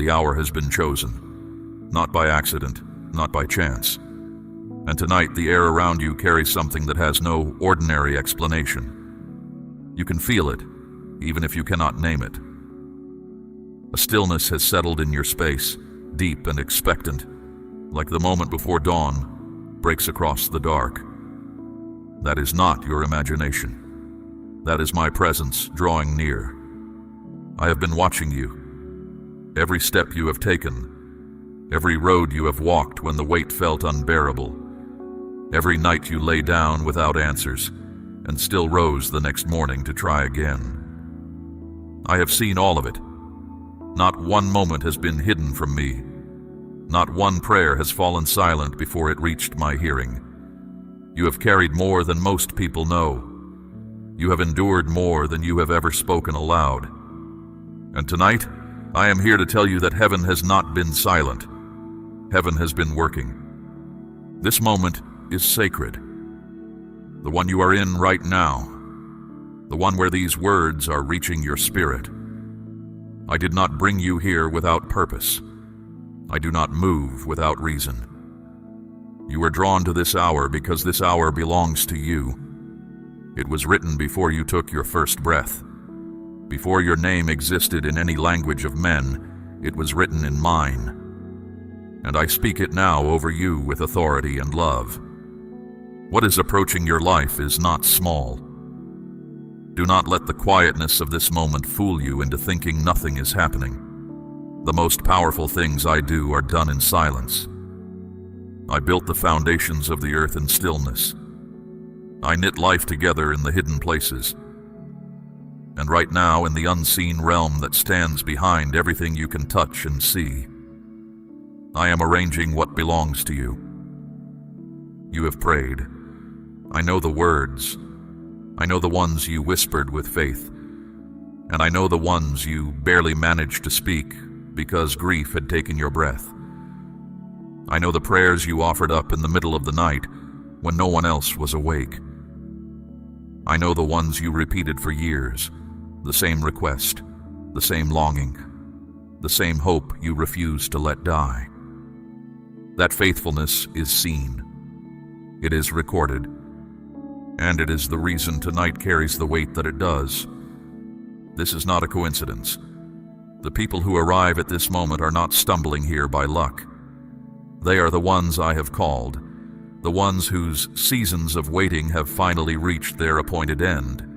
The hour has been chosen, not by accident, not by chance. And tonight the air around you carries something that has no ordinary explanation. You can feel it, even if you cannot name it. A stillness has settled in your space, deep and expectant, like the moment before dawn breaks across the dark. That is not your imagination. That is my presence drawing near. I have been watching you. Every step you have taken, every road you have walked when the weight felt unbearable, every night you lay down without answers and still rose the next morning to try again. I have seen all of it. Not one moment has been hidden from me. Not one prayer has fallen silent before it reached my hearing. You have carried more than most people know. You have endured more than you have ever spoken aloud. And tonight, I am here to tell you that heaven has not been silent. Heaven has been working. This moment is sacred. The one you are in right now. The one where these words are reaching your spirit. I did not bring you here without purpose. I do not move without reason. You are drawn to this hour because this hour belongs to you. It was written before you took your first breath. Before your name existed in any language of men, it was written in mine. And I speak it now over you with authority and love. What is approaching your life is not small. Do not let the quietness of this moment fool you into thinking nothing is happening. The most powerful things I do are done in silence. I built the foundations of the earth in stillness. I knit life together in the hidden places. And right now, in the unseen realm that stands behind everything you can touch and see, I am arranging what belongs to you. You have prayed. I know the words. I know the ones you whispered with faith. And I know the ones you barely managed to speak because grief had taken your breath. I know the prayers you offered up in the middle of the night when no one else was awake. I know the ones you repeated for years, the same request, the same longing, the same hope you refused to let die. That faithfulness is seen. It is recorded. And it is the reason tonight carries the weight that it does. This is not a coincidence. The people who arrive at this moment are not stumbling here by luck. They are the ones I have called, the ones whose seasons of waiting have finally reached their appointed end.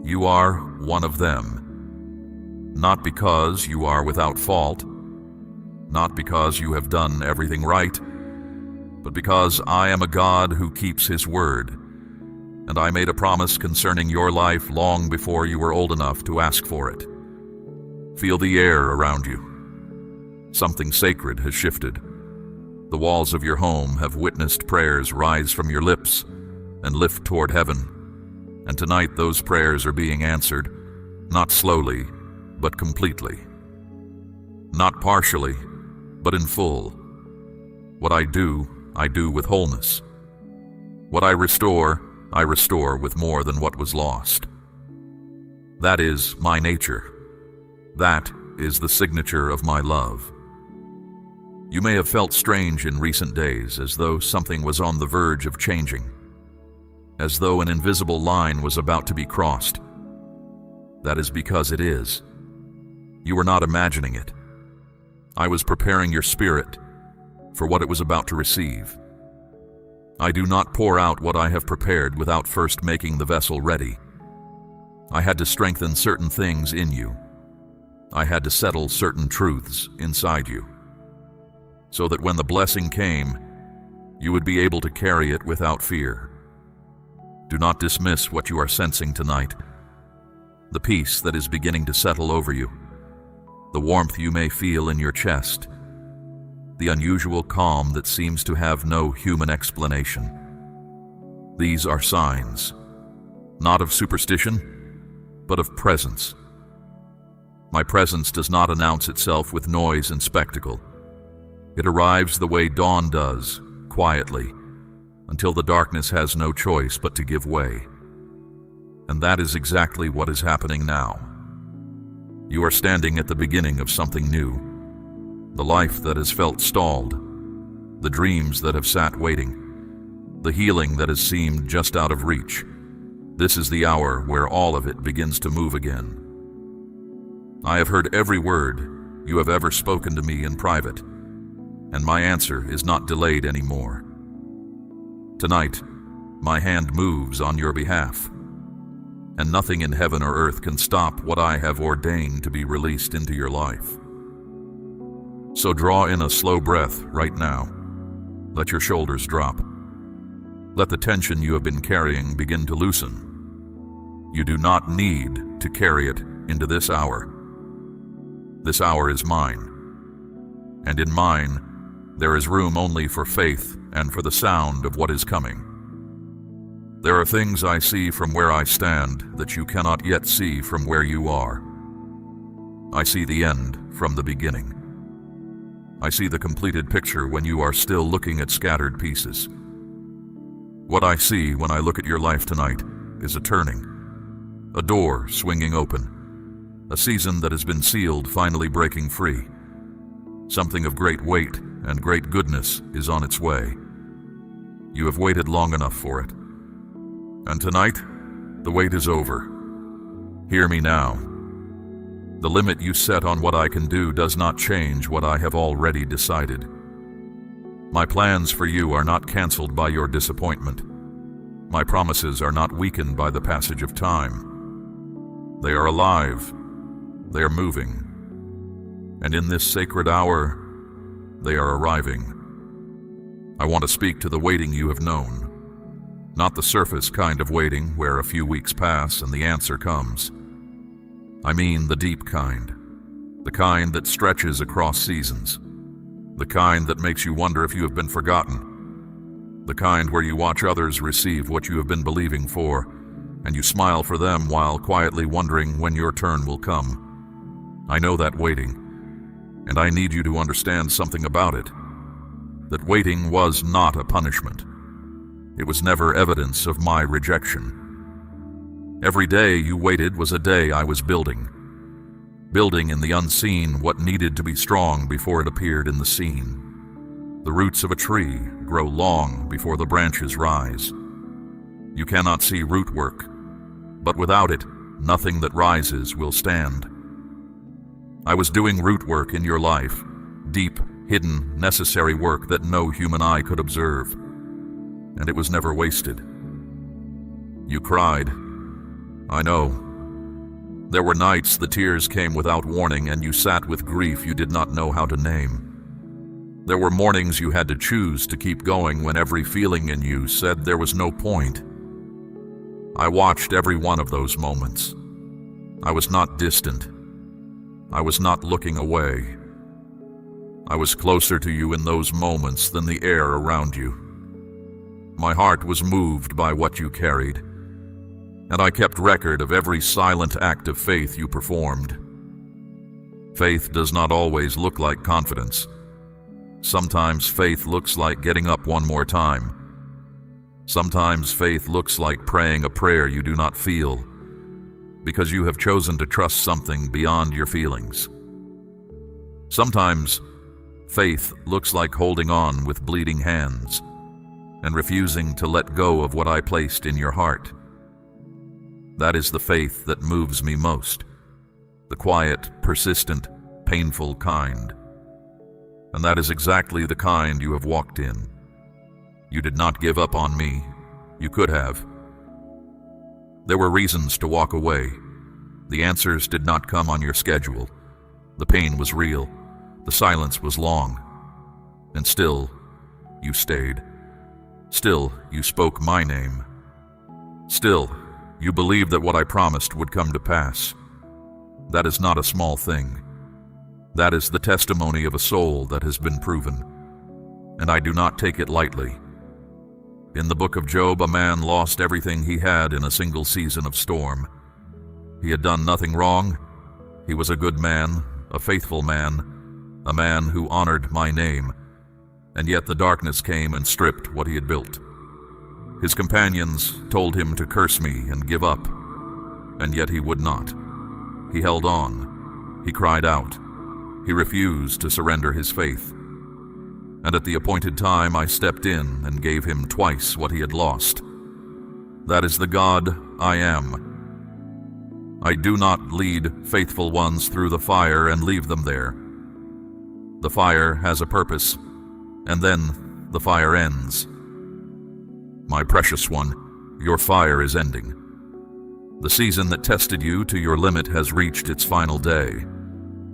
You are one of them. Not because you are without fault, not because you have done everything right, but because I am a God who keeps His word, and I made a promise concerning your life long before you were old enough to ask for it. Feel the air around you. Something sacred has shifted. The walls of your home have witnessed prayers rise from your lips and lift toward heaven. And tonight those prayers are being answered, not slowly, but completely. Not partially, but in full. What I do with wholeness. What I restore with more than what was lost. That is my nature. That is the signature of my love. You may have felt strange in recent days, as though something was on the verge of changing, as though an invisible line was about to be crossed. That is because it is. You were not imagining it. I was preparing your spirit for what it was about to receive. I do not pour out what I have prepared without first making the vessel ready. I had to strengthen certain things in you. I had to settle certain truths inside you, so that when the blessing came, you would be able to carry it without fear. Do not dismiss what you are sensing tonight. The peace that is beginning to settle over you, the warmth you may feel in your chest, the unusual calm that seems to have no human explanation. These are signs, not of superstition, but of presence. My presence does not announce itself with noise and spectacle. It arrives the way dawn does, quietly, until the darkness has no choice but to give way. And that is exactly what is happening now. You are standing at the beginning of something new, the life that has felt stalled, the dreams that have sat waiting, the healing that has seemed just out of reach. This is the hour where all of it begins to move again. I have heard every word you have ever spoken to me in private, and my answer is not delayed anymore. Tonight, my hand moves on your behalf, and nothing in heaven or earth can stop what I have ordained to be released into your life. So draw in a slow breath right now. Let your shoulders drop. Let the tension you have been carrying begin to loosen. You do not need to carry it into this hour. This hour is mine, and in mine, there is room only for faith and for the sound of what is coming. There are things I see from where I stand that you cannot yet see from where you are. I see the end from the beginning. I see the completed picture when you are still looking at scattered pieces. What I see when I look at your life tonight is a turning, a door swinging open, a season that has been sealed finally breaking free. Something of great weight and great goodness is on its way. You have waited long enough for it. And tonight, the wait is over. Hear me now. The limit you set on what I can do does not change what I have already decided. My plans for you are not canceled by your disappointment. My promises are not weakened by the passage of time. They are alive. They are moving. And in this sacred hour, they are arriving. I want to speak to the waiting you have known. Not the surface kind of waiting where a few weeks pass and the answer comes. I mean the deep kind. The kind that stretches across seasons. The kind that makes you wonder if you have been forgotten. The kind where you watch others receive what you have been believing for, and you smile for them while quietly wondering when your turn will come. I know that waiting, and I need you to understand something about it. That waiting was not a punishment. It was never evidence of my rejection. Every day you waited was a day I was building in the unseen what needed to be strong before it appeared in the seen. The roots of a tree grow long before the branches rise. You cannot see root work, but without it, nothing that rises will stand. I was doing root work in your life, deep, hidden, necessary work that no human eye could observe, and it was never wasted. You cried. I know. There were nights the tears came without warning, and you sat with grief you did not know how to name. There were mornings you had to choose to keep going when every feeling in you said there was no point. I watched every one of those moments. I was not distant. I was not looking away. I was closer to you in those moments than the air around you. My heart was moved by what you carried, and I kept record of every silent act of faith you performed. Faith does not always look like confidence. Sometimes faith looks like getting up one more time. Sometimes faith looks like praying a prayer you do not feel, because you have chosen to trust something beyond your feelings. Sometimes faith looks like holding on with bleeding hands and refusing to let go of what I placed in your heart. That is the faith that moves me most, the quiet, persistent, painful kind. And that is exactly the kind you have walked in. You did not give up on me. You could have. There were reasons to walk away. The answers did not come on your schedule. The pain was real. The silence was long. And still, you stayed. Still, you spoke my name. Still, you believed that what I promised would come to pass. That is not a small thing. That is the testimony of a soul that has been proven, and I do not take it lightly. In the book of Job, a man lost everything he had in a single season of storm. He had done nothing wrong. He was a good man, a faithful man, a man who honored my name, and yet the darkness came and stripped what he had built. His companions told him to curse me and give up, and yet he would not. He held on. He cried out. he refused to surrender his faith. And at the appointed time I stepped in and gave him twice what he had lost. That is the God I am. I do not lead faithful ones through the fire and leave them there. The fire has a purpose, and then the fire ends. My precious one, your fire is ending. The season that tested you to your limit has reached its final day.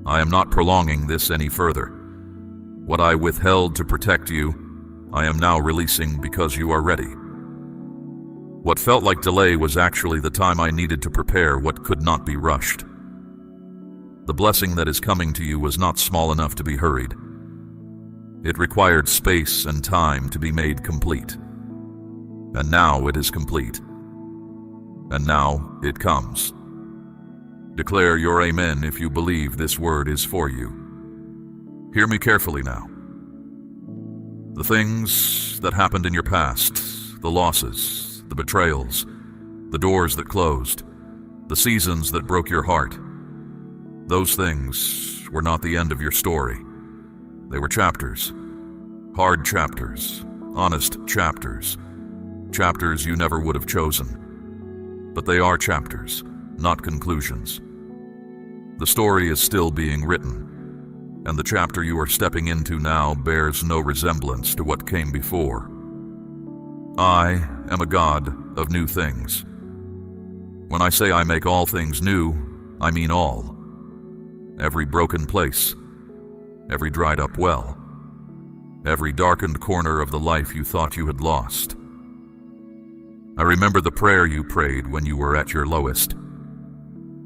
I am not prolonging this any further. What I withheld to protect you, I am now releasing because you are ready. What felt like delay was actually the time I needed to prepare what could not be rushed. The blessing that is coming to you was not small enough to be hurried. It required space and time to be made complete. And now it is complete. And now it comes. Declare your amen if you believe this word is for you. Hear me carefully now. The things that happened in your past, the losses, the betrayals, the doors that closed, the seasons that broke your heart, those things were not the end of your story. They were chapters. Hard chapters. Honest chapters. Chapters you never would have chosen. But they are chapters, not conclusions. The story is still being written, and the chapter you are stepping into now bears no resemblance to what came before. I am a God of new things. When I say I make all things new, I mean all. Every broken place, every dried up well, every darkened corner of the life you thought you had lost. I remember the prayer you prayed when you were at your lowest,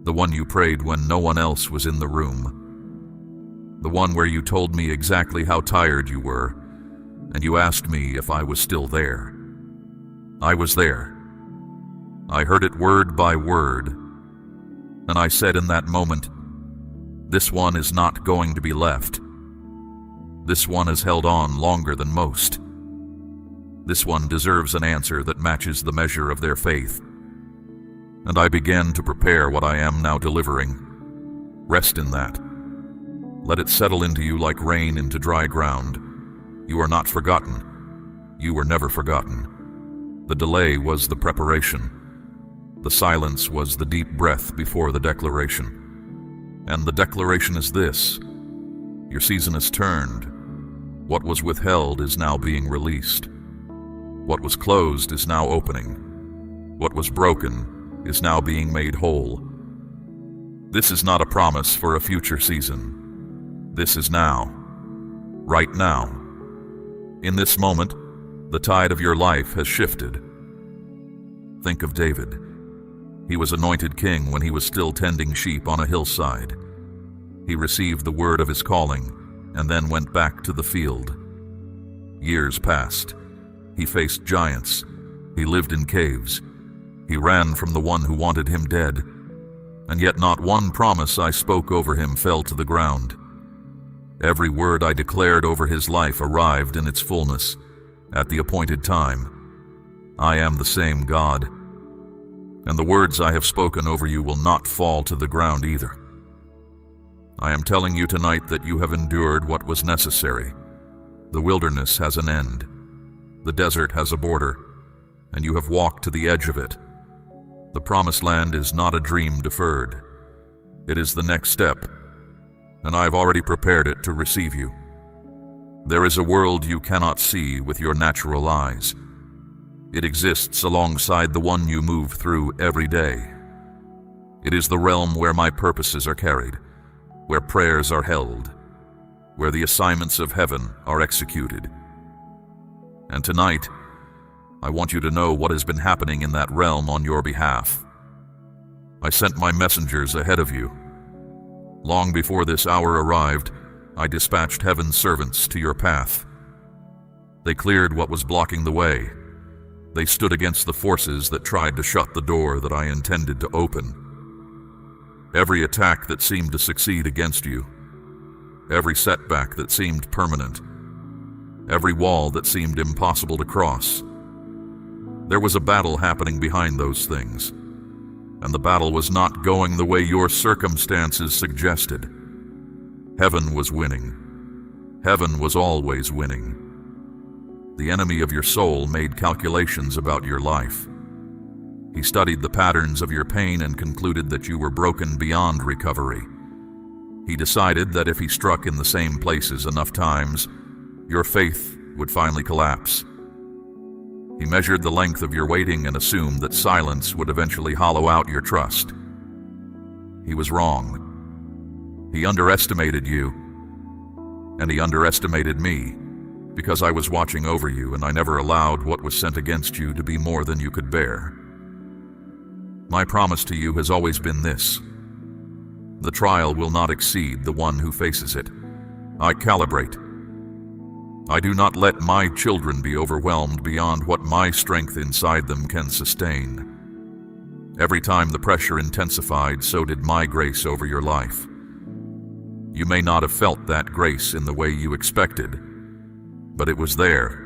the one you prayed when no one else was in the room, the one where you told me exactly how tired you were, and you asked me if I was still there. I was there. I heard it word by word, and I said in that moment, this one is not going to be left. This one has held on longer than most. This one deserves an answer that matches the measure of their faith. And I began to prepare what I am now delivering. Rest in that. Let it settle into you like rain into dry ground. You are not forgotten. You were never forgotten. The delay was the preparation. The silence was the deep breath before the declaration. And the declaration is this: your season is turned. What was withheld is now being released. What was closed is now opening. What was broken is now being made whole. This is not a promise for a future season. This is now. Right now. In this moment, the tide of your life has shifted. Think of David. He was anointed king when he was still tending sheep on a hillside. He received the word of his calling and then went back to the field. Years passed. He faced giants. He lived in caves. He ran from the one who wanted him dead. And yet not one promise I spoke over him fell to the ground. Every word I declared over his life arrived in its fullness at the appointed time. I am the same God. And the words I have spoken over you will not fall to the ground either. I am telling you tonight that you have endured what was necessary. The wilderness has an end. The desert has a border, and you have walked to the edge of it. The promised land is not a dream deferred. It is the next step, and I have already prepared it to receive you. There is a world you cannot see with your natural eyes. It exists alongside the one you move through every day. It is the realm where my purposes are carried, where prayers are held, where the assignments of heaven are executed. And tonight, I want you to know what has been happening in that realm on your behalf. I sent my messengers ahead of you. Long before this hour arrived, I dispatched heaven's servants to your path. They cleared what was blocking the way. They stood against the forces that tried to shut the door that I intended to open. Every attack that seemed to succeed against you, every setback that seemed permanent, every wall that seemed impossible to cross. There was a battle happening behind those things, and the battle was not going the way your circumstances suggested. Heaven was winning. Heaven was always winning. The enemy of your soul made calculations about your life. He studied the patterns of your pain and concluded that you were broken beyond recovery. He decided that if he struck in the same places enough times, your faith would finally collapse. He measured the length of your waiting and assumed that silence would eventually hollow out your trust. He was wrong. He underestimated you, and he underestimated me, because I was watching over you and I never allowed what was sent against you to be more than you could bear. My promise to you has always been this: the trial will not exceed the one who faces it. I calibrate. I do not let my children be overwhelmed beyond what my strength inside them can sustain. Every time the pressure intensified, so did my grace over your life. You may not have felt that grace in the way you expected, but it was there.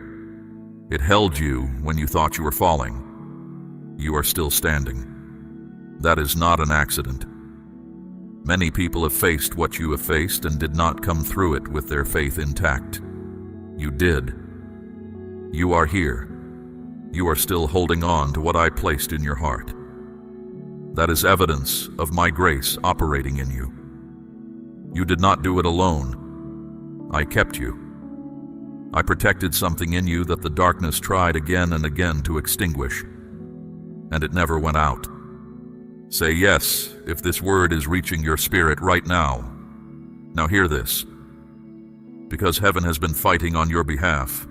It held you when you thought you were falling. You are still standing. That is not an accident. Many people have faced what you have faced and did not come through it with their faith intact. You did. You are here. You are still holding on to what I placed in your heart. That is evidence of my grace operating in you. You did not do it alone. I kept you. I protected something in you that the darkness tried again and again to extinguish, and it never went out. Say yes if this word is reaching your spirit right now. Now hear this. Because heaven has been fighting on your behalf,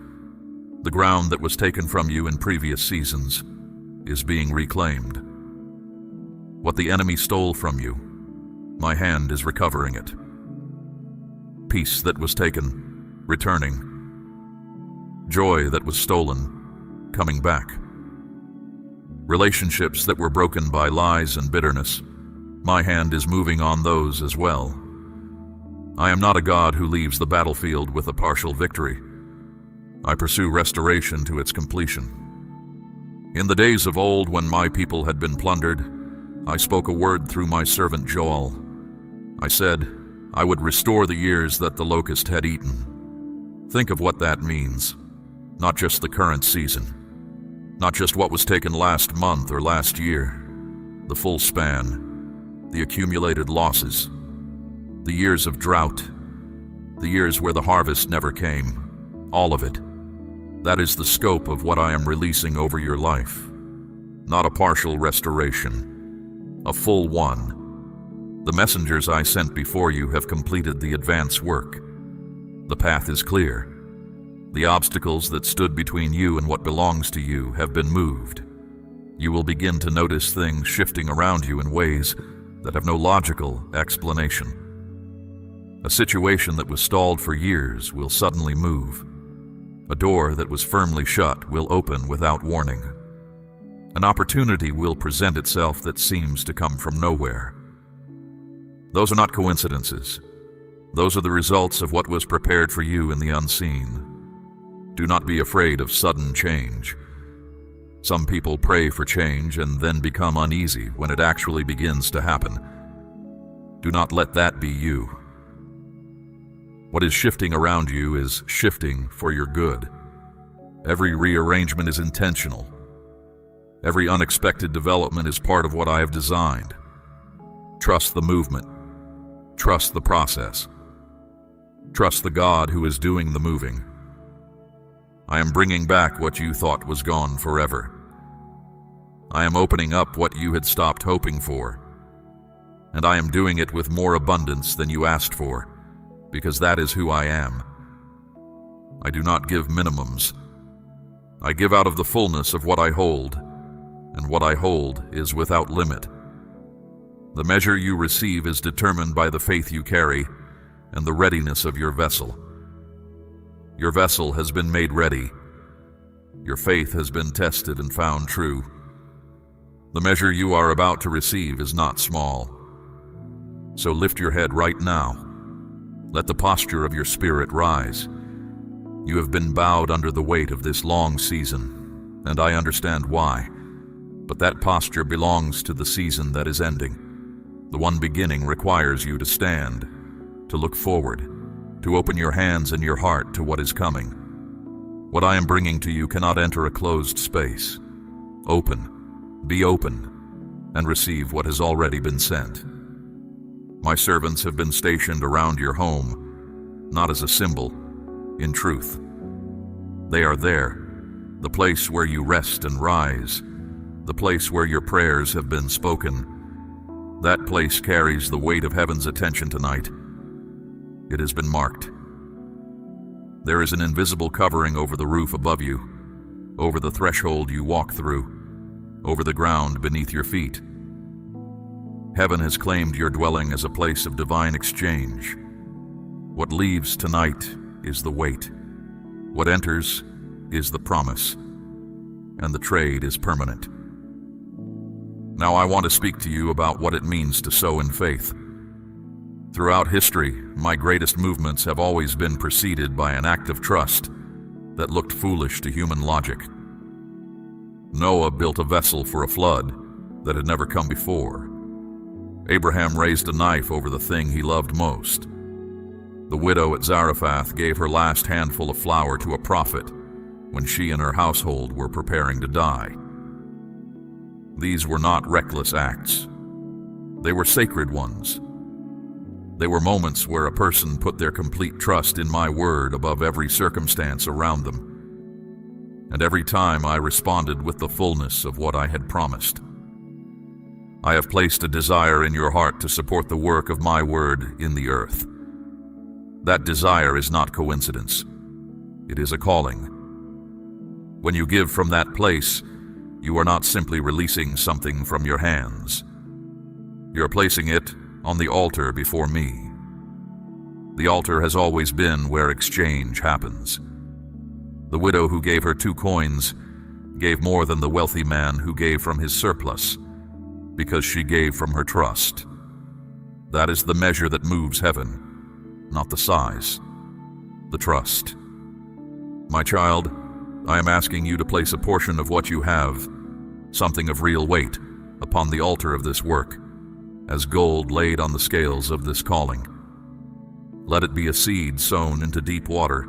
the ground that was taken from you in previous seasons is being reclaimed. What the enemy stole from you, my hand is recovering it. Peace that was taken, returning. Joy that was stolen, coming back. Relationships that were broken by lies and bitterness, my hand is moving on those as well. I am not a God who leaves the battlefield with a partial victory. I pursue restoration to its completion. In the days of old when my people had been plundered, I spoke a word through my servant Joel. I said, I would restore the years that the locust had eaten. Think of what that means. Not just the current season. Not just what was taken last month or last year. The full span. The accumulated losses. The years of drought. The years where the harvest never came. All of it. That is the scope of what I am releasing over your life. Not a partial restoration. A full one. The messengers I sent before you have completed the advance work. The path is clear. The obstacles that stood between you and what belongs to you have been moved. You will begin to notice things shifting around you in ways that have no logical explanation. A situation that was stalled for years will suddenly move. A door that was firmly shut will open without warning. An opportunity will present itself that seems to come from nowhere. Those are not coincidences. Those are the results of what was prepared for you in the unseen. Do not be afraid of sudden change. Some people pray for change and then become uneasy when it actually begins to happen. Do not let that be you. What is shifting around you is shifting for your good. Every rearrangement is intentional. Every unexpected development is part of what I have designed. Trust the movement. Trust the process. Trust the God who is doing the moving. I am bringing back what you thought was gone forever. I am opening up what you had stopped hoping for. And I am doing it with more abundance than you asked for, because that is who I am. I do not give minimums. I give out of the fullness of what I hold, and what I hold is without limit. The measure you receive is determined by the faith you carry and the readiness of your vessel. Your vessel has been made ready. Your faith has been tested and found true. The measure you are about to receive is not small. So lift your head right now. Let the posture of your spirit rise. You have been bowed under the weight of this long season, and I understand why. But that posture belongs to the season that is ending. The one beginning requires you to stand to look forward, to open your hands and your heart to what is coming. What I am bringing to you cannot enter a closed space. Be open, and receive what has already been sent. My servants have been stationed around your home, not as a symbol, in truth. They are there, the place where you rest and rise, the place where your prayers have been spoken. That place carries the weight of heaven's attention tonight. It has been marked. There is an invisible covering over the roof above you, over the threshold you walk through, over the ground beneath your feet. Heaven has claimed your dwelling as a place of divine exchange. What leaves tonight is the weight. What enters is the promise, and the trade is permanent. Now I want to speak to you about what it means to sow in faith. Throughout history, my greatest movements have always been preceded by an act of trust that looked foolish to human logic. Noah built a vessel for a flood that had never come before. Abraham raised a knife over the thing he loved most. The widow at Zarephath gave her last handful of flour to a prophet when she and her household were preparing to die. These were not reckless acts. They were sacred ones. They were moments where a person put their complete trust in my word above every circumstance around them. And every time I responded with the fullness of what I had promised. I have placed a desire in your heart to support the work of my word in the earth. That desire is not coincidence. It is a calling. When you give from that place, you are not simply releasing something from your hands. You're placing it on the altar before me. The altar has always been where exchange happens. The widow who gave her 2 coins gave more than the wealthy man who gave from his surplus, because she gave from her trust. That is the measure that moves heaven, not the size, the trust. My child, I am asking you to place a portion of what you have, something of real weight, upon the altar of this work, as gold laid on the scales of this calling. Let it be a seed sown into deep water,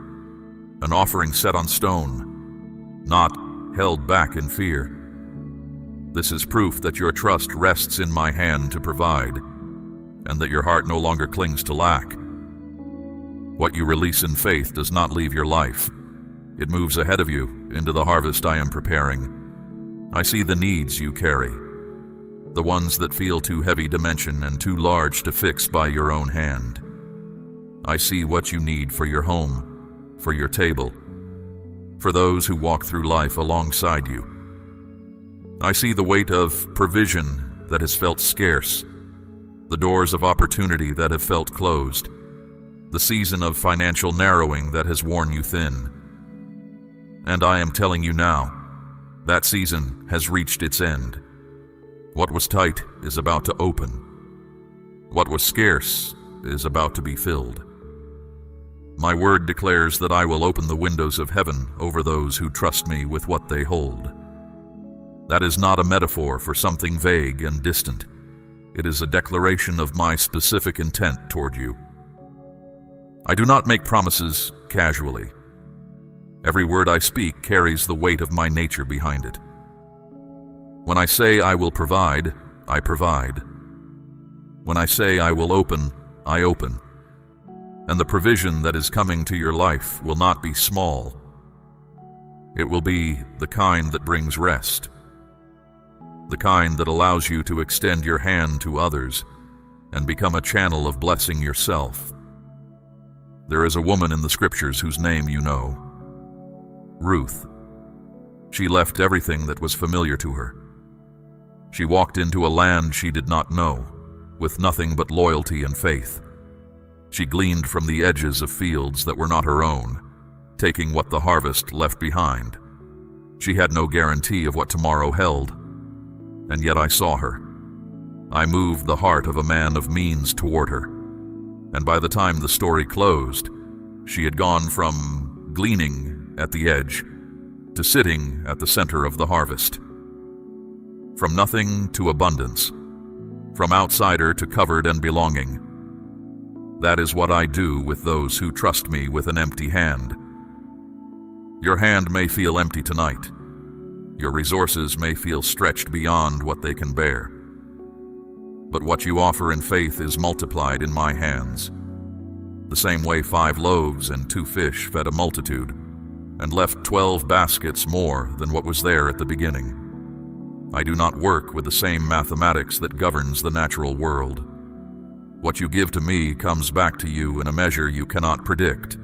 an offering set on stone, not held back in fear. This is proof that your trust rests in my hand to provide, and that your heart no longer clings to lack. What you release in faith does not leave your life. It moves ahead of you into the harvest I am preparing. I see the needs you carry, the ones that feel too heavy to mention and too large to fix by your own hand. I see what you need for your home, for your table, for those who walk through life alongside you. I see the weight of provision that has felt scarce, the doors of opportunity that have felt closed, the season of financial narrowing that has worn you thin. And I am telling you now, that season has reached its end. What was tight is about to open. What was scarce is about to be filled. My word declares that I will open the windows of heaven over those who trust me with what they hold. That is not a metaphor for something vague and distant. It is a declaration of my specific intent toward you. I do not make promises casually. Every word I speak carries the weight of my nature behind it. When I say I will provide, I provide. When I say I will open, I open. And the provision that is coming to your life will not be small. It will be the kind that brings rest, the kind that allows you to extend your hand to others and become a channel of blessing yourself. There is a woman in the scriptures whose name you know, Ruth. She left everything that was familiar to her. She walked into a land she did not know, with nothing but loyalty and faith. She gleaned from the edges of fields that were not her own, taking what the harvest left behind. She had no guarantee of what tomorrow held, and yet I saw her. I moved the heart of a man of means toward her, and by the time the story closed, she had gone from gleaning at the edge to sitting at the center of the harvest. From nothing to abundance, from outsider to covered and belonging. That is what I do with those who trust me with an empty hand. Your hand may feel empty tonight. Your resources may feel stretched beyond what they can bear. But what you offer in faith is multiplied in my hands. The same way 5 loaves and 2 fish fed a multitude, and left 12 baskets more than what was there at the beginning. I do not work with the same mathematics that governs the natural world. What you give to me comes back to you in a measure you cannot predict,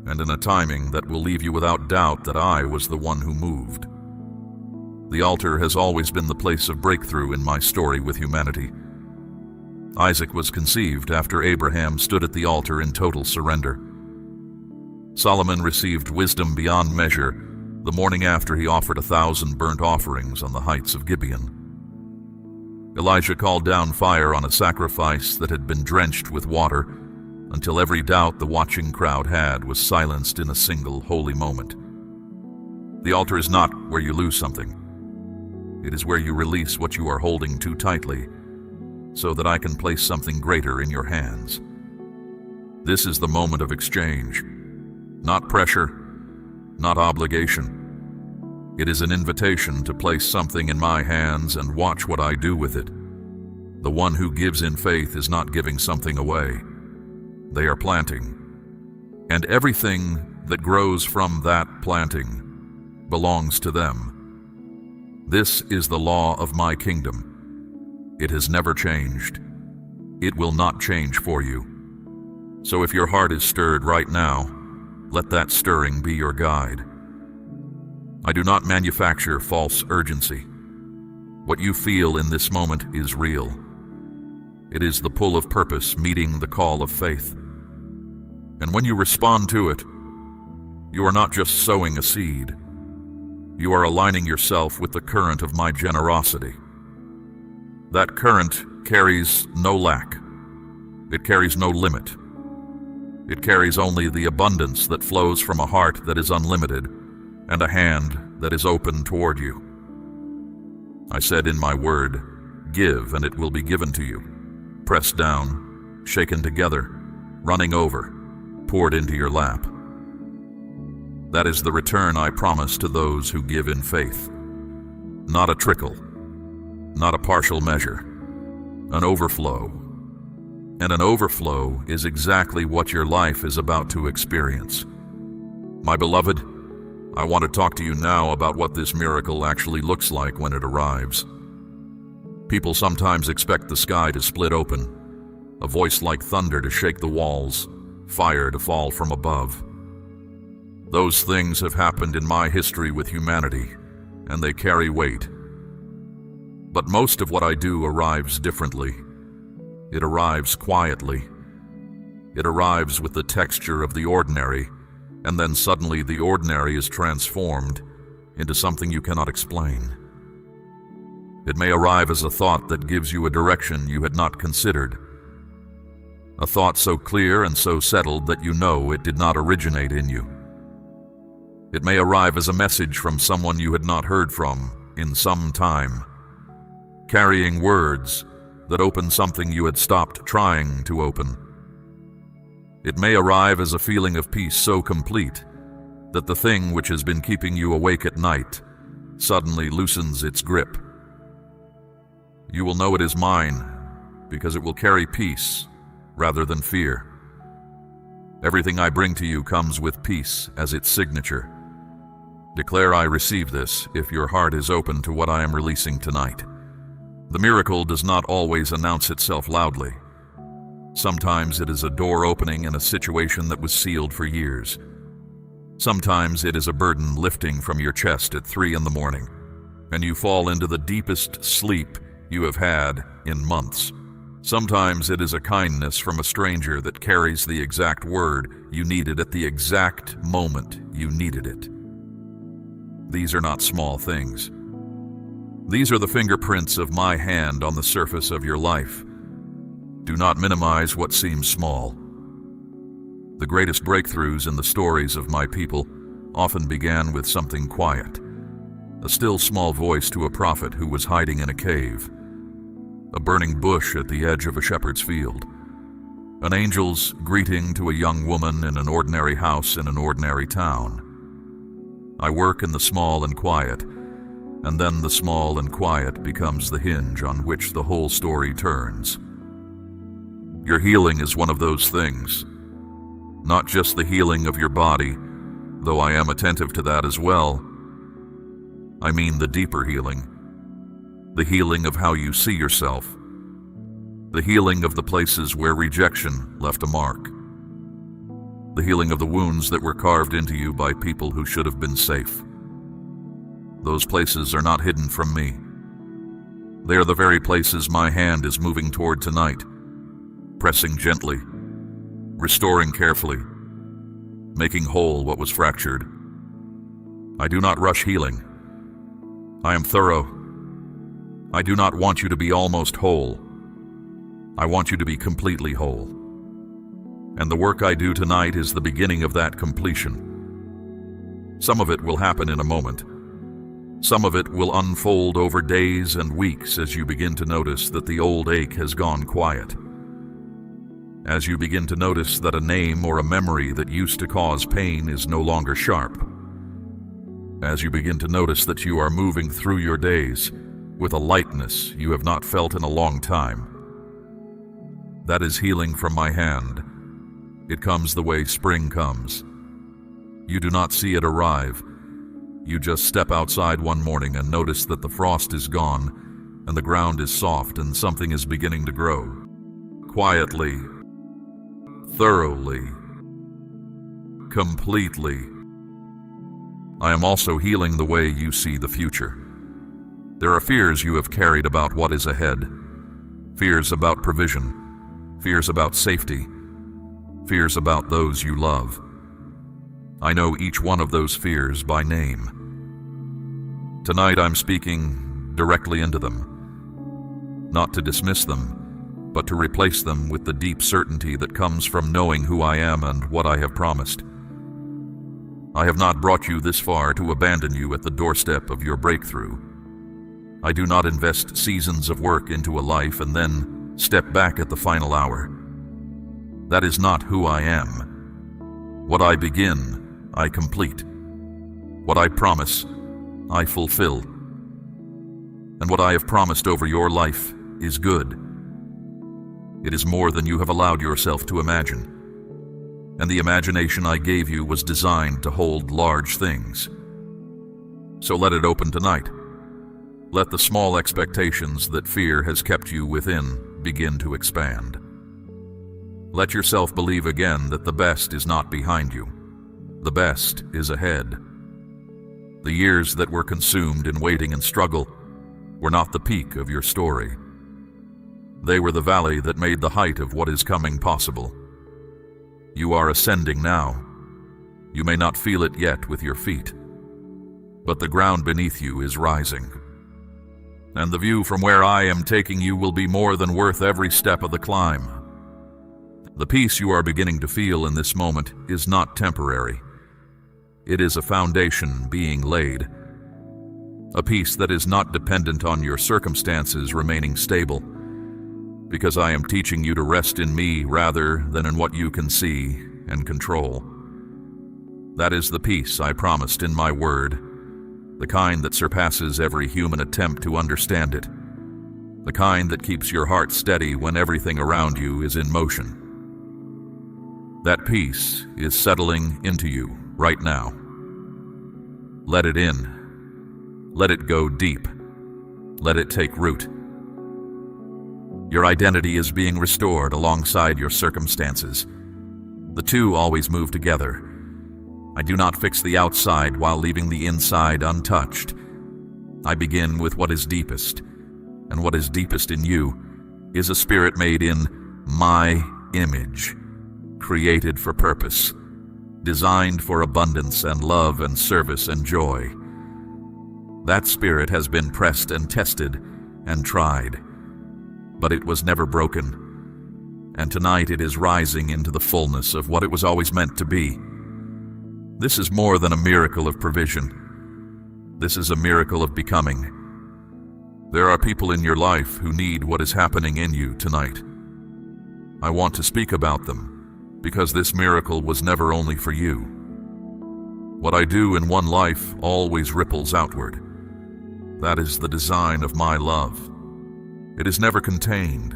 and in a timing that will leave you without doubt that I was the one who moved. The altar has always been the place of breakthrough in my story with humanity. Isaac was conceived after Abraham stood at the altar in total surrender. Solomon received wisdom beyond measure the morning after he offered 1,000 burnt offerings on the heights of Gibeon. Elijah called down fire on a sacrifice that had been drenched with water until every doubt the watching crowd had was silenced in a single holy moment. The altar is not where you lose something. It is where you release what you are holding too tightly, so that I can place something greater in your hands. This is the moment of exchange, not pressure, not obligation. It is an invitation to place something in my hands and watch what I do with it. The one who gives in faith is not giving something away. They are planting, and everything that grows from that planting belongs to them. This is the law of my kingdom. It has never changed. It will not change for you. So if your heart is stirred right now, let that stirring be your guide. I do not manufacture false urgency. What you feel in this moment is real. It is the pull of purpose meeting the call of faith. And when you respond to it, you are not just sowing a seed. You are aligning yourself with the current of my generosity. That current carries no lack. It carries no limit. It carries only the abundance that flows from a heart that is unlimited and a hand that is open toward you. I said in my word, give and it will be given to you. Pressed down, shaken together, running over, poured into your lap. That is the return I promise to those who give in faith. Not a trickle, not a partial measure, an overflow. And an overflow is exactly what your life is about to experience. My beloved, I want to talk to you now about what this miracle actually looks like when it arrives. People sometimes expect the sky to split open, a voice like thunder to shake the walls, fire to fall from above. Those things have happened in my history with humanity, and they carry weight. But most of what I do arrives differently. It arrives quietly. It arrives with the texture of the ordinary, and then suddenly the ordinary is transformed into something you cannot explain. It may arrive as a thought that gives you a direction you had not considered. A thought so clear and so settled that you know it did not originate in you. It may arrive as a message from someone you had not heard from in some time, carrying words that open something you had stopped trying to open. It may arrive as a feeling of peace so complete that the thing which has been keeping you awake at night suddenly loosens its grip. You will know it is mine because it will carry peace rather than fear. Everything I bring to you comes with peace as its signature. Declare I receive this if your heart is open to what I am releasing tonight. The miracle does not always announce itself loudly. Sometimes it is a door opening in a situation that was sealed for years. Sometimes it is a burden lifting from your chest at 3 a.m, and you fall into the deepest sleep you have had in months. Sometimes it is a kindness from a stranger that carries the exact word you needed at the exact moment you needed it. These are not small things. These are the fingerprints of my hand on the surface of your life. Do not minimize what seems small. The greatest breakthroughs in the stories of my people often began with something quiet. A still small voice to a prophet who was hiding in a cave. A burning bush at the edge of a shepherd's field. An angel's greeting to a young woman in an ordinary house in an ordinary town. I work in the small and quiet, and then the small and quiet becomes the hinge on which the whole story turns. Your healing is one of those things. Not just the healing of your body, though I am attentive to that as well. I mean the deeper healing. The healing of how you see yourself. The healing of the places where rejection left a mark. The healing of the wounds that were carved into you by people who should have been safe. Those places are not hidden from me. They are the very places my hand is moving toward tonight, pressing gently, restoring carefully, making whole what was fractured. I do not rush healing. I am thorough. I do not want you to be almost whole. I want you to be completely whole. And the work I do tonight is the beginning of that completion. Some of it will happen in a moment. Some of it will unfold over days and weeks as you begin to notice that the old ache has gone quiet. As you begin to notice that a name or a memory that used to cause pain is no longer sharp. As you begin to notice that you are moving through your days with a lightness you have not felt in a long time. That is healing from my hand. It comes the way spring comes. You do not see it arrive. You just step outside one morning and notice that the frost is gone and the ground is soft and something is beginning to grow. Quietly, thoroughly, completely. I am also healing the way you see the future. There are fears you have carried about what is ahead. Fears about provision. Fears about safety. Fears about those you love. I know each one of those fears by name. Tonight I'm speaking directly into them. Not to dismiss them, but to replace them with the deep certainty that comes from knowing who I am and what I have promised. I have not brought you this far to abandon you at the doorstep of your breakthrough. I do not invest seasons of work into a life and then step back at the final hour. That is not who I am. What I begin, I complete. What I promise, I fulfill. And what I have promised over your life is good. It is more than you have allowed yourself to imagine. And the imagination I gave you was designed to hold large things. So let it open tonight. Let the small expectations that fear has kept you within begin to expand. Let yourself believe again that the best is not behind you. The best is ahead. The years that were consumed in waiting and struggle were not the peak of your story. They were the valley that made the height of what is coming possible. You are ascending now. You may not feel it yet with your feet, but the ground beneath you is rising. And the view from where I am taking you will be more than worth every step of the climb. The peace you are beginning to feel in this moment is not temporary. It is a foundation being laid. A peace that is not dependent on your circumstances remaining stable, because I am teaching you to rest in me rather than in what you can see and control. That is the peace I promised in my word, the kind that surpasses every human attempt to understand it, the kind that keeps your heart steady when everything around you is in motion. That peace is settling into you right now. Let it in. Let it go deep. Let it take root. Your identity is being restored alongside your circumstances. The two always move together. I do not fix the outside while leaving the inside untouched. I begin with what is deepest, and what is deepest in you is a spirit made in my image, created for purpose, designed for abundance and love and service and joy. That spirit has been pressed and tested and tried, but it was never broken, and tonight it is rising into the fullness of what it was always meant to be. This is more than a miracle of provision. This is a miracle of becoming. There are people in your life who need what is happening in you tonight. I want to speak about them, because this miracle was never only for you. What I do in one life always ripples outward. That is the design of my love. It is never contained.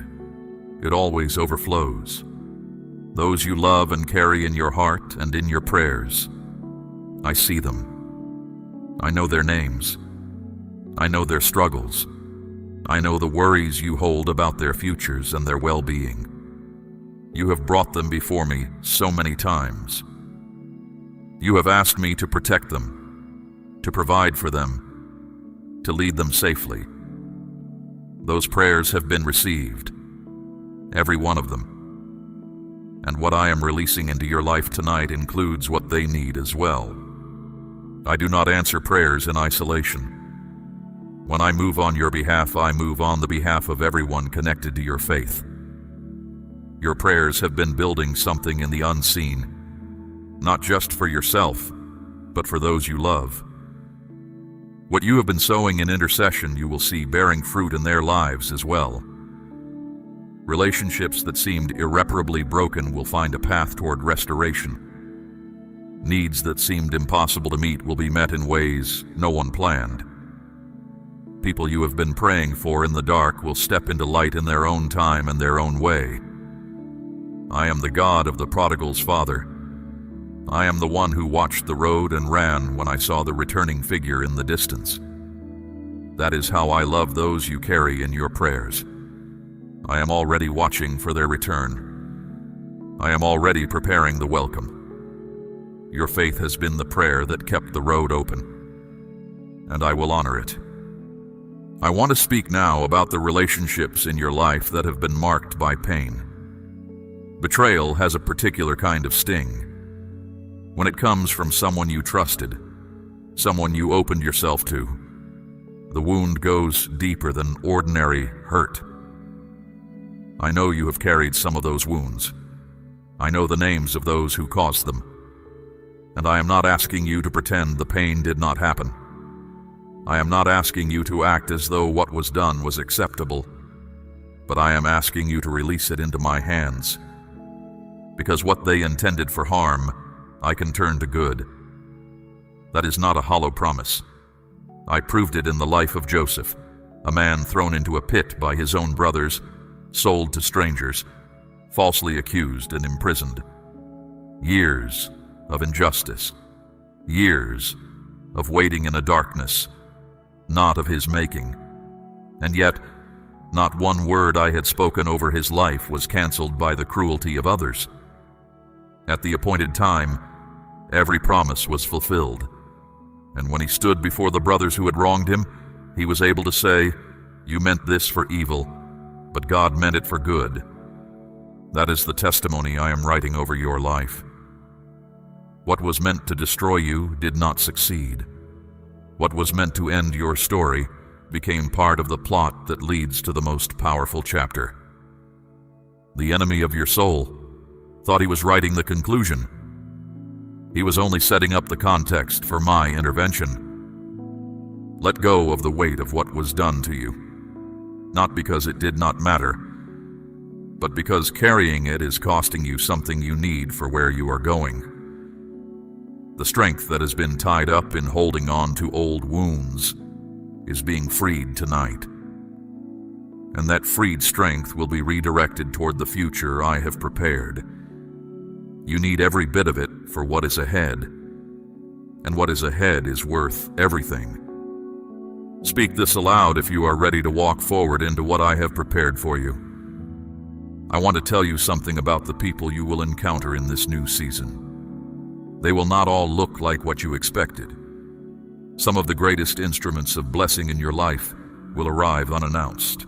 It always overflows. Those you love and carry in your heart and in your prayers, I see them. I know their names. I know their struggles. I know the worries you hold about their futures and their well-being. You have brought them before me so many times. You have asked me to protect them, to provide for them, to lead them safely. Those prayers have been received, every one of them. And what I am releasing into your life tonight includes what they need as well. I do not answer prayers in isolation. When I move on your behalf, I move on the behalf of everyone connected to your faith. Your prayers have been building something in the unseen, not just for yourself, but for those you love. What you have been sowing in intercession, you will see bearing fruit in their lives as well. Relationships that seemed irreparably broken will find a path toward restoration. Needs that seemed impossible to meet will be met in ways no one planned. People you have been praying for in the dark will step into light in their own time and their own way. I am the God of the prodigal's father. I am the one who watched the road and ran when I saw the returning figure in the distance. That is how I love those you carry in your prayers. I am already watching for their return. I am already preparing the welcome. Your faith has been the prayer that kept the road open, and I will honor it. I want to speak now about the relationships in your life that have been marked by pain. Betrayal has a particular kind of sting. When it comes from someone you trusted, someone you opened yourself to, the wound goes deeper than ordinary hurt. I know you have carried some of those wounds. I know the names of those who caused them. And I am not asking you to pretend the pain did not happen. I am not asking you to act as though what was done was acceptable, but I am asking you to release it into my hands. Because what they intended for harm, I can turn to good. That is not a hollow promise. I proved it in the life of Joseph, a man thrown into a pit by his own brothers, sold to strangers, falsely accused and imprisoned. Years of injustice, years of waiting in a darkness, not of his making. And yet, not one word I had spoken over his life was canceled by the cruelty of others. At the appointed time, every promise was fulfilled. And when he stood before the brothers who had wronged him, he was able to say, "You meant this for evil, but God meant it for good." That is the testimony I am writing over your life. What was meant to destroy you did not succeed. What was meant to end your story became part of the plot that leads to the most powerful chapter. The enemy of your soul thought he was writing the conclusion. He was only setting up the context for my intervention. Let go of the weight of what was done to you, not because it did not matter, but because carrying it is costing you something you need for where you are going. The strength that has been tied up in holding on to old wounds is being freed tonight. And that freed strength will be redirected toward the future I have prepared. You need every bit of it for what is ahead. And what is ahead is worth everything. Speak this aloud if you are ready to walk forward into what I have prepared for you. I want to tell you something about the people you will encounter in this new season. They will not all look like what you expected. Some of the greatest instruments of blessing in your life will arrive unannounced.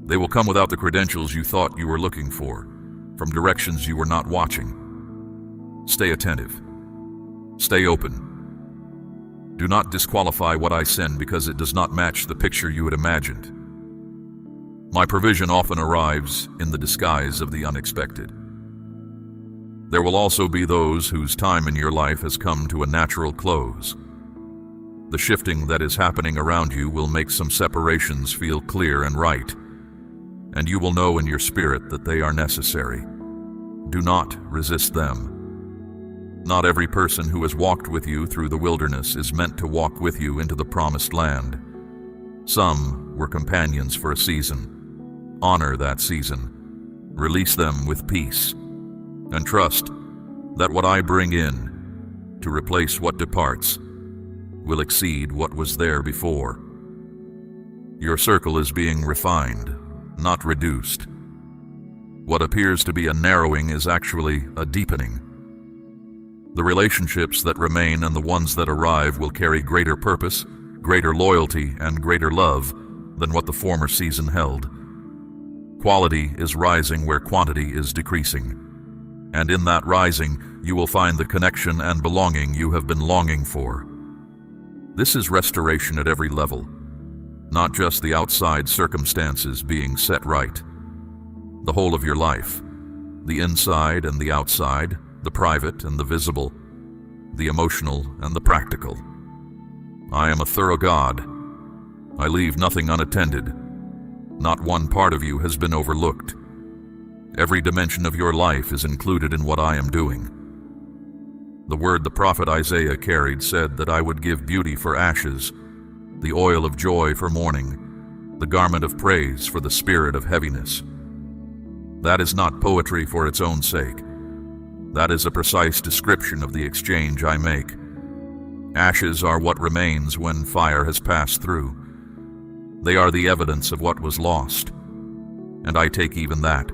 They will come without the credentials you thought you were looking for, from directions you were not watching. Stay attentive. Stay open. Do not disqualify what I send because it does not match the picture you had imagined. My provision often arrives in the disguise of the unexpected. There will also be those whose time in your life has come to a natural close. The shifting that is happening around you will make some separations feel clear and right. and you will know in your spirit that they are necessary. Do not resist them. Not every person who has walked with you through the wilderness is meant to walk with you into the promised land. Some were companions for a season. Honor that season. Release them with peace, and trust that what I bring in to replace what departs will exceed what was there before. Your circle is being refined, not reduced. What appears to be a narrowing is actually a deepening. The relationships that remain and the ones that arrive will carry greater purpose, greater loyalty, and greater love than what the former season held. Quality is rising where quantity is decreasing. And in that rising, you will find the connection and belonging you have been longing for. This is restoration at every level, not just the outside circumstances being set right. The whole of your life, the inside and the outside, the private and the visible, the emotional and the practical. I am a thorough God. I leave nothing unattended. Not one part of you has been overlooked. Every dimension of your life is included in what I am doing. The word the prophet Isaiah carried said that I would give beauty for ashes, the oil of joy for mourning, the garment of praise for the spirit of heaviness. That is not poetry for its own sake. That is a precise description of the exchange I make. Ashes are what remains when fire has passed through. They are the evidence of what was lost. And I take even that,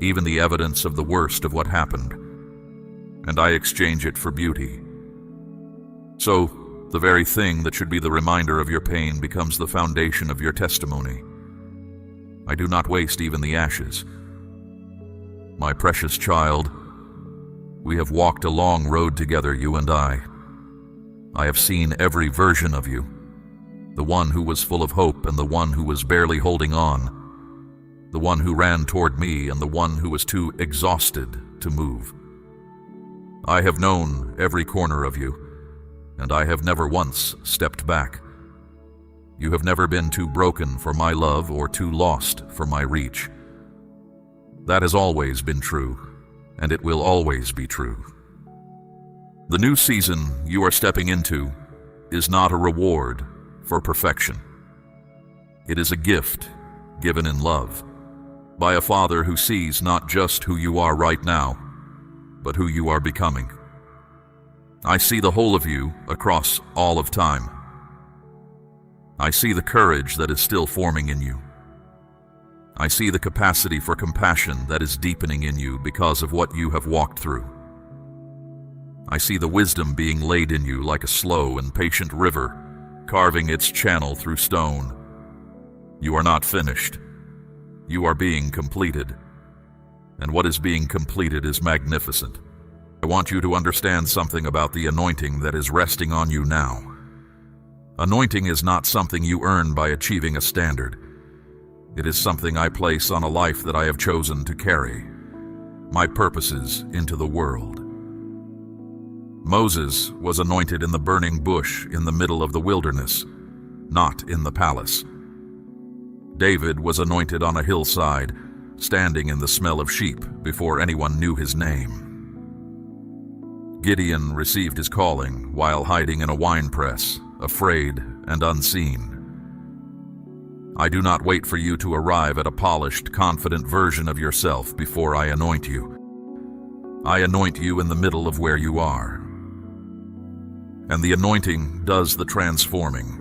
even the evidence of the worst of what happened, and I exchange it for beauty. So, the very thing that should be the reminder of your pain becomes the foundation of your testimony. I do not waste even the ashes. My precious child, we have walked a long road together, you and I. I have seen every version of you, the one who was full of hope and the one who was barely holding on, the one who ran toward me and the one who was too exhausted to move. I have known every corner of you, and I have never once stepped back. You have never been too broken for my love or too lost for my reach. That has always been true, and it will always be true. The new season you are stepping into is not a reward for perfection. It is a gift given in love by a Father who sees not just who you are right now, but who you are becoming. I see the whole of you across all of time. I see the courage that is still forming in you. I see the capacity for compassion that is deepening in you because of what you have walked through. I see the wisdom being laid in you like a slow and patient river, carving its channel through stone. You are not finished. You are being completed. And what is being completed is magnificent. I want you to understand something about the anointing that is resting on you now. Anointing is not something you earn by achieving a standard. It is something I place on a life that I have chosen to carry, my purposes into the world. Moses was anointed in the burning bush in the middle of the wilderness, not in the palace. David was anointed on a hillside, standing in the smell of sheep before anyone knew his name. Gideon received his calling while hiding in a winepress, afraid and unseen. I do not wait for you to arrive at a polished, confident version of yourself before I anoint you. I anoint you in the middle of where you are. And the anointing does the transforming.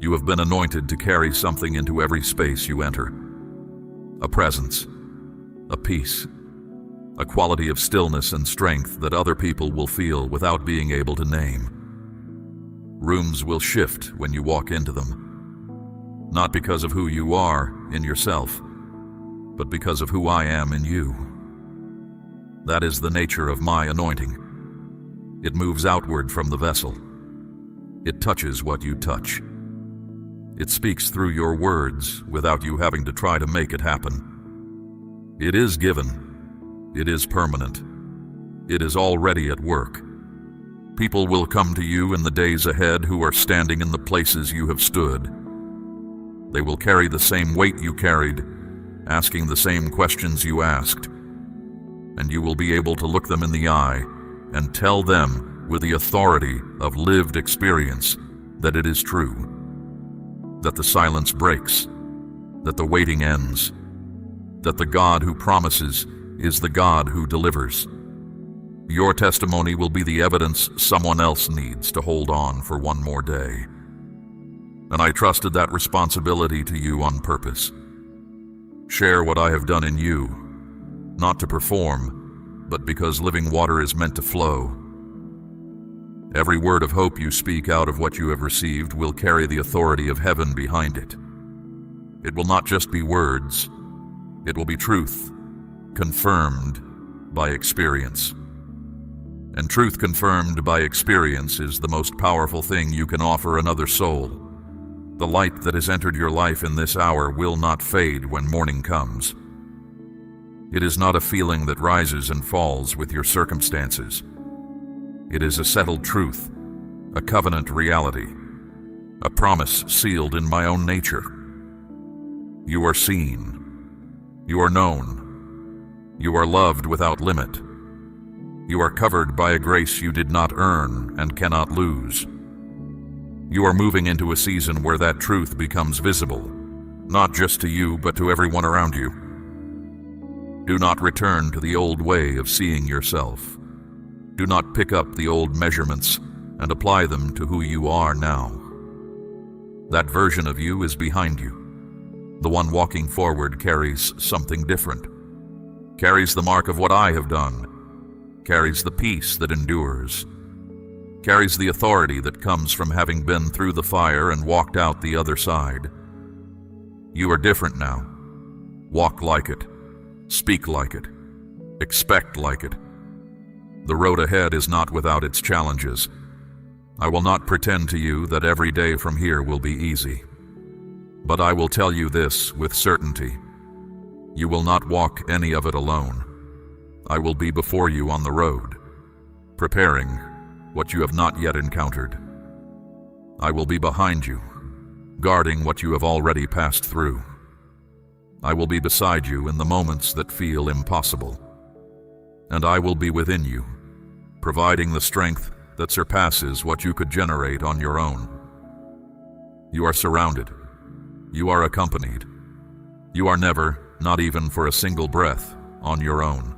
You have been anointed to carry something into every space you enter. A presence, a peace, a quality of stillness and strength that other people will feel without being able to name. Rooms will shift when you walk into them, not because of who you are in yourself, but because of who I am in you. That is the nature of my anointing. It moves outward from the vessel. It touches what you touch. It speaks through your words without you having to try to make it happen. It is given. It is permanent. It is already at work. People will come to you in the days ahead who are standing in the places you have stood. They will carry the same weight you carried, asking the same questions you asked. And you will be able to look them in the eye and tell them with the authority of lived experience that it is true, that the silence breaks, that the waiting ends, that the God who promises is the God who delivers. Your testimony will be the evidence someone else needs to hold on for one more day. And I trusted that responsibility to you on purpose. Share what I have done in you, not to perform, but because living water is meant to flow. Every word of hope you speak out of what you have received will carry the authority of heaven behind it. It will not just be words, it will be truth, confirmed by experience. And truth confirmed by experience is the most powerful thing you can offer another soul. The light that has entered your life in this hour will not fade when morning comes. It is not a feeling that rises and falls with your circumstances. It is a settled truth, a covenant reality, a promise sealed in my own nature. You are seen. You are known. You are loved without limit. You are covered by a grace you did not earn and cannot lose. You are moving into a season where that truth becomes visible, not just to you, but to everyone around you. Do not return to the old way of seeing yourself. Do not pick up the old measurements and apply them to who you are now. That version of you is behind you. The one walking forward carries something different, carries the mark of what I have done, carries the peace that endures, carries the authority that comes from having been through the fire and walked out the other side. You are different now. Walk like it. Speak like it. Expect like it. The road ahead is not without its challenges. I will not pretend to you that every day from here will be easy. But I will tell you this with certainty. You will not walk any of it alone. I will be before you on the road, preparing what you have not yet encountered. I will be behind you, guarding what you have already passed through. I will be beside you in the moments that feel impossible. And I will be within you, providing the strength that surpasses what you could generate on your own. You are surrounded. You are accompanied. You are never, not even for a single breath, on your own.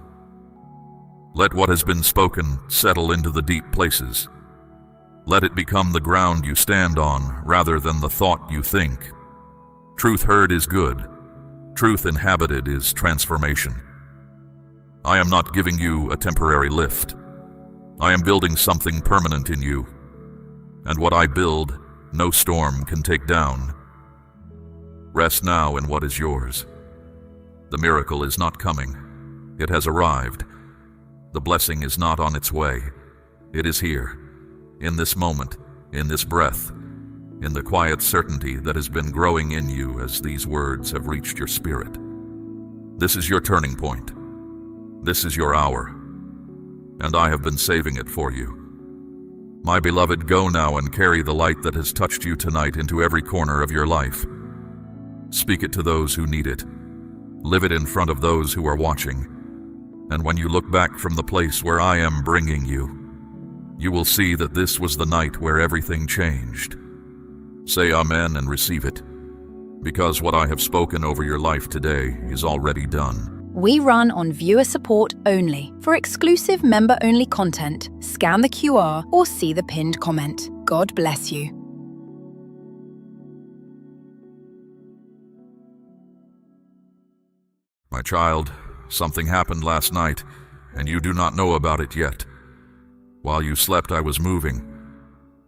Let what has been spoken settle into the deep places. Let it become the ground you stand on rather than the thought you think. Truth heard is good. Truth inhabited is transformation. I am not giving you a temporary lift. I am building something permanent in you. And what I build, no storm can take down. Rest now in what is yours. The miracle is not coming. It has arrived. The blessing is not on its way. It is here, in this moment, in this breath, in the quiet certainty that has been growing in you as these words have reached your spirit. This is your turning point. This is your hour, and I have been saving it for you. My beloved, go now and carry the light that has touched you tonight into every corner of your life. Speak it to those who need it. Live it in front of those who are watching. And when you look back from the place where I am bringing you, you will see that this was the night where everything changed. Say amen and receive it, because what I have spoken over your life today is already done. We run on viewer support only. For exclusive member-only content, scan the QR or see the pinned comment. God bless you. My child, something happened last night, and you do not know about it yet. While you slept, I was moving.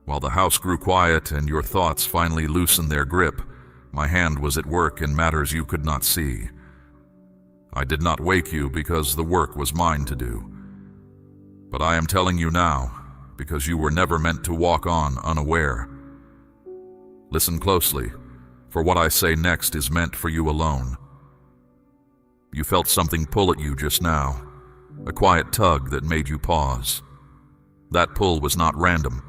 While the house grew quiet and your thoughts finally loosened their grip, my hand was at work in matters you could not see. I did not wake you because the work was mine to do. But I am telling you now, because you were never meant to walk on unaware. Listen closely, for what I say next is meant for you alone. You felt something pull at you just now, a quiet tug that made you pause. That pull was not random.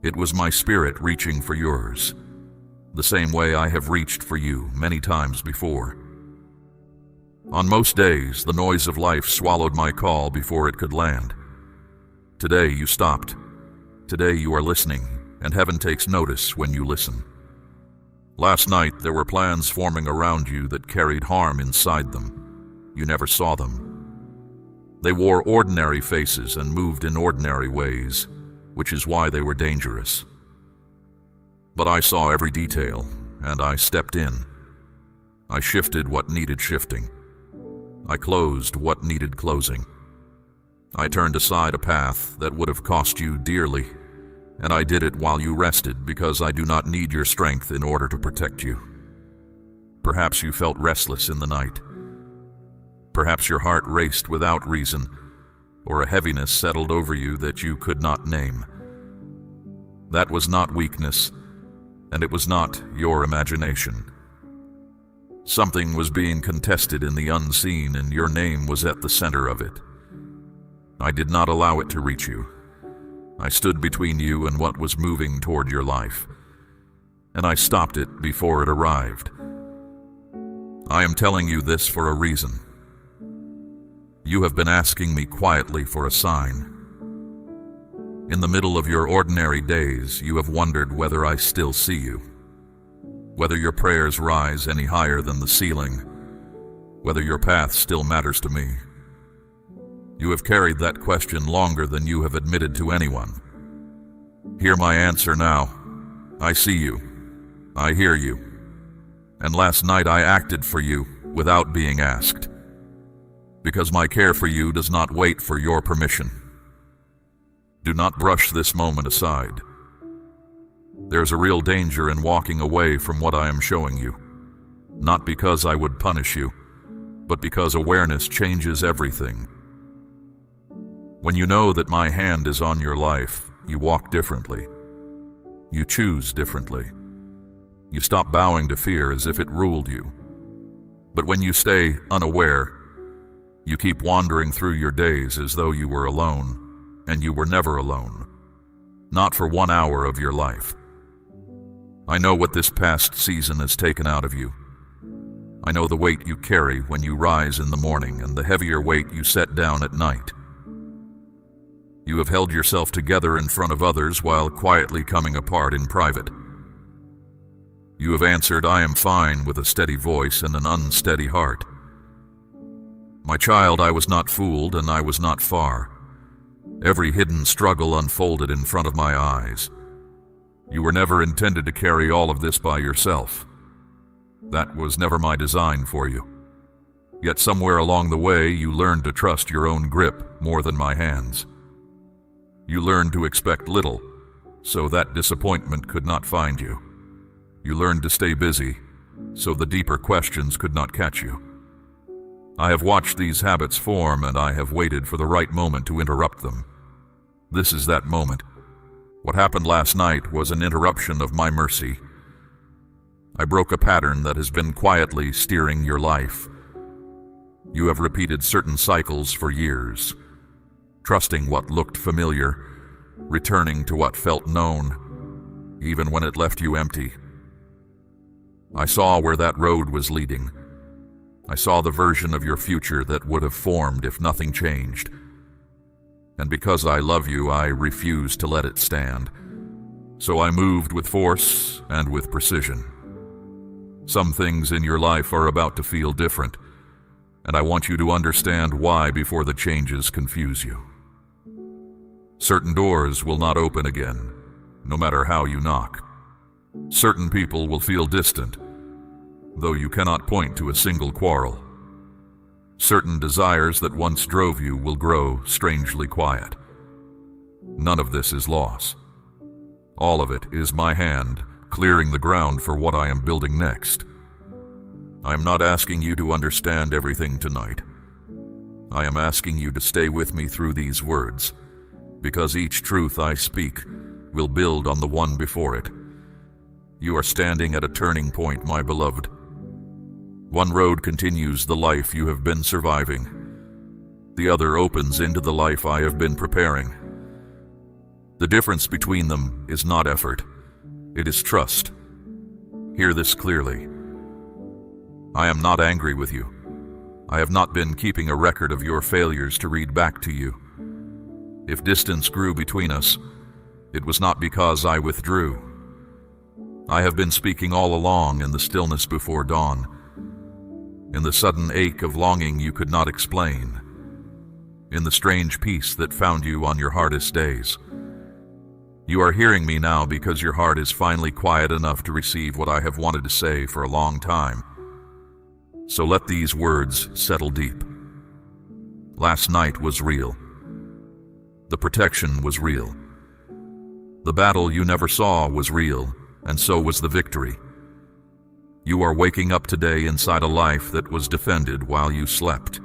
It was my spirit reaching for yours. the same way I have reached for you many times before. On most days, the noise of life swallowed my call before it could land. Today you stopped. Today you are listening, and heaven takes notice when you listen. Last night there were plans forming around you that carried harm inside them. You never saw them. They wore ordinary faces and moved in ordinary ways, which is why they were dangerous. But I saw every detail, and I stepped in. I shifted what needed shifting. I closed what needed closing. I turned aside a path that would have cost you dearly, and I did it while you rested because I do not need your strength in order to protect you. Perhaps you felt restless in the night. Perhaps your heart raced without reason, or a heaviness settled over you that you could not name. That was not weakness, and it was not your imagination. Something was being contested in the unseen, and your name was at the center of it. I did not allow it to reach you. I stood between you and what was moving toward your life, and I stopped it before it arrived. I am telling you this for a reason. You have been asking me quietly for a sign. In the middle of your ordinary days, you have wondered whether I still see you, whether your prayers rise any higher than the ceiling, whether your path still matters to me. You have carried that question longer than you have admitted to anyone. Hear my answer now. I see you. I hear you. And last night I acted for you without being asked, because my care for you does not wait for your permission. Do not brush this moment aside. There's a real danger in walking away from what I am showing you, not because I would punish you, but because awareness changes everything. When you know that my hand is on your life, you walk differently. You choose differently. You stop bowing to fear as if it ruled you. But when you stay unaware, you keep wandering through your days as though you were alone, and you were never alone. Not for 1 hour of your life. I know what this past season has taken out of you. I know the weight you carry when you rise in the morning and the heavier weight you set down at night. You have held yourself together in front of others while quietly coming apart in private. You have answered, "I am fine," with a steady voice and an unsteady heart. My child, I was not fooled and I was not far. Every hidden struggle unfolded in front of my eyes. You were never intended to carry all of this by yourself. That was never my design for you. Yet somewhere along the way, you learned to trust your own grip more than my hands. You learned to expect little, so that disappointment could not find you. You learned to stay busy, so the deeper questions could not catch you. I have watched these habits form, and I have waited for the right moment to interrupt them. This is that moment. What happened last night was an interruption of my mercy. I broke a pattern that has been quietly steering your life. You have repeated certain cycles for years, trusting what looked familiar, returning to what felt known, even when it left you empty. I saw where that road was leading. I saw the version of your future that would have formed if nothing changed. And because I love you, I refused to let it stand. So I moved with force and with precision. Some things in your life are about to feel different, and I want you to understand why before the changes confuse you. Certain doors will not open again, no matter how you knock. Certain people will feel distant, though you cannot point to a single quarrel. Certain desires that once drove you will grow strangely quiet. None of this is loss. All of it is my hand clearing the ground for what I am building next. I am not asking you to understand everything tonight. I am asking you to stay with me through these words, because each truth I speak will build on the one before it. You are standing at a turning point, my beloved. One road continues the life you have been surviving. The other opens into the life I have been preparing. The difference between them is not effort, it is trust. Hear this clearly. I am not angry with you. I have not been keeping a record of your failures to read back to you. If distance grew between us, it was not because I withdrew. I have been speaking all along in the stillness before dawn, in the sudden ache of longing you could not explain, in the strange peace that found you on your hardest days. You are hearing me now because your heart is finally quiet enough to receive what I have wanted to say for a long time. So let these words settle deep. Last night was real. The protection was real. The battle you never saw was real, and so was the victory. You are waking up today inside a life that was defended while you slept.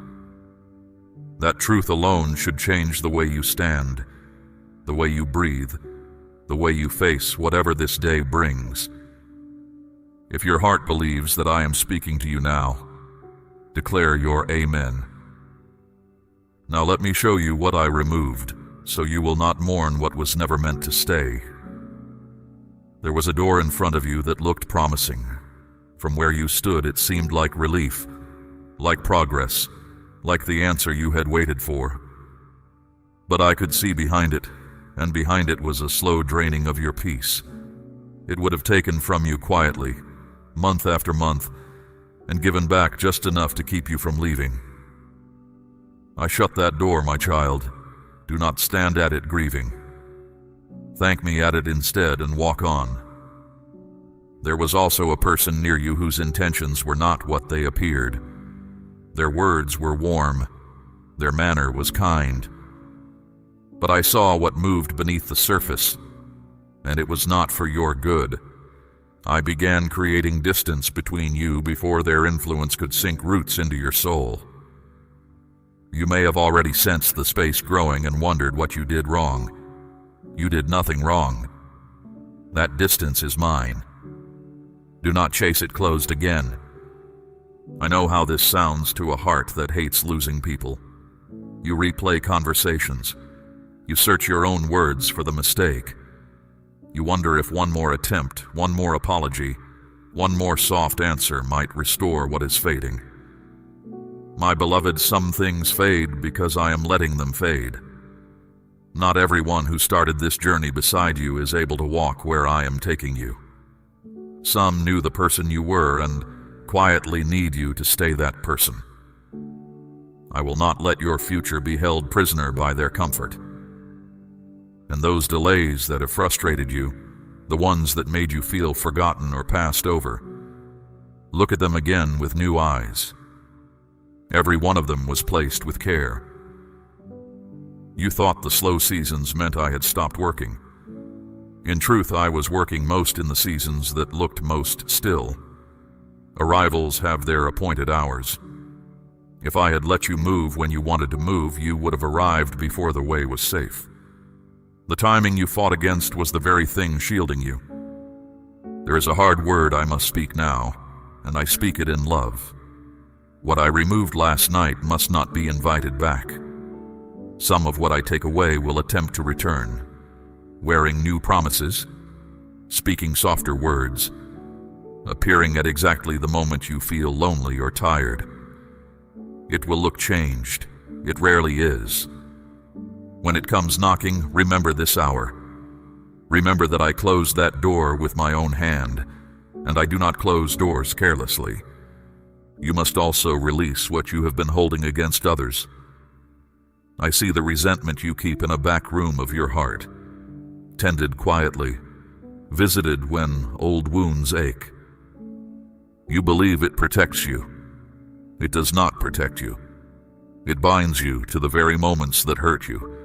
That truth alone should change the way you stand, the way you breathe, the way you face whatever this day brings. If your heart believes that I am speaking to you now, declare your amen. Now let me show you what I removed, so you will not mourn what was never meant to stay. There was a door in front of you that looked promising. From where you stood, it seemed like relief, like progress, like the answer you had waited for. But I could see behind it, and behind it was a slow draining of your peace. It would have taken from you quietly, month after month, and given back just enough to keep you from leaving. I shut that door, my child. Do not stand at it grieving. Thank me at it instead and walk on. There was also a person near you whose intentions were not what they appeared. Their words were warm. Their manner was kind. But I saw what moved beneath the surface, and it was not for your good. I began creating distance between you before their influence could sink roots into your soul. You may have already sensed the space growing and wondered what you did wrong. You did nothing wrong. That distance is mine. Do not chase it closed again. I know how this sounds to a heart that hates losing people. You replay conversations. You search your own words for the mistake. You wonder if one more attempt, one more apology, one more soft answer might restore what is fading. My beloved, some things fade because I am letting them fade. Not everyone who started this journey beside you is able to walk where I am taking you. Some knew the person you were and quietly need you to stay that person. I will not let your future be held prisoner by their comfort. And those delays that have frustrated you, the ones that made you feel forgotten or passed over, look at them again with new eyes. Every one of them was placed with care. You thought the slow seasons meant I had stopped working. In truth, I was working most in the seasons that looked most still. Arrivals have their appointed hours. If I had let you move when you wanted to move, you would have arrived before the way was safe. The timing you fought against was the very thing shielding you. There is a hard word I must speak now, and I speak it in love. What I removed last night must not be invited back. Some of what I take away will attempt to return, wearing new promises, speaking softer words, appearing at exactly the moment you feel lonely or tired. It will look changed. It rarely is. When it comes knocking, remember this hour. Remember that I closed that door with my own hand, and I do not close doors carelessly. You must also release what you have been holding against others. I see the resentment you keep in a back room of your heart, tended quietly, visited when old wounds ache. You believe it protects you. It does not protect you. It binds you to the very moments that hurt you,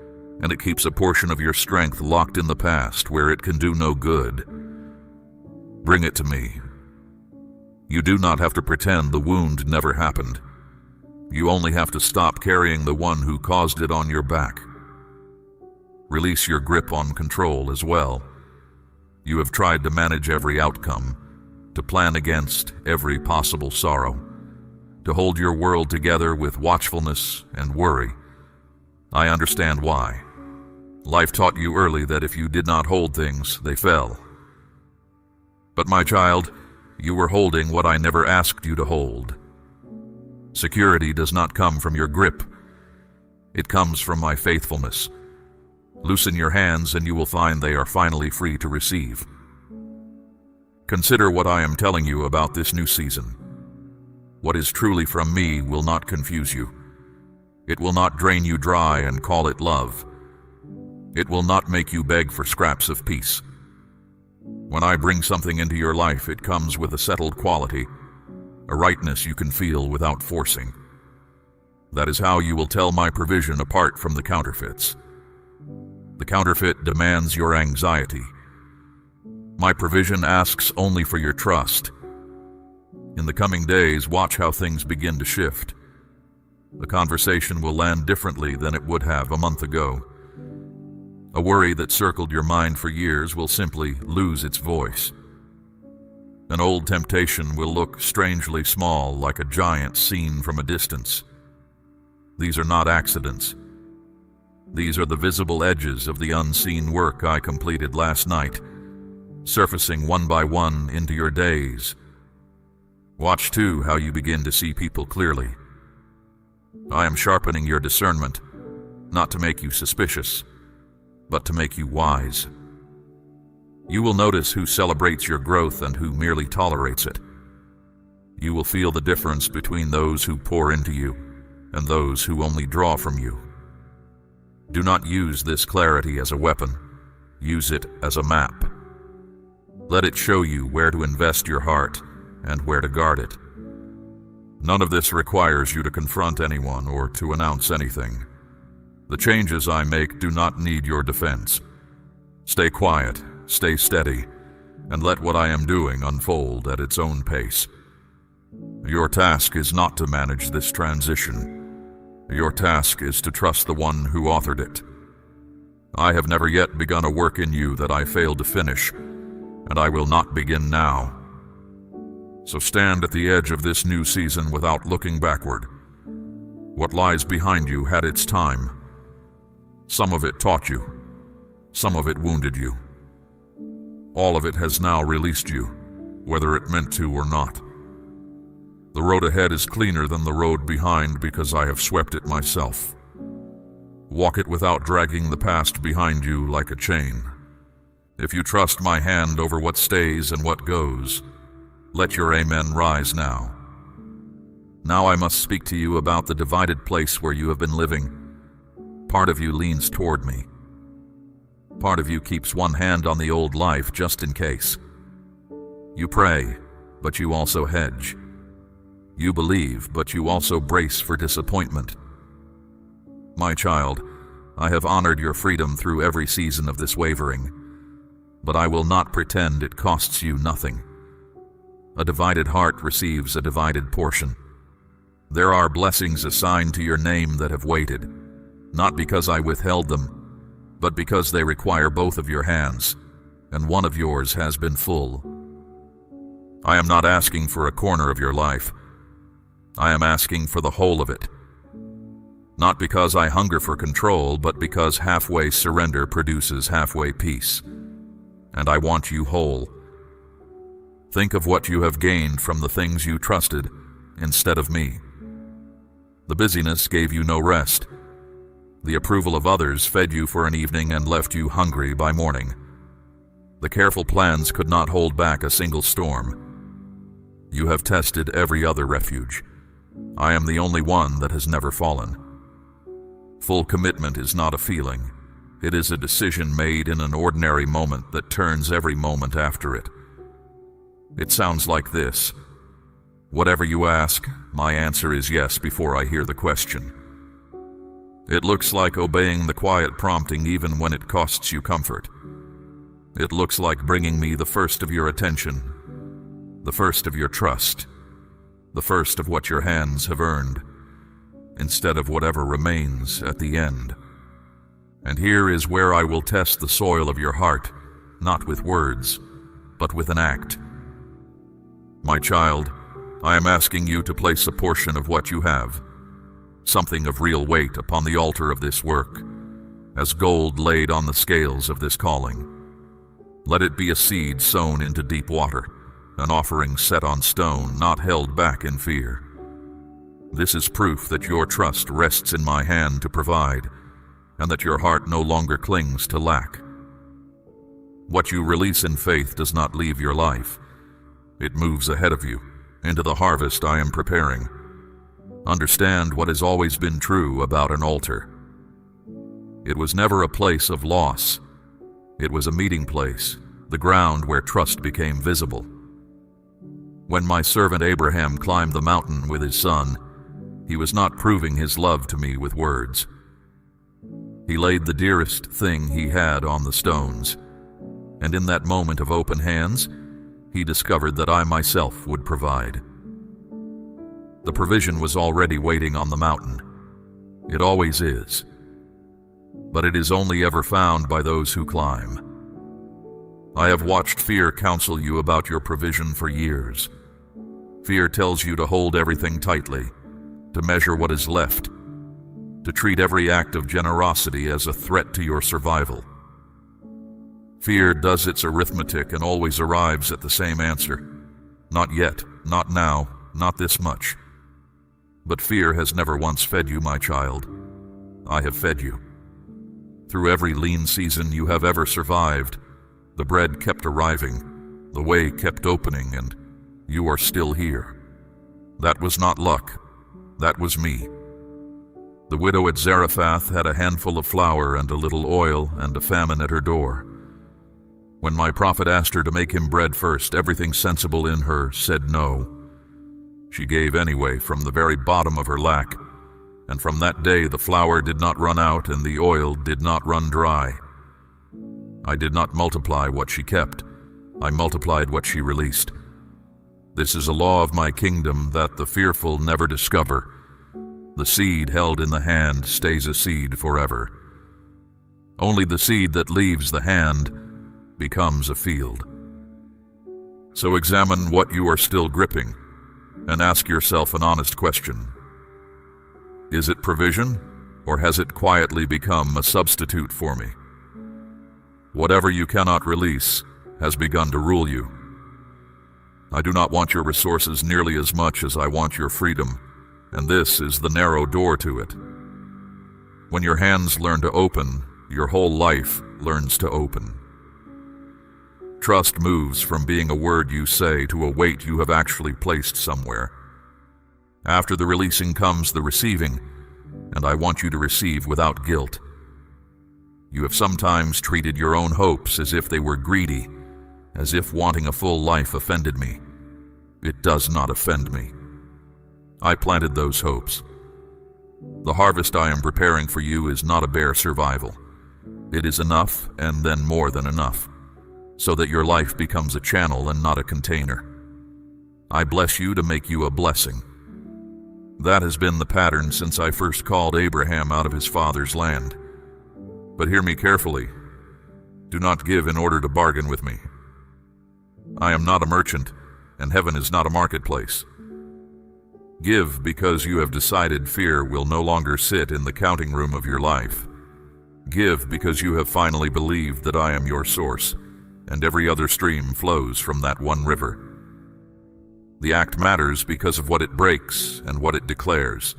and it keeps a portion of your strength locked in the past where it can do no good. Bring it to me. You do not have to pretend the wound never happened. You only have to stop carrying the one who caused it on your back. Release your grip on control as well. You have tried to manage every outcome, to plan against every possible sorrow, to hold your world together with watchfulness and worry. I understand why. Life taught you early that if you did not hold things, they fell. But my child, you were holding what I never asked you to hold. Security does not come from your grip. It comes from my faithfulness. Loosen your hands and you will find they are finally free to receive. Consider what I am telling you about this new season. What is truly from me will not confuse you. It will not drain you dry and call it love. It will not make you beg for scraps of peace. When I bring something into your life, it comes with a settled quality, a rightness you can feel without forcing. That is how you will tell my provision apart from the counterfeits. The counterfeit demands your anxiety. My provision asks only for your trust. In the coming days, watch how things begin to shift. The conversation will land differently than it would have a month ago. A worry that circled your mind for years will simply lose its voice. An old temptation will look strangely small, like a giant seen from a distance. These are not accidents. These are the visible edges of the unseen work I completed last night, surfacing one by one into your days. Watch, too, how you begin to see people clearly. I am sharpening your discernment, not to make you suspicious, but to make you wise. You will notice who celebrates your growth and who merely tolerates it. You will feel the difference between those who pour into you and those who only draw from you. Do not use this clarity as a weapon. Use it as a map. Let it show you where to invest your heart and where to guard it. None of this requires you to confront anyone or to announce anything. The changes I make do not need your defense. Stay quiet, stay steady, and let what I am doing unfold at its own pace. Your task is not to manage this transition. Your task is to trust the one who authored it. I have never yet begun a work in you that I failed to finish, and I will not begin now. So stand at the edge of this new season without looking backward. What lies behind you had its time. Some of it taught you. Some of it wounded you. All of it has now released you, whether it meant to or not. The road ahead is cleaner than the road behind because I have swept it myself. Walk it without dragging the past behind you like a chain. If you trust my hand over what stays and what goes, let your amen rise now. Now I must speak to you about the divided place where you have been living. Part of you leans toward me. Part of you keeps one hand on the old life just in case. You pray, but you also hedge. You believe, but you also brace for disappointment. My child, I have honored your freedom through every season of this wavering, but I will not pretend it costs you nothing. A divided heart receives a divided portion. There are blessings assigned to your name that have waited, not because I withheld them, but because they require both of your hands, and one of yours has been full. I am not asking for a corner of your life. I am asking for the whole of it. Not because I hunger for control, but because halfway surrender produces halfway peace. And I want you whole. Think of what you have gained from the things you trusted instead of me. The busyness gave you no rest. The approval of others fed you for an evening and left you hungry by morning. The careful plans could not hold back a single storm. You have tested every other refuge. I am the only one that has never fallen. Full commitment is not a feeling. It is a decision made in an ordinary moment that turns every moment after it. It sounds like this. Whatever you ask, my answer is yes before I hear the question. It looks like obeying the quiet prompting even when it costs you comfort. It looks like bringing me the first of your attention, the first of your trust, the first of what your hands have earned, instead of whatever remains at the end. And here is where I will test the soil of your heart, not with words, but with an act. My child, I am asking you to place a portion of what you have, something of real weight, upon the altar of this work, as gold laid on the scales of this calling. Let it be a seed sown into deep water, an offering set on stone, not held back in fear. This is proof that your trust rests in my hand to provide, and that your heart no longer clings to lack. What you release in faith does not leave your life. It moves ahead of you, into the harvest I am preparing. Understand what has always been true about an altar. It was never a place of loss. It was a meeting place, the ground where trust became visible. When my servant Abraham climbed the mountain with his son, he was not proving his love to me with words. He laid the dearest thing he had on the stones, and in that moment of open hands, he discovered that I myself would provide. The provision was already waiting on the mountain. It always is. But it is only ever found by those who climb. I have watched fear counsel you about your provision for years. Fear tells you to hold everything tightly, to measure what is left, to treat every act of generosity as a threat to your survival. Fear does its arithmetic and always arrives at the same answer. Not yet, not now, not this much. But fear has never once fed you, my child. I have fed you. Through every lean season you have ever survived, the bread kept arriving, the way kept opening, and you are still here. That was not luck. That was me. The widow at Zarephath had a handful of flour and a little oil and a famine at her door. When my prophet asked her to make him bread first, everything sensible in her said no. She gave anyway from the very bottom of her lack, and from that day the flour did not run out and the oil did not run dry. I did not multiply what she kept. I multiplied what she released. This is a law of my kingdom that the fearful never discover. The seed held in the hand stays a seed forever. Only the seed that leaves the hand becomes a field. So examine what you are still gripping and ask yourself an honest question. Is it provision, or has it quietly become a substitute for me? Whatever you cannot release has begun to rule you. I do not want your resources nearly as much as I want your freedom, and this is the narrow door to it. When your hands learn to open, your whole life learns to open. Trust moves from being a word you say to a weight you have actually placed somewhere. After the releasing comes the receiving, and I want you to receive without guilt. You have sometimes treated your own hopes as if they were greedy, as if wanting a full life offended me. It does not offend me. I planted those hopes. The harvest I am preparing for you is not a bare survival. It is enough and then more than enough, so that your life becomes a channel and not a container. I bless you to make you a blessing. That has been the pattern since I first called Abraham out of his father's land. But hear me carefully. Do not give in order to bargain with me. I am not a merchant, and heaven is not a marketplace. Give because you have decided fear will no longer sit in the counting room of your life. Give because you have finally believed that I am your source, and every other stream flows from that one river. The act matters because of what it breaks and what it declares,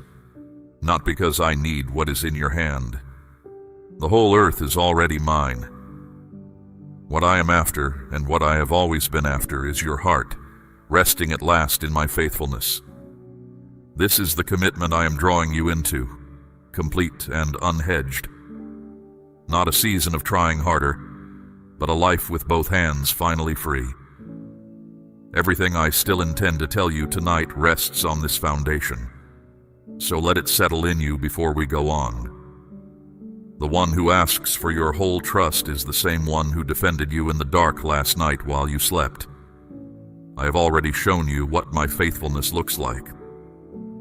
not because I need what is in your hand. The whole earth is already mine. What I am after, and what I have always been after, is your heart, resting at last in my faithfulness. This is the commitment I am drawing you into, complete and unhedged. Not a season of trying harder, but a life with both hands finally free. Everything I still intend to tell you tonight rests on this foundation, so let it settle in you before we go on. The one who asks for your whole trust is the same one who defended you in the dark last night while you slept. I have already shown you what my faithfulness looks like.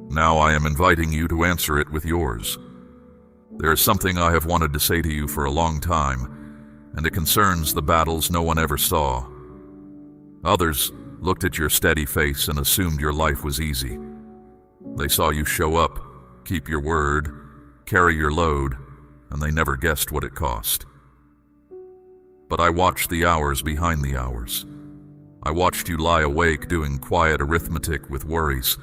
Now I am inviting you to answer it with yours. There is something I have wanted to say to you for a long time, and it concerns the battles no one ever saw. Others looked at your steady face and assumed your life was easy. They saw you show up, keep your word, carry your load, and they never guessed what it cost. But I watched the hours behind the hours. I watched you lie awake doing quiet arithmetic with worries.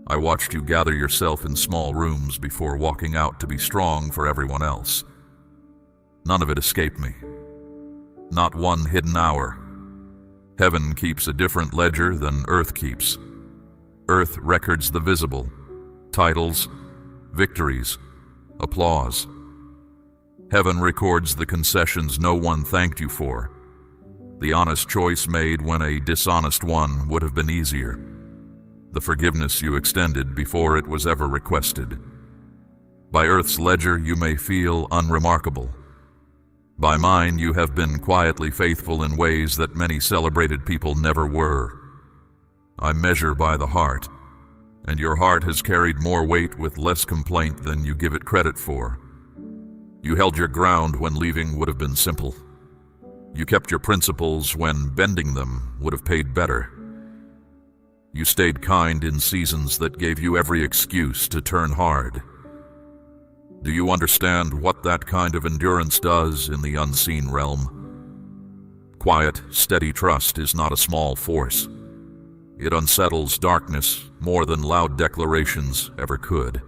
I watched you gather yourself in small rooms before walking out to be strong for everyone else. None of it escaped me. Not one hidden hour. Heaven keeps a different ledger than earth keeps. Earth records the visible, titles, victories, applause. Heaven records the concessions no one thanked you for, the honest choice made when a dishonest one would have been easier, the forgiveness you extended before it was ever requested. By earth's ledger you may feel unremarkable. By mine you have been quietly faithful in ways that many celebrated people never were. I measure by the heart, and your heart has carried more weight with less complaint than you give it credit for. You held your ground when leaving would have been simple. You kept your principles when bending them would have paid better. You stayed kind in seasons that gave you every excuse to turn hard. Do you understand what that kind of endurance does in the unseen realm? Quiet, steady trust is not a small force. It unsettles darkness more than loud declarations ever could.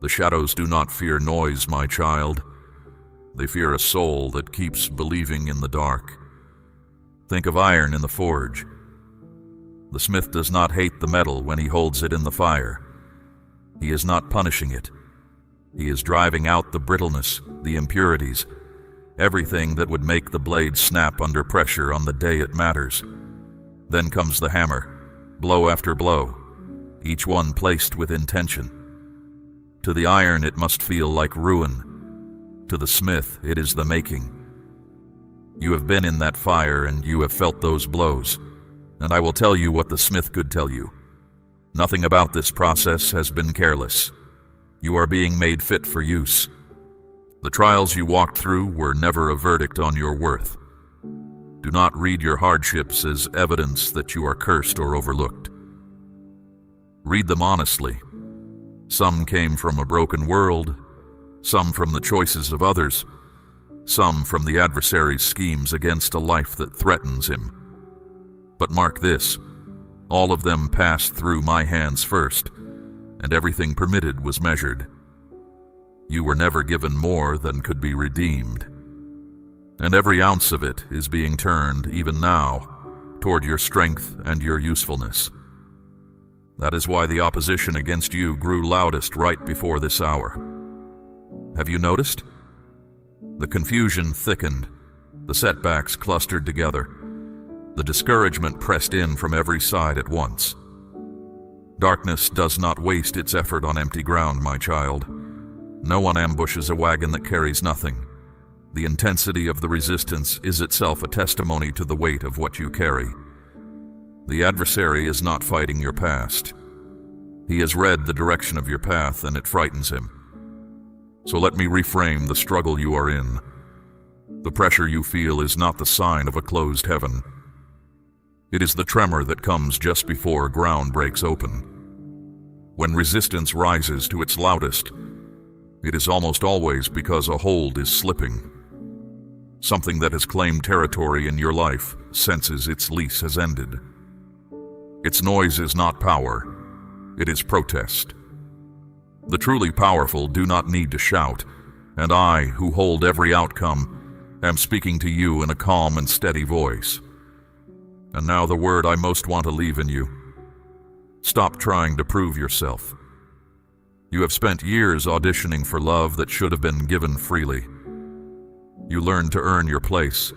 The shadows do not fear noise, my child. They fear a soul that keeps believing in the dark. Think of iron in the forge. The smith does not hate the metal when he holds it in the fire. He is not punishing it. He is driving out the brittleness, the impurities, everything that would make the blade snap under pressure on the day it matters. Then comes the hammer, blow after blow, each one placed with intention. To the iron it must feel like ruin. To the smith, it is the making. You have been in that fire and you have felt those blows, and I will tell you what the smith could tell you. Nothing about this process has been careless. You are being made fit for use. The trials you walked through were never a verdict on your worth. Do not read your hardships as evidence that you are cursed or overlooked. Read them honestly. Some came from a broken world, some from the choices of others, some from the adversary's schemes against a life that threatens him. But mark this, all of them passed through my hands first, and everything permitted was measured. You were never given more than could be redeemed, and every ounce of it is being turned, even now, toward your strength and your usefulness. That is why the opposition against you grew loudest right before this hour. Have you noticed? The confusion thickened, the setbacks clustered together, the discouragement pressed in from every side at once. Darkness does not waste its effort on empty ground, my child. No one ambushes a wagon that carries nothing. The intensity of the resistance is itself a testimony to the weight of what you carry. The adversary is not fighting your past. He has read the direction of your path and it frightens him. So let me reframe the struggle you are in. The pressure you feel is not the sign of a closed heaven. It is the tremor that comes just before ground breaks open. When resistance rises to its loudest, it is almost always because a hold is slipping. Something that has claimed territory in your life senses its lease has ended. Its noise is not power, it is protest. The truly powerful do not need to shout, and I, who hold every outcome, am speaking to you in a calm and steady voice. And now the word I most want to leave in you. Stop trying to prove yourself. You have spent years auditioning for love that should have been given freely. You learned to earn your place,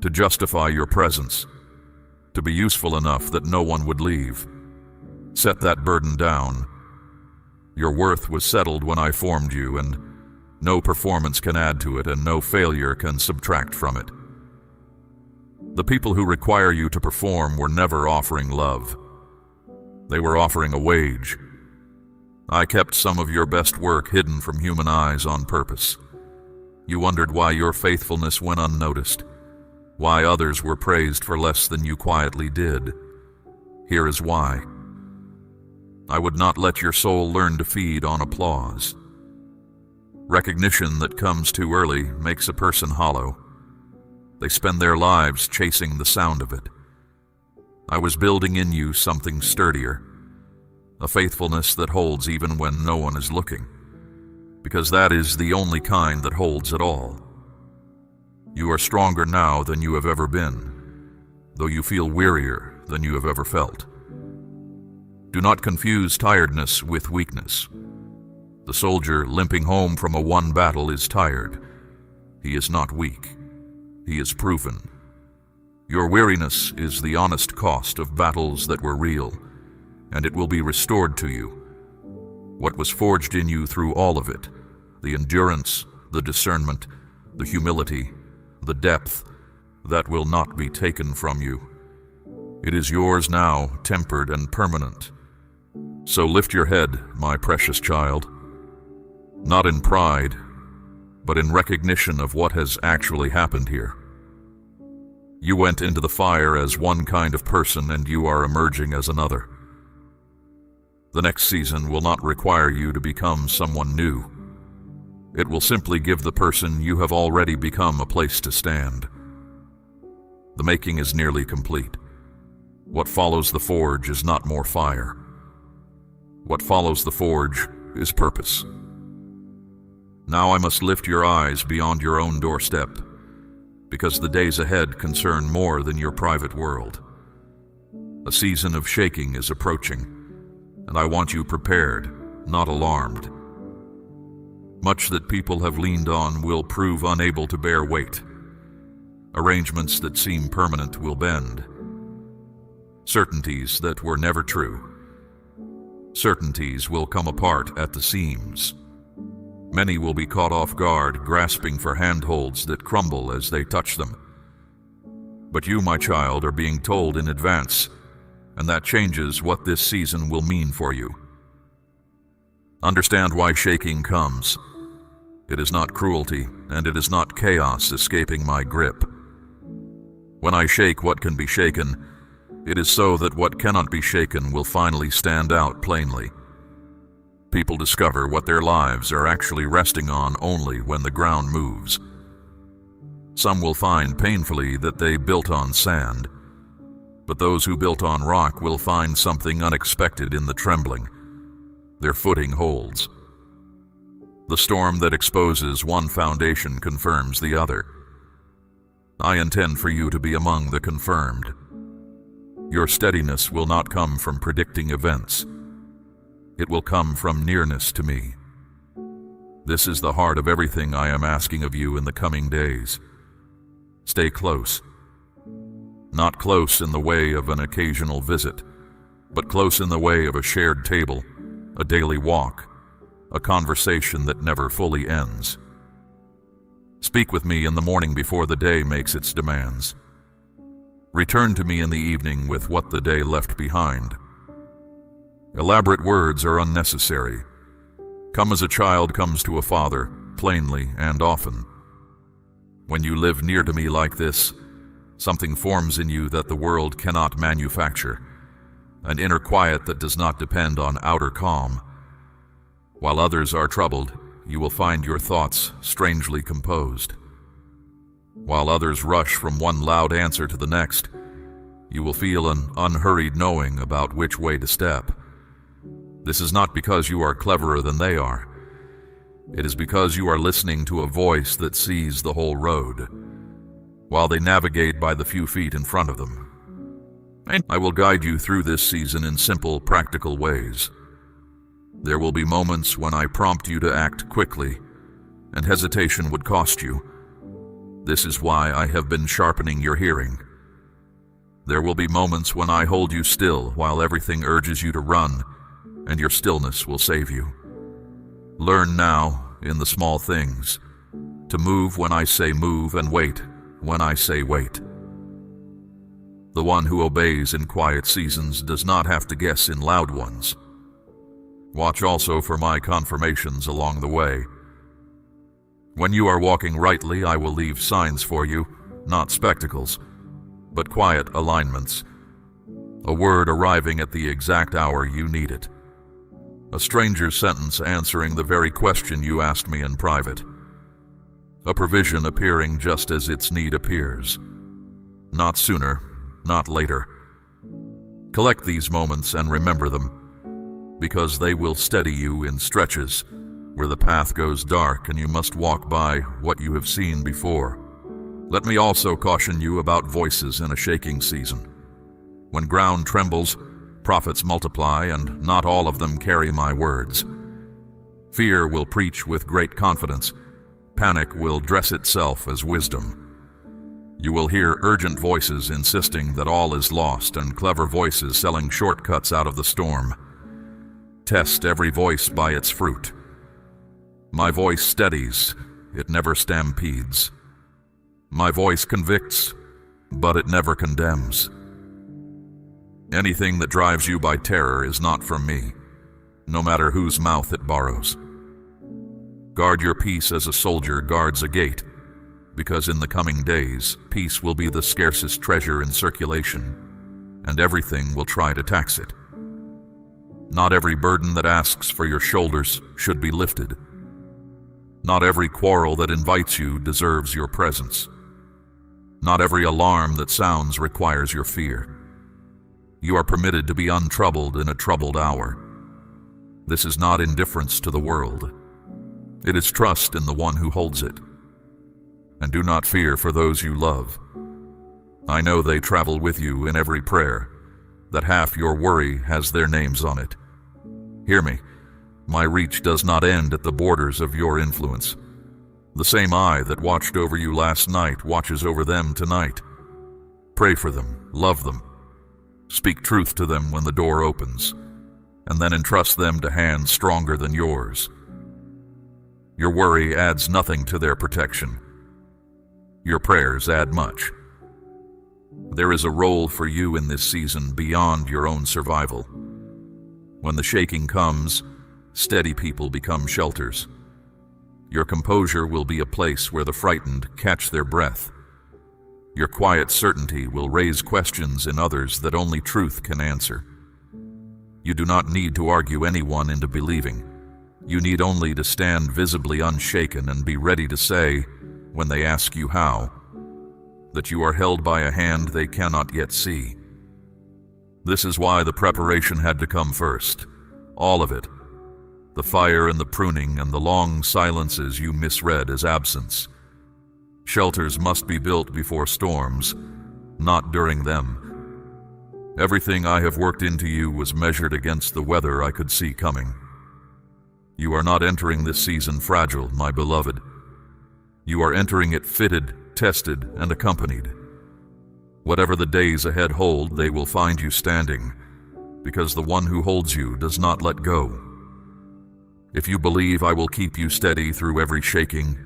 to justify your presence, to be useful enough that no one would leave. Set that burden down. Your worth was settled when I formed you, and no performance can add to it, and no failure can subtract from it. The people who require you to perform were never offering love. They were offering a wage. I kept some of your best work hidden from human eyes on purpose. You wondered why your faithfulness went unnoticed, why others were praised for less than you quietly did. Here is why. I would not let your soul learn to feed on applause. Recognition that comes too early makes a person hollow. They spend their lives chasing the sound of it. I was building in you something sturdier, a faithfulness that holds even when no one is looking, because that is the only kind that holds at all. You are stronger now than you have ever been, though you feel wearier than you have ever felt. Do not confuse tiredness with weakness. The soldier limping home from a won battle is tired. He is not weak. He is proven. Your weariness is the honest cost of battles that were real, and it will be restored to you. What was forged in you through all of it, the endurance, the discernment, the humility, the depth, that will not be taken from you. It is yours now, tempered and permanent. So lift your head, my precious child, not in pride, but in recognition of what has actually happened here. You went into the fire as one kind of person, and you are emerging as another. The next season will not require you to become someone new. It will simply give the person you have already become a place to stand. The making is nearly complete. What follows the forge is not more fire. What follows the forge is purpose. Now I must lift your eyes beyond your own doorstep, because the days ahead concern more than your private world. A season of shaking is approaching, and I want you prepared, not alarmed. Much that people have leaned on will prove unable to bear weight. Arrangements that seem permanent will bend. Certainties that were never true. Certainties will come apart at the seams. Many will be caught off guard, grasping for handholds that crumble as they touch them. But you, my child, are being told in advance, and that changes what this season will mean for you. Understand why shaking comes. It is not cruelty, and it is not chaos escaping my grip. When I shake what can be shaken, it is so that what cannot be shaken will finally stand out plainly. People discover what their lives are actually resting on only when the ground moves. Some will find painfully that they built on sand, but those who built on rock will find something unexpected in the trembling. Their footing holds. The storm that exposes one foundation confirms the other. I intend for you to be among the confirmed. Your steadiness will not come from predicting events. It will come from nearness to me. This is the heart of everything I am asking of you in the coming days. Stay close. Not close in the way of an occasional visit, but close in the way of a shared table, a daily walk, a conversation that never fully ends. Speak with me in the morning before the day makes its demands. Return to me in the evening with what the day left behind. Elaborate words are unnecessary. Come as a child comes to a father, plainly and often. When you live near to me like this, something forms in you that the world cannot manufacture, an inner quiet that does not depend on outer calm. While others are troubled, you will find your thoughts strangely composed. While others rush from one loud answer to the next, you will feel an unhurried knowing about which way to step. This is not because you are cleverer than they are. It is because you are listening to a voice that sees the whole road, while they navigate by the few feet in front of them. And I will guide you through this season in simple, practical ways. There will be moments when I prompt you to act quickly, and hesitation would cost you. This is why I have been sharpening your hearing. There will be moments when I hold you still while everything urges you to run, and your stillness will save you. Learn now, in the small things, to move when I say move and wait when I say wait. The one who obeys in quiet seasons does not have to guess in loud ones. Watch also for my confirmations along the way. When you are walking rightly, I will leave signs for you, not spectacles, but quiet alignments. A word arriving at the exact hour you need it. A stranger's sentence answering the very question you asked me in private. a provision appearing just as its need appears. Not sooner, not later. Collect these moments and remember them, because they will steady you in stretches where the path goes dark and you must walk by what you have seen before. Let me also caution you about voices in a shaking season. When ground trembles, prophets multiply, and not all of them carry my words. Fear will preach with great confidence. Panic will dress itself as wisdom. You will hear urgent voices insisting that all is lost and clever voices selling shortcuts out of the storm. Test every voice by its fruit. My voice steadies, it never stampedes. My voice convicts, but it never condemns. Anything that drives you by terror is not from me, no matter whose mouth it borrows. Guard your peace as a soldier guards a gate, because in the coming days, peace will be the scarcest treasure in circulation, and everything will try to tax it. Not every burden that asks for your shoulders should be lifted. Not every quarrel that invites you deserves your presence. Not every alarm that sounds requires your fear. You are permitted to be untroubled in a troubled hour. This is not indifference to the world. It is trust in the one who holds it. And do not fear for those you love. I know they travel with you in every prayer, that half your worry has their names on it. Hear me. My reach does not end at the borders of your influence. The same eye that watched over you last night watches over them tonight. Pray for them, love them. Speak truth to them when the door opens, and then entrust them to hands stronger than yours. Your worry adds nothing to their protection. Your prayers add much. There is a role for you in this season beyond your own survival. When the shaking comes, steady people become shelters. Your composure will be a place where the frightened catch their breath. Your quiet certainty will raise questions in others that only truth can answer. You do not need to argue anyone into believing. You need only to stand visibly unshaken and be ready to say, when they ask you how, that you are held by a hand they cannot yet see. This is why the preparation had to come first, all of it. The fire and the pruning and the long silences you misread as absence. Shelters must be built before storms, not during them. Everything I have worked into you was measured against the weather I could see coming. You are not entering this season fragile, my beloved. You are entering it fitted, tested, and accompanied. Whatever the days ahead hold, they will find you standing, because the one who holds you does not let go. If you believe I will keep you steady through every shaking,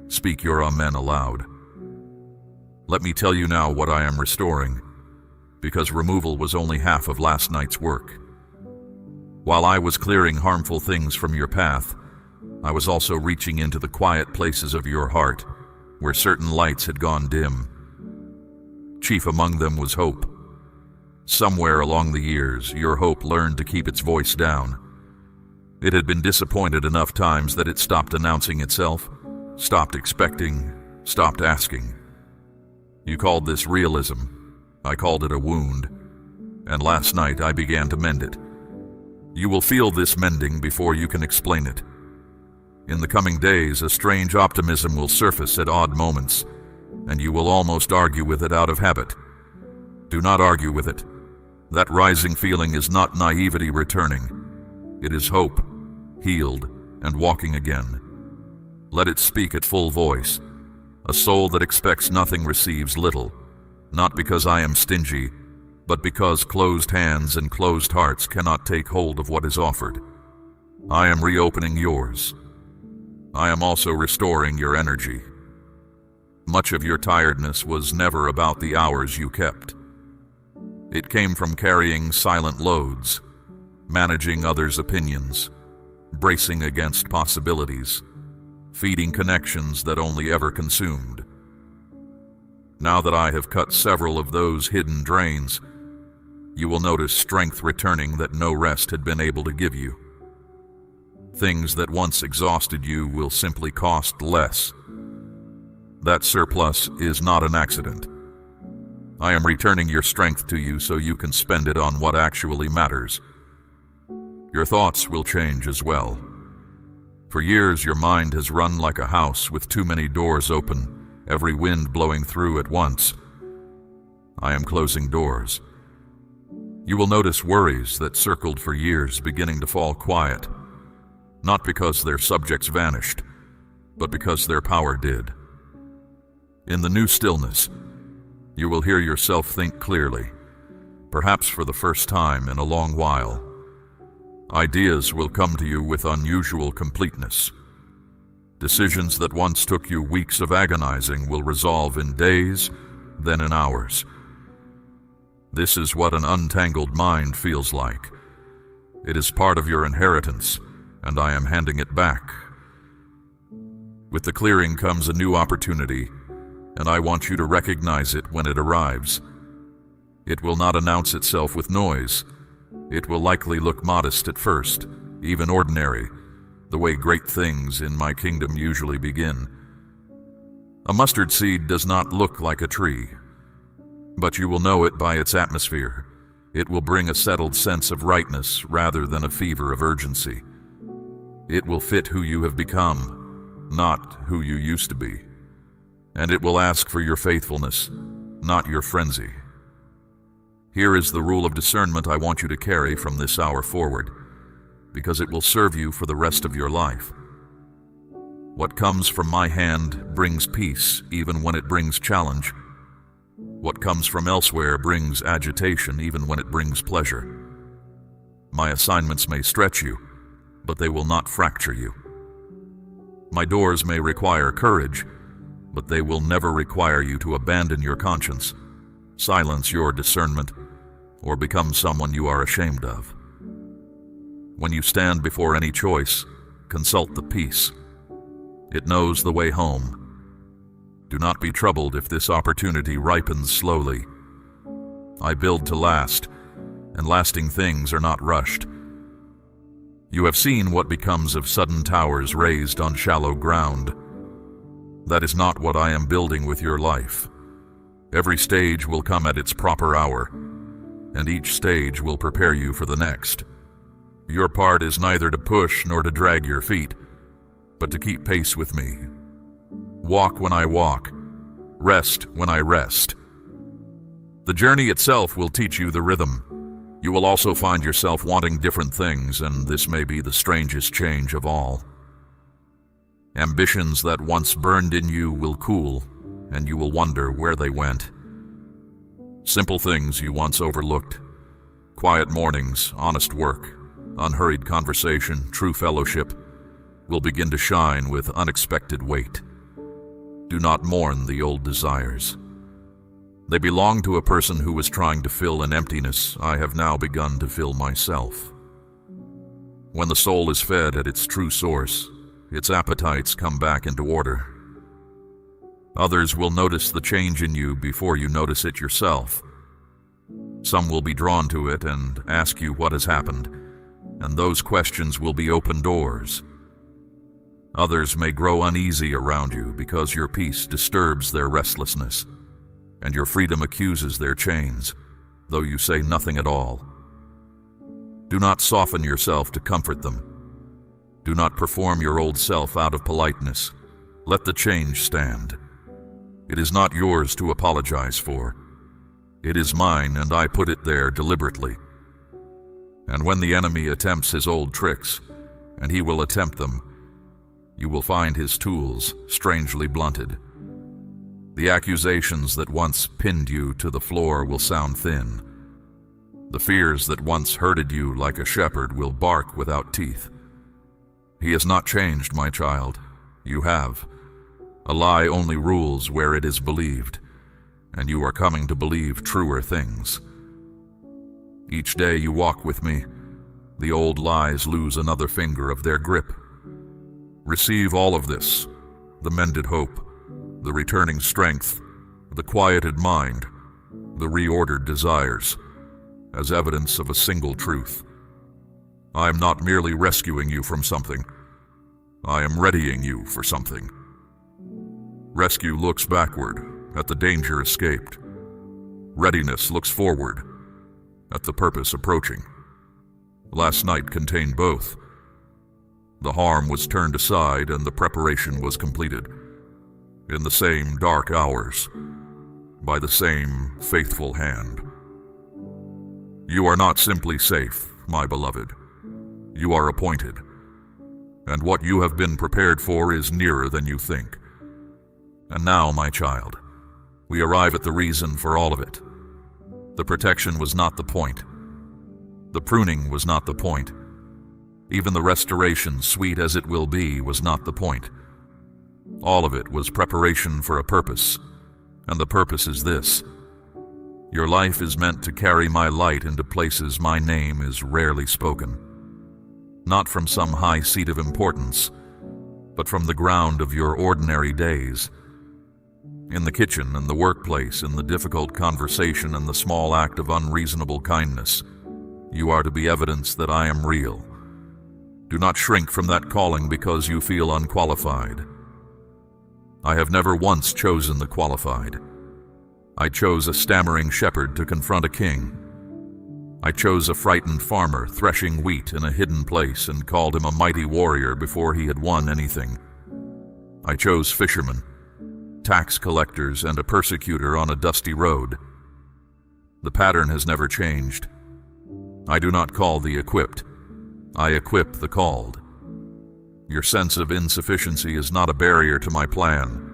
speak your amen aloud. Let me tell you now what I am restoring, because removal was only half of last night's work. While I was clearing harmful things from your path, I was also reaching into the quiet places of your heart, where certain lights had gone dim. Chief among them was hope. Somewhere along the years, your hope learned to keep its voice down. It had been disappointed enough times that it stopped announcing itself, stopped expecting, stopped asking. You called this realism. I called it a wound. And last night I began to mend it. You will feel this mending before you can explain it. In the coming days, a strange optimism will surface at odd moments, and you will almost argue with it out of habit. Do not argue with it. That rising feeling is not naivety returning. It is hope, healed, and walking again. Let it speak at full voice. A soul that expects nothing receives little, not because I am stingy, but because closed hands and closed hearts cannot take hold of what is offered. I am reopening yours. I am also restoring your energy. Much of your tiredness was never about the hours you kept. It came from carrying silent loads, managing others' opinions, bracing against possibilities, feeding connections that only ever consumed. Now that I have cut several of those hidden drains, you will notice strength returning that no rest had been able to give you. Things that once exhausted you will simply cost less. That surplus is not an accident. I am returning your strength to you so you can spend it on what actually matters. Your thoughts will change as well. For years, your mind has run like a house with too many doors open, every wind blowing through at once. I am closing doors. You will notice worries that circled for years beginning to fall quiet, not because their subjects vanished, but because their power did. In the new stillness, you will hear yourself think clearly, perhaps for the first time in a long while. Ideas will come to you with unusual completeness. Decisions that once took you weeks of agonizing will resolve in days, then in hours. This is what an untangled mind feels like. It is part of your inheritance, and I am handing it back. With the clearing comes a new opportunity, and I want you to recognize it when it arrives. It will not announce itself with noise. It will likely look modest at first, even ordinary, the way great things in my kingdom usually begin. A mustard seed does not look like a tree, but you will know it by its atmosphere. It will bring a settled sense of rightness rather than a fever of urgency. It will fit who you have become, not who you used to be. And it will ask for your faithfulness, not your frenzy. Here is the rule of discernment I want you to carry from this hour forward, because it will serve you for the rest of your life. What comes from my hand brings peace, even when it brings challenge. What comes from elsewhere brings agitation, even when it brings pleasure. My assignments may stretch you, but they will not fracture you. My doors may require courage, but they will never require you to abandon your conscience, silence your discernment, or become someone you are ashamed of. When you stand before any choice, consult the peace. It knows the way home. Do not be troubled if this opportunity ripens slowly. I build to last, and lasting things are not rushed. You have seen what becomes of sudden towers raised on shallow ground. That is not what I am building with your life. Every stage will come at its proper hour, and each stage will prepare you for the next. Your part is neither to push nor to drag your feet, but to keep pace with me. Walk when I walk, rest when I rest. The journey itself will teach you the rhythm. You will also find yourself wanting different things, and this may be the strangest change of all. Ambitions that once burned in you will cool, and you will wonder where they went. Simple things you once overlooked, quiet mornings, honest work, unhurried conversation, true fellowship, will begin to shine with unexpected weight. Do not mourn the old desires. They belong to a person who was trying to fill an emptiness I have now begun to fill myself. When the soul is fed at its true source, its appetites come back into order. Others will notice the change in you before you notice it yourself. Some will be drawn to it and ask you what has happened, and those questions will be open doors. Others may grow uneasy around you because your peace disturbs their restlessness, and your freedom accuses their chains, though you say nothing at all. Do not soften yourself to comfort them. Do not perform your old self out of politeness. Let the change stand. It is not yours to apologize for. It is mine, and I put it there deliberately. And when the enemy attempts his old tricks, and he will attempt them, you will find his tools strangely blunted. The accusations that once pinned you to the floor will sound thin. The fears that once herded you like a shepherd will bark without teeth. He has not changed, my child. You have. A lie only rules where it is believed, and you are coming to believe truer things. Each day you walk with me, the old lies lose another finger of their grip. Receive all of this, the mended hope, the returning strength, the quieted mind, the reordered desires, as evidence of a single truth. I am not merely rescuing you from something. I am readying you for something. Rescue looks backward at the danger escaped. Readiness looks forward at the purpose approaching. Last night contained both. The harm was turned aside and the preparation was completed. In the same dark hours, by the same faithful hand. You are not simply safe, my beloved. You are appointed. And what you have been prepared for is nearer than you think. And now, my child, we arrive at the reason for all of it. The protection was not the point. The pruning was not the point. Even the restoration, sweet as it will be, was not the point. All of it was preparation for a purpose, and the purpose is this. Your life is meant to carry my light into places my name is rarely spoken. Not from some high seat of importance, but from the ground of your ordinary days. In the kitchen and the workplace, in the difficult conversation and the small act of unreasonable kindness, you are to be evidence that I am real. Do not shrink from that calling because you feel unqualified. I have never once chosen the qualified. I chose a stammering shepherd to confront a king. I chose a frightened farmer threshing wheat in a hidden place and called him a mighty warrior before he had won anything. I chose fishermen, tax collectors, and a persecutor on a dusty road. The pattern has never changed. I do not call the equipped. I equip the called. Your sense of insufficiency is not a barrier to my plan.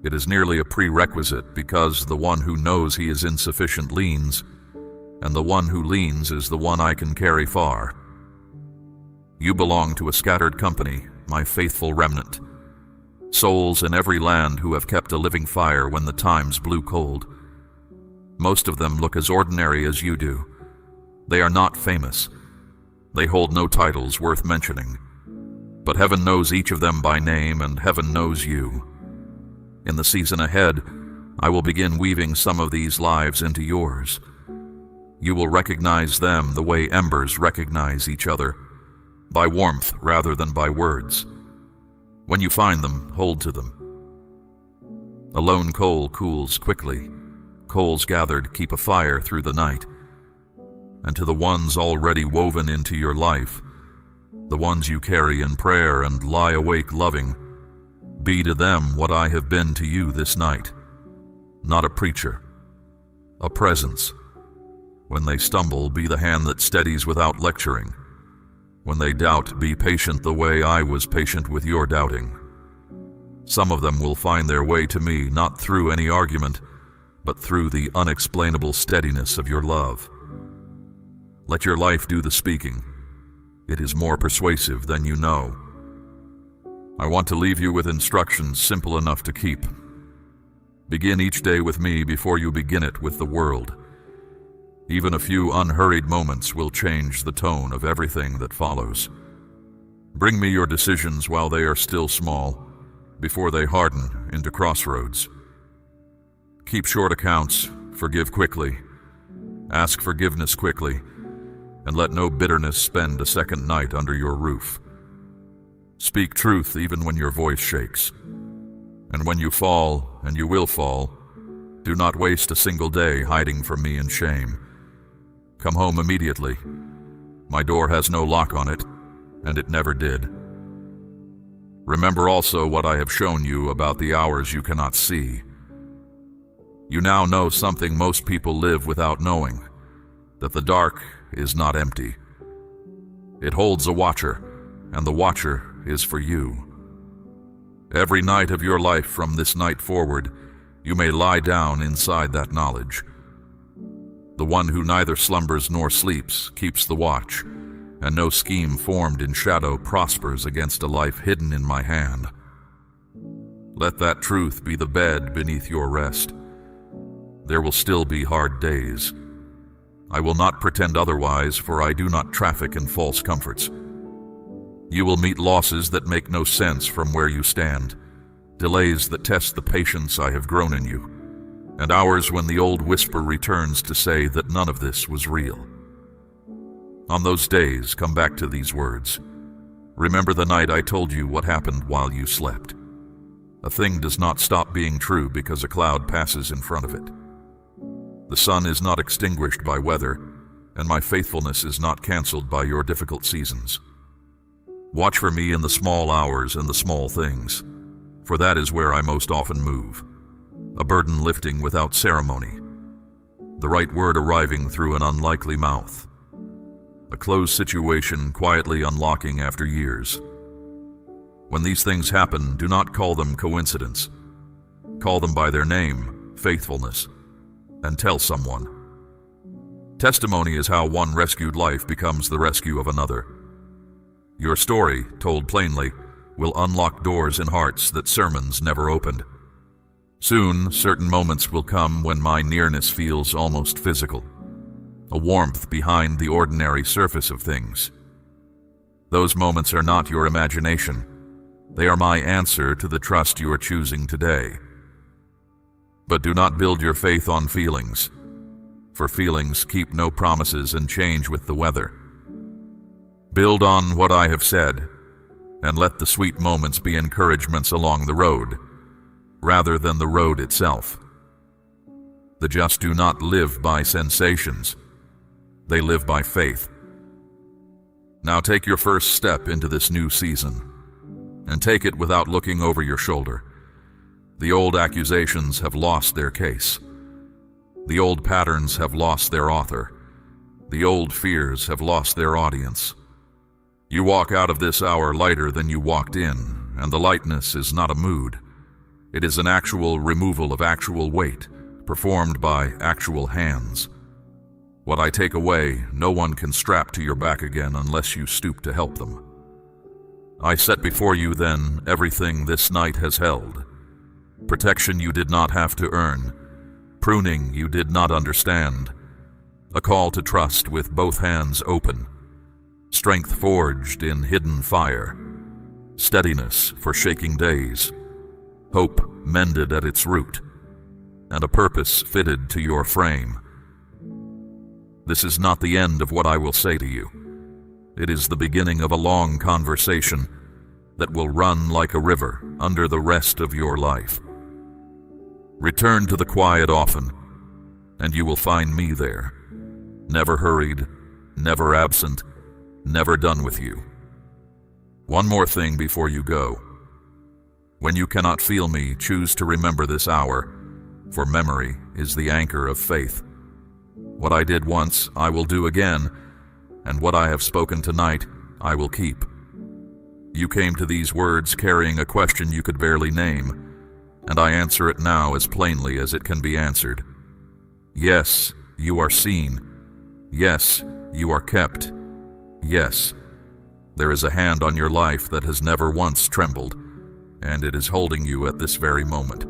It is nearly a prerequisite because the one who knows he is insufficient leans, and the one who leans is the one I can carry far. You belong to a scattered company, my faithful remnant. Souls in every land who have kept a living fire when the times blew cold. Most of them look as ordinary as you do. They are not famous. They hold no titles worth mentioning. But heaven knows each of them by name, and heaven knows you. In the season ahead, I will begin weaving some of these lives into yours. You will recognize them the way embers recognize each other, by warmth rather than by words. When you find them, hold to them. A lone coal cools quickly. Coals gathered keep a fire through the night. And to the ones already woven into your life, the ones you carry in prayer and lie awake loving, be to them what I have been to you this night. Not a preacher, a presence. When they stumble, be the hand that steadies without lecturing. When they doubt, be patient the way I was patient with your doubting. Some of them will find their way to me not through any argument, but through the unexplainable steadiness of your love. Let your life do the speaking. It is more persuasive than you know. I want to leave you with instructions simple enough to keep. Begin each day with me before you begin it with the world. Even a few unhurried moments will change the tone of everything that follows. Bring me your decisions while they are still small, before they harden into crossroads. Keep short accounts, forgive quickly, ask forgiveness quickly, and let no bitterness spend a second night under your roof. Speak truth even when your voice shakes. And when you fall, and you will fall, do not waste a single day hiding from me in shame. Come home immediately. My door has no lock on it, and it never did. Remember also what I have shown you about the hours you cannot see. You now know something most people live without knowing, that the dark is not empty. It holds a watcher, and the watcher is for you. Every night of your life from this night forward, you may lie down inside that knowledge. The one who neither slumbers nor sleeps keeps the watch, and no scheme formed in shadow prospers against a life hidden in my hand. Let that truth be the bed beneath your rest. There will still be hard days. I will not pretend otherwise, for I do not traffic in false comforts. You will meet losses that make no sense from where you stand, delays that test the patience I have grown in you, and hours when the old whisper returns to say that none of this was real. On those days, come back to these words. Remember the night I told you what happened while you slept. A thing does not stop being true because a cloud passes in front of it. The sun is not extinguished by weather, and my faithfulness is not canceled by your difficult seasons. Watch for me in the small hours and the small things, for that is where I most often move. A burden lifting without ceremony, the right word arriving through an unlikely mouth, a closed situation quietly unlocking after years. When these things happen, do not call them coincidence. Call them by their name, faithfulness, and tell someone. Testimony is how one rescued life becomes the rescue of another. Your story, told plainly, will unlock doors in hearts that sermons never opened. Soon, certain moments will come when my nearness feels almost physical, a warmth behind the ordinary surface of things. Those moments are not your imagination. They are my answer to the trust you are choosing today. But do not build your faith on feelings, for feelings keep no promises and change with the weather. Build on what I have said, and let the sweet moments be encouragements along the road, rather than the road itself. The just do not live by sensations. They live by faith. Now take your first step into this new season, and take it without looking over your shoulder. The old accusations have lost their case. The old patterns have lost their author. The old fears have lost their audience. You walk out of this hour lighter than you walked in, and the lightness is not a mood. It is an actual removal of actual weight, performed by actual hands. What I take away, no one can strap to your back again unless you stoop to help them. I set before you then everything this night has held. Protection you did not have to earn. Pruning you did not understand. A call to trust with both hands open. Strength forged in hidden fire. Steadiness for shaking days. Hope mended at its root. And a purpose fitted to your frame. This is not the end of what I will say to you. It is the beginning of a long conversation that will run like a river under the rest of your life. Return to the quiet often, and you will find me there, never hurried, never absent, never done with you. One more thing before you go. When you cannot feel me, choose to remember this hour, for memory is the anchor of faith. What I did once, I will do again, and what I have spoken tonight, I will keep. You came to these words carrying a question you could barely name, and I answer it now as plainly as it can be answered. Yes, you are seen. Yes, you are kept. Yes, there is a hand on your life that has never once trembled, and it is holding you at this very moment.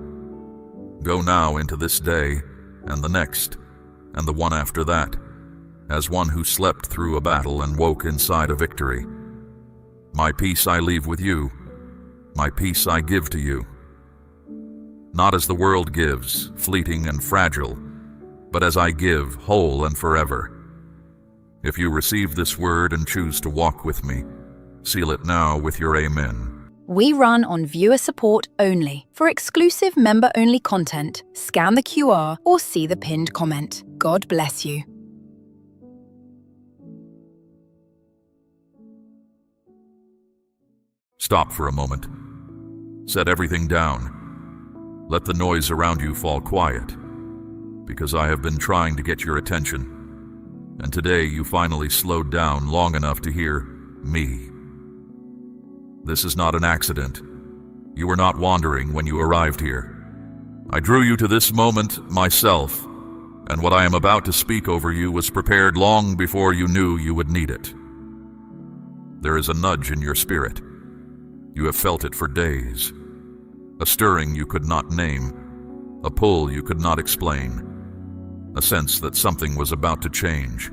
Go now into this day, and the next, and the one after that, as one who slept through a battle and woke inside a victory. My peace I leave with you. My peace I give to you. Not as the world gives, fleeting and fragile, but as I give, whole and forever. If you receive this word and choose to walk with me, seal it now with your amen. We run on viewer support only. For exclusive member-only content, scan the QR or see the pinned comment. God bless you. Stop for a moment. Set everything down. Let the noise around you fall quiet, because I have been trying to get your attention, and today you finally slowed down long enough to hear me. This is not an accident. You were not wandering when you arrived here. I drew you to this moment myself, and what I am about to speak over you was prepared long before you knew you would need it. There is a nudge in your spirit. You have felt it for days. A stirring you could not name, a pull you could not explain, a sense that something was about to change.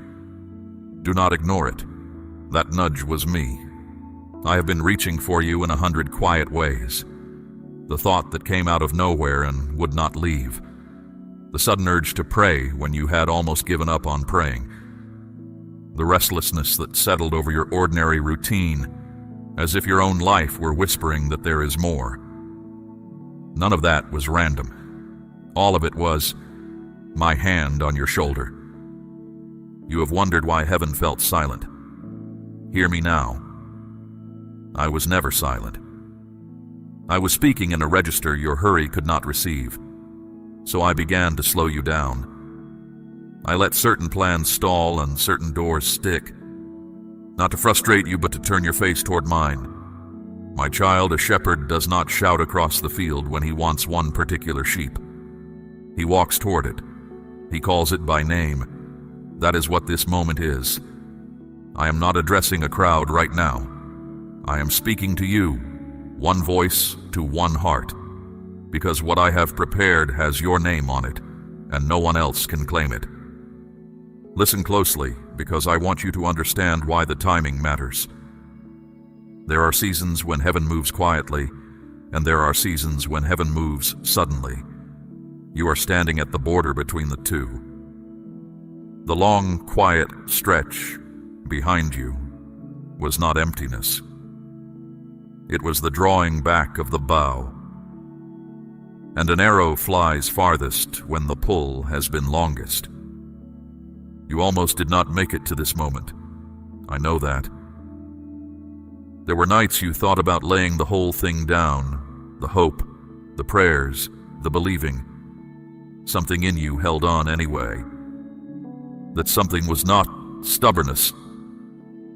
Do not ignore it. That nudge was me. I have been reaching for you in 100 quiet ways. The thought that came out of nowhere and would not leave. The sudden urge to pray when you had almost given up on praying. The restlessness that settled over your ordinary routine, as if your own life were whispering that there is more. None of that was random. All of it was my hand on your shoulder. You have wondered why heaven felt silent. Hear me now. I was never silent. I was speaking in a register your hurry could not receive, so I began to slow you down. I let certain plans stall and certain doors stick, not to frustrate you but to turn your face toward mine. My child, a shepherd does not shout across the field when he wants one particular sheep. He walks toward it. He calls it by name. That is what this moment is. I am not addressing a crowd right now. I am speaking to you, one voice to one heart, because what I have prepared has your name on it, and no one else can claim it. Listen closely, because I want you to understand why the timing matters. There are seasons when heaven moves quietly, and there are seasons when heaven moves suddenly. You are standing at the border between the two. The long, quiet stretch behind you was not emptiness. It was the drawing back of the bow. And an arrow flies farthest when the pull has been longest. You almost did not make it to this moment. I know that. There were nights you thought about laying the whole thing down, the hope, the prayers, the believing. Something in you held on anyway. That something was not stubbornness.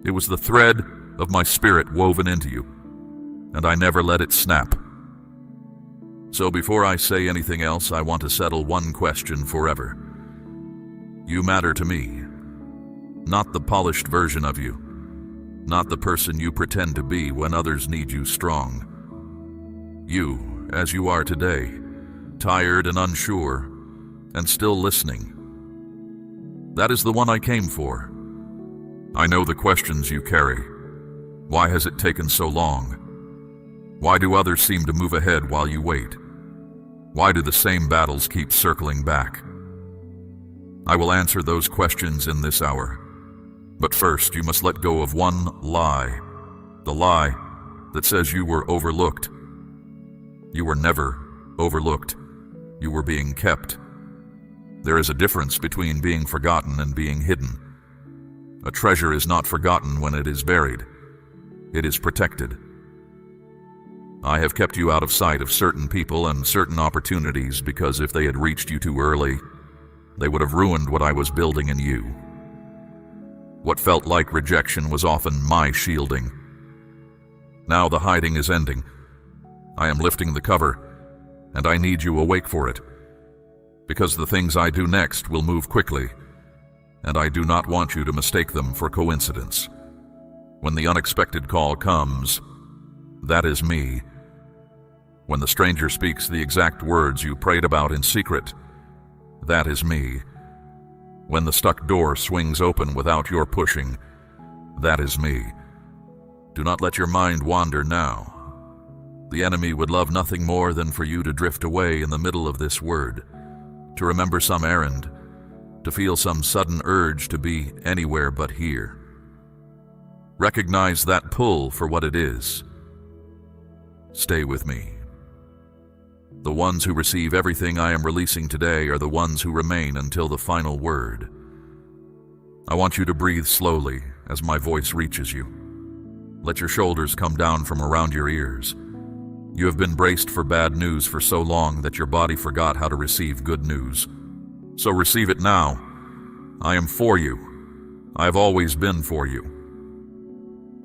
It was the thread of my spirit woven into you, and I never let it snap. So before I say anything else, I want to settle one question forever. You matter to me. Not the polished version of you. Not the person you pretend to be when others need you strong. You, as you are today, tired and unsure, and still listening. That is the one I came for. I know the questions you carry. Why has it taken so long? Why do others seem to move ahead while you wait? Why do the same battles keep circling back? I will answer those questions in this hour. But first, you must let go of one lie. The lie that says you were overlooked. You were never overlooked. You were being kept. There is a difference between being forgotten and being hidden. A treasure is not forgotten when it is buried. It is protected. I have kept you out of sight of certain people and certain opportunities because if they had reached you too early, they would have ruined what I was building in you. What felt like rejection was often my shielding. Now the hiding is ending. I am lifting the cover, and I need you awake for it. Because the things I do next will move quickly, and I do not want you to mistake them for coincidence. When the unexpected call comes, that is me. When the stranger speaks the exact words you prayed about in secret, that is me. When the stuck door swings open without your pushing, that is me. Do not let your mind wander now. The enemy would love nothing more than for you to drift away in the middle of this word, to remember some errand, to feel some sudden urge to be anywhere but here. Recognize that pull for what it is. Stay with me. The ones who receive everything I am releasing today are the ones who remain until the final word. I want you to breathe slowly as my voice reaches you. Let your shoulders come down from around your ears. You have been braced for bad news for so long that your body forgot how to receive good news. So receive it now. I am for you. I have always been for you.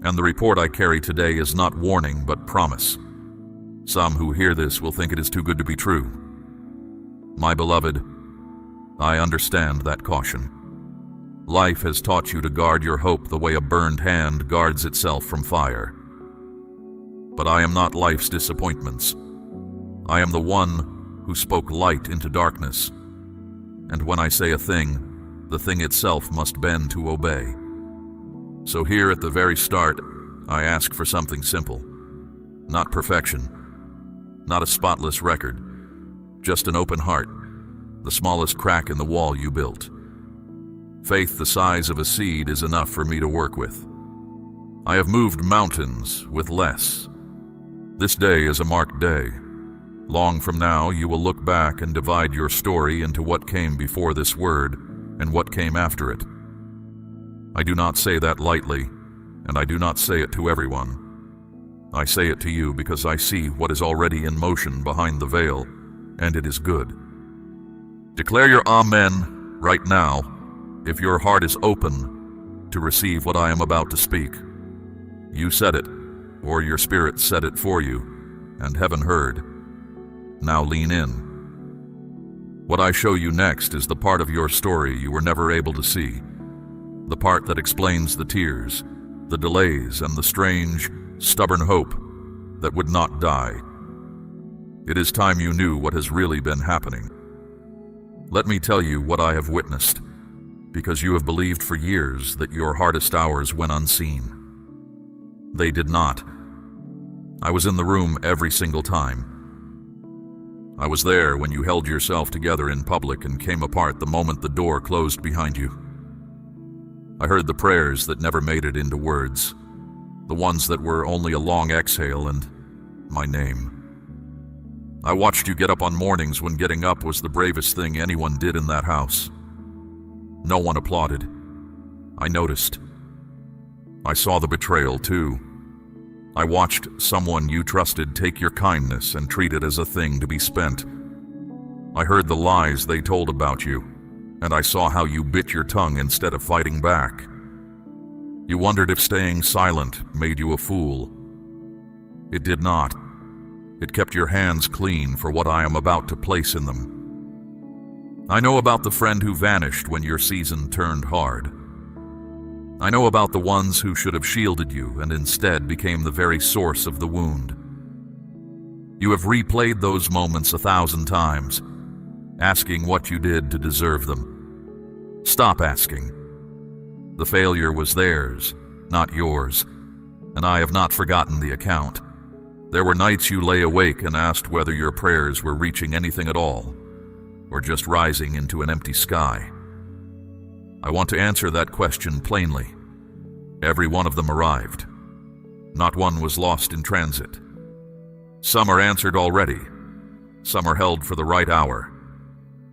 And the report I carry today is not warning but promise. Some who hear this will think it is too good to be true. My beloved, I understand that caution. Life has taught you to guard your hope the way a burned hand guards itself from fire. But I am not life's disappointments. I am the one who spoke light into darkness. And when I say a thing, the thing itself must bend to obey. So here at the very start, I ask for something simple. Not perfection. Not a spotless record. Just an open heart. The smallest crack in the wall you built. Faith the size of a seed is enough for me to work with. I have moved mountains with less. This day is a marked day. Long from now, you will look back and divide your story into what came before this word and what came after it. I do not say that lightly, and I do not say it to everyone. I say it to you because I see what is already in motion behind the veil, and it is good. Declare your Amen right now if your heart is open to receive what I am about to speak. You said it, or your spirit said it for you, and heaven heard. Now lean in. What I show you next is the part of your story you were never able to see, the part that explains the tears, the delays, and the strange, stubborn hope that would not die. It is time you knew what has really been happening. Let me tell you what I have witnessed, because you have believed for years that your hardest hours went unseen. They did not. I was in the room every single time. I was there when you held yourself together in public and came apart the moment the door closed behind you. I heard the prayers that never made it into words, the ones that were only a long exhale and my name. I watched you get up on mornings when getting up was the bravest thing anyone did in that house. No one applauded. I noticed. I saw the betrayal too. I watched someone you trusted take your kindness and treat it as a thing to be spent. I heard the lies they told about you, and I saw how you bit your tongue instead of fighting back. You wondered if staying silent made you a fool. It did not. It kept your hands clean for what I am about to place in them. I know about the friend who vanished when your season turned hard. I know about the ones who should have shielded you and instead became the very source of the wound. You have replayed those moments 1,000 times, asking what you did to deserve them. Stop asking. The failure was theirs, not yours, and I have not forgotten the account. There were nights you lay awake and asked whether your prayers were reaching anything at all, or just rising into an empty sky. I want to answer that question plainly. Every one of them arrived. Not one was lost in transit. Some are answered already. Some are held for the right hour.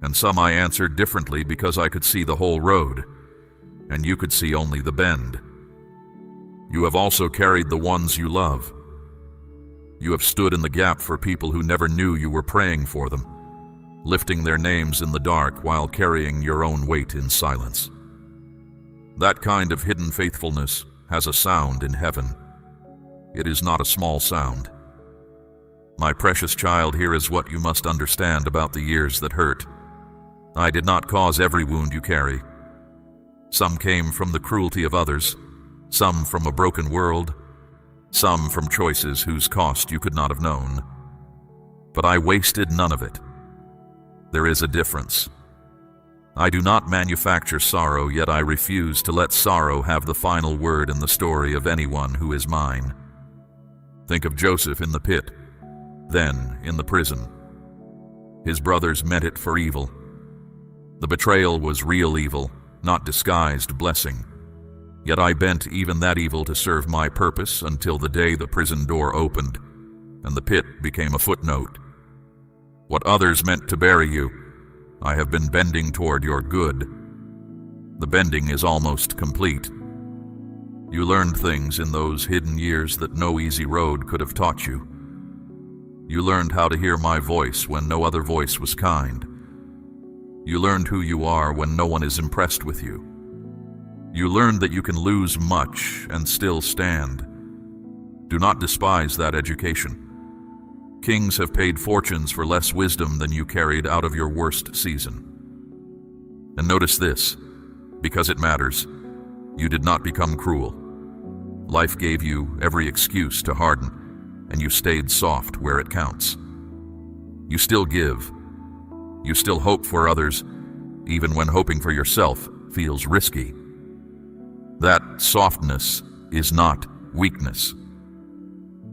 And some I answered differently because I could see the whole road, and you could see only the bend. You have also carried the ones you love. You have stood in the gap for people who never knew you were praying for them, lifting their names in the dark while carrying your own weight in silence. That kind of hidden faithfulness has a sound in heaven. It is not a small sound. My precious child, here is what you must understand about the years that hurt. I did not cause every wound you carry. Some came from the cruelty of others, some from a broken world, some from choices whose cost you could not have known. But I wasted none of it. There is a difference. I do not manufacture sorrow, yet I refuse to let sorrow have the final word in the story of anyone who is mine. Think of Joseph in the pit, then in the prison. His brothers meant it for evil. The betrayal was real evil, not disguised blessing. Yet I bent even that evil to serve my purpose until the day the prison door opened, and the pit became a footnote. What others meant to bury you, I have been bending toward your good. The bending is almost complete. You learned things in those hidden years that no easy road could have taught you. You learned how to hear my voice when no other voice was kind. You learned who you are when no one is impressed with you. You learned that you can lose much and still stand. Do not despise that education. Kings have paid fortunes for less wisdom than you carried out of your worst season. And notice this, because it matters, you did not become cruel. Life gave you every excuse to harden, and you stayed soft where it counts. You still give. You still hope for others, even when hoping for yourself feels risky. That softness is not weakness.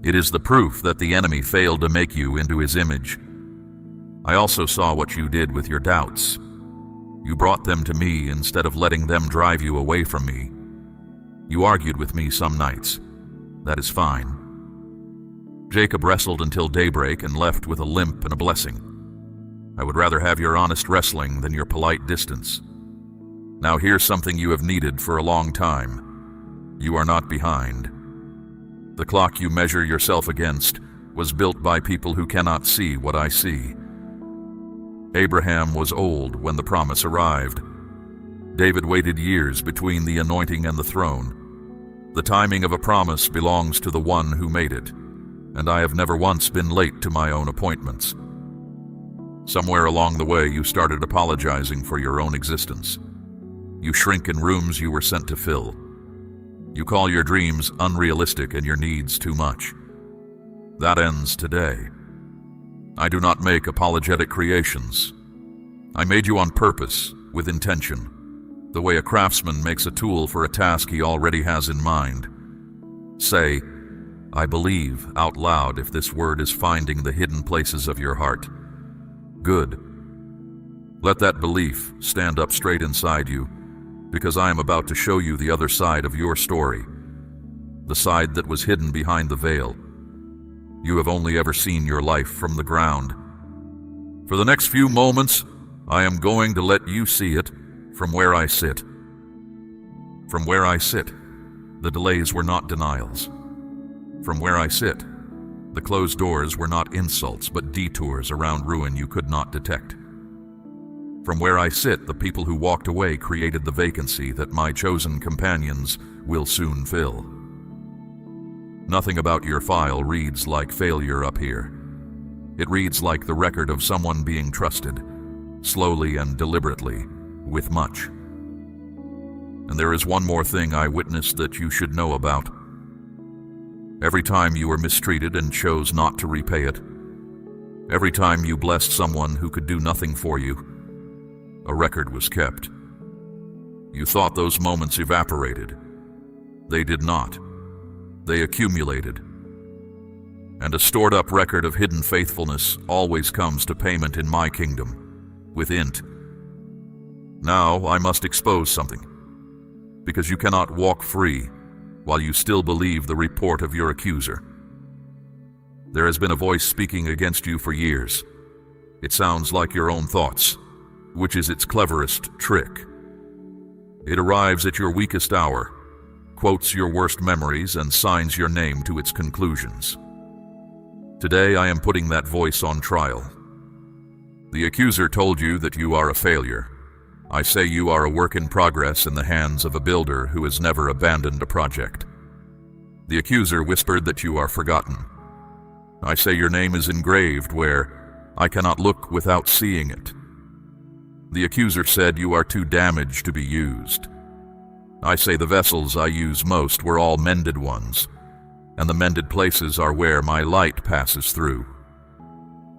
It is the proof that the enemy failed to make you into his image. I also saw what you did with your doubts. You brought them to me instead of letting them drive you away from me. You argued with me some nights. That is fine. Jacob wrestled until daybreak and left with a limp and a blessing. I would rather have your honest wrestling than your polite distance. Now here's something you have needed for a long time. You are not behind. The clock you measure yourself against was built by people who cannot see what I see. Abraham was old when the promise arrived. David waited years between the anointing and the throne. The timing of a promise belongs to the one who made it, and I have never once been late to my own appointments. Somewhere along the way, you started apologizing for your own existence. You shrink in rooms you were sent to fill. You call your dreams unrealistic and your needs too much. That ends today. I do not make apologetic creations. I made you on purpose, with intention, the way a craftsman makes a tool for a task he already has in mind. Say, I believe, out loud if this word is finding the hidden places of your heart. Good. Let that belief stand up straight inside you, because I am about to show you the other side of your story, the side that was hidden behind the veil. You have only ever seen your life from the ground. For the next few moments, I am going to let you see it from where I sit. From where I sit, the delays were not denials. From where I sit, the closed doors were not insults but detours around ruin you could not detect. From where I sit, the people who walked away created the vacancy that my chosen companions will soon fill. Nothing about your file reads like failure up here. It reads like the record of someone being trusted, slowly and deliberately, with much. And there is one more thing I witnessed that you should know about. Every time you were mistreated and chose not to repay it, every time you blessed someone who could do nothing for you, a record was kept. You thought those moments evaporated. They did not. They accumulated. And a stored-up record of hidden faithfulness always comes to payment in my kingdom, with int. Now I must expose something, because you cannot walk free while you still believe the report of your accuser. There has been a voice speaking against you for years. It sounds like your own thoughts, which is its cleverest trick. It arrives at your weakest hour, quotes your worst memories, and signs your name to its conclusions. Today I am putting that voice on trial. The accuser told you that you are a failure. I say you are a work in progress in the hands of a builder who has never abandoned a project. The accuser whispered that you are forgotten. I say your name is engraved where I cannot look without seeing it. The accuser said you are too damaged to be used. I say the vessels I use most were all mended ones, and the mended places are where my light passes through.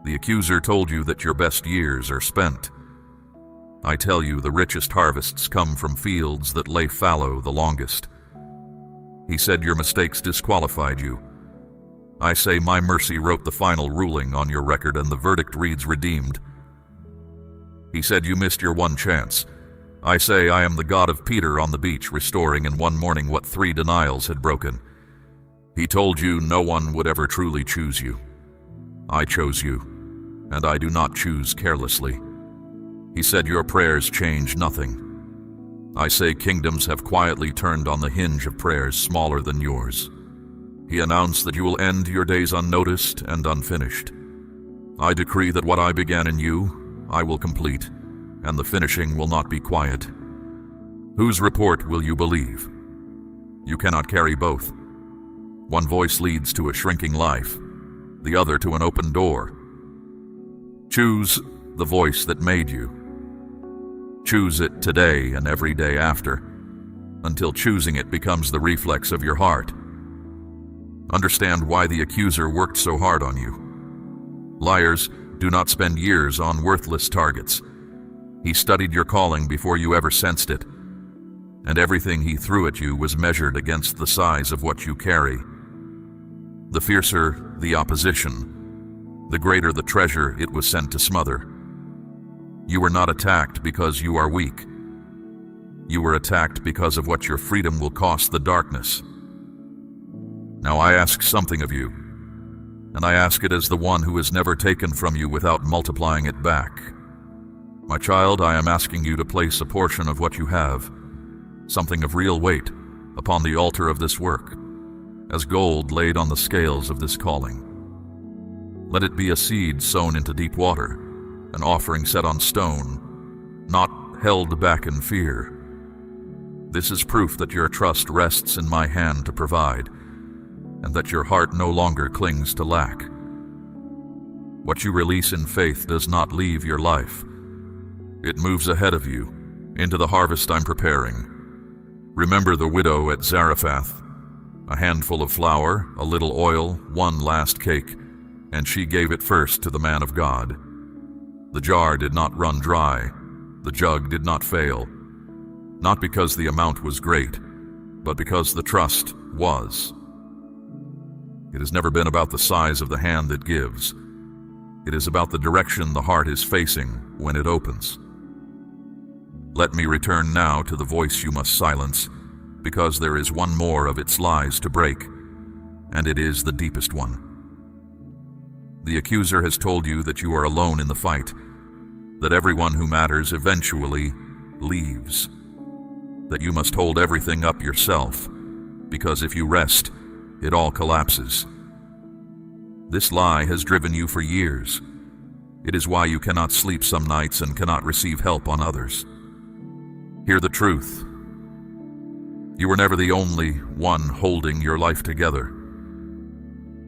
The accuser told you that your best years are spent. I tell you the richest harvests come from fields that lay fallow the longest. He said your mistakes disqualified you. I say my mercy wrote the final ruling on your record and the verdict reads redeemed. He said you missed your one chance. I say I am the God of Peter on the beach, restoring in one morning what 3 denials had broken. He told you no one would ever truly choose you. I chose you, and I do not choose carelessly. He said your prayers change nothing. I say kingdoms have quietly turned on the hinge of prayers smaller than yours. He announced that you will end your days unnoticed and unfinished. I decree that what I began in you, I will complete, and the finishing will not be quiet. Whose report will you believe? You cannot carry both. One voice leads to a shrinking life, the other to an open door. Choose the voice that made you. Choose it today and every day after, until choosing it becomes the reflex of your heart. Understand why the accuser worked so hard on you. Liars do not spend years on worthless targets. He studied your calling before you ever sensed it, and everything he threw at you was measured against the size of what you carry. The fiercer the opposition, the greater the treasure it was sent to smother. You were not attacked because you are weak. You were attacked because of what your freedom will cost the darkness. Now I ask something of you. and I ask it as the one who is never taken from you without multiplying it back. My child, I am asking you to place a portion of what you have, something of real weight, upon the altar of this work, as gold laid on the scales of this calling. Let it be a seed sown into deep water, an offering set on stone, not held back in fear. This is proof that your trust rests in my hand to provide, and that your heart no longer clings to lack. What you release in faith does not leave your life. It moves ahead of you, into the harvest I'm preparing. Remember the widow at Zarephath. A handful of flour, a little oil, one last cake, and she gave it first to the man of God. The jar did not run dry, the jug did not fail, not because the amount was great, but because the trust was. It has never been about the size of the hand that gives. It is about the direction the heart is facing when it opens. Let me return now to the voice you must silence, because there is one more of its lies to break, and it is the deepest one. The accuser has told you that you are alone in the fight, that everyone who matters eventually leaves, that you must hold everything up yourself, because if you rest, it all collapses. This lie has driven you for years. It is why you cannot sleep some nights and cannot receive help on others. Hear the truth. You were never the only one holding your life together.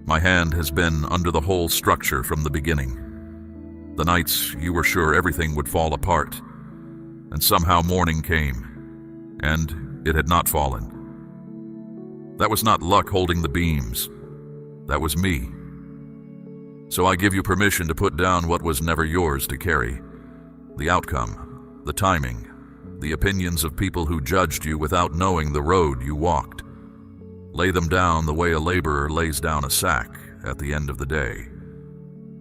My hand has been under the whole structure from the beginning. The nights you were sure everything would fall apart, and somehow morning came, and it had not fallen. That was not luck holding the beams. That was me. So I give you permission to put down what was never yours to carry. The outcome, the timing, the opinions of people who judged you without knowing the road you walked. Lay them down the way a laborer lays down a sack at the end of the day.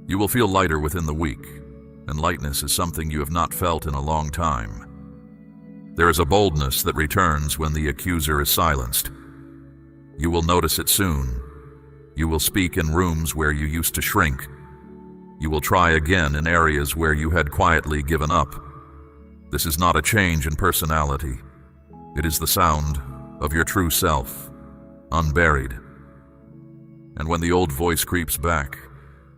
You will feel lighter within the week, and lightness is something you have not felt in a long time. There is a boldness that returns when the accuser is silenced. You will notice it soon. You will speak in rooms where you used to shrink. You will try again in areas where you had quietly given up. This is not a change in personality. It is the sound of your true self, unburied. And when the old voice creeps back,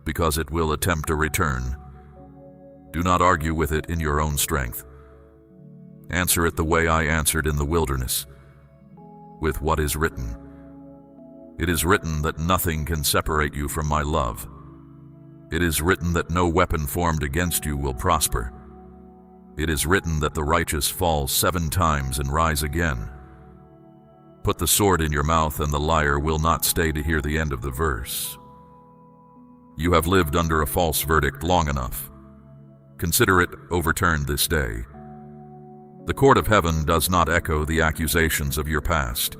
because it will attempt a return, do not argue with it in your own strength. Answer it the way I answered in the wilderness, with what is written. It is written that nothing can separate you from my love. It is written that no weapon formed against you will prosper. It is written that the righteous fall 7 times and rise again. Put the sword in your mouth, and the liar will not stay to hear the end of the verse. You have lived under a false verdict long enough. Consider it overturned this day. The court of heaven does not echo the accusations of your past.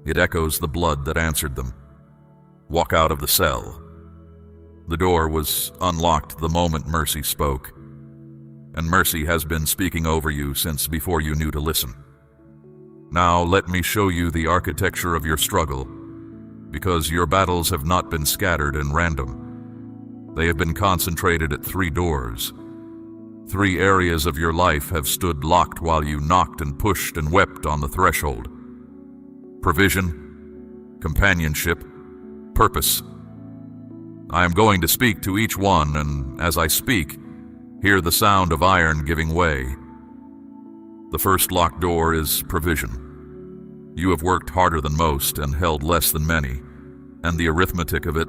It echoes the blood that answered them. Walk out of the cell. The door was unlocked the moment mercy spoke, and mercy has been speaking over you since before you knew to listen. Now let me show you the architecture of your struggle, because your battles have not been scattered and random. They have been concentrated at 3 doors. 3 areas of your life have stood locked while you knocked and pushed and wept on the threshold. Provision, companionship, purpose. I am going to speak to each one, and as I speak, hear the sound of iron giving way. The first locked door is provision. You have worked harder than most and held less than many, and the arithmetic of it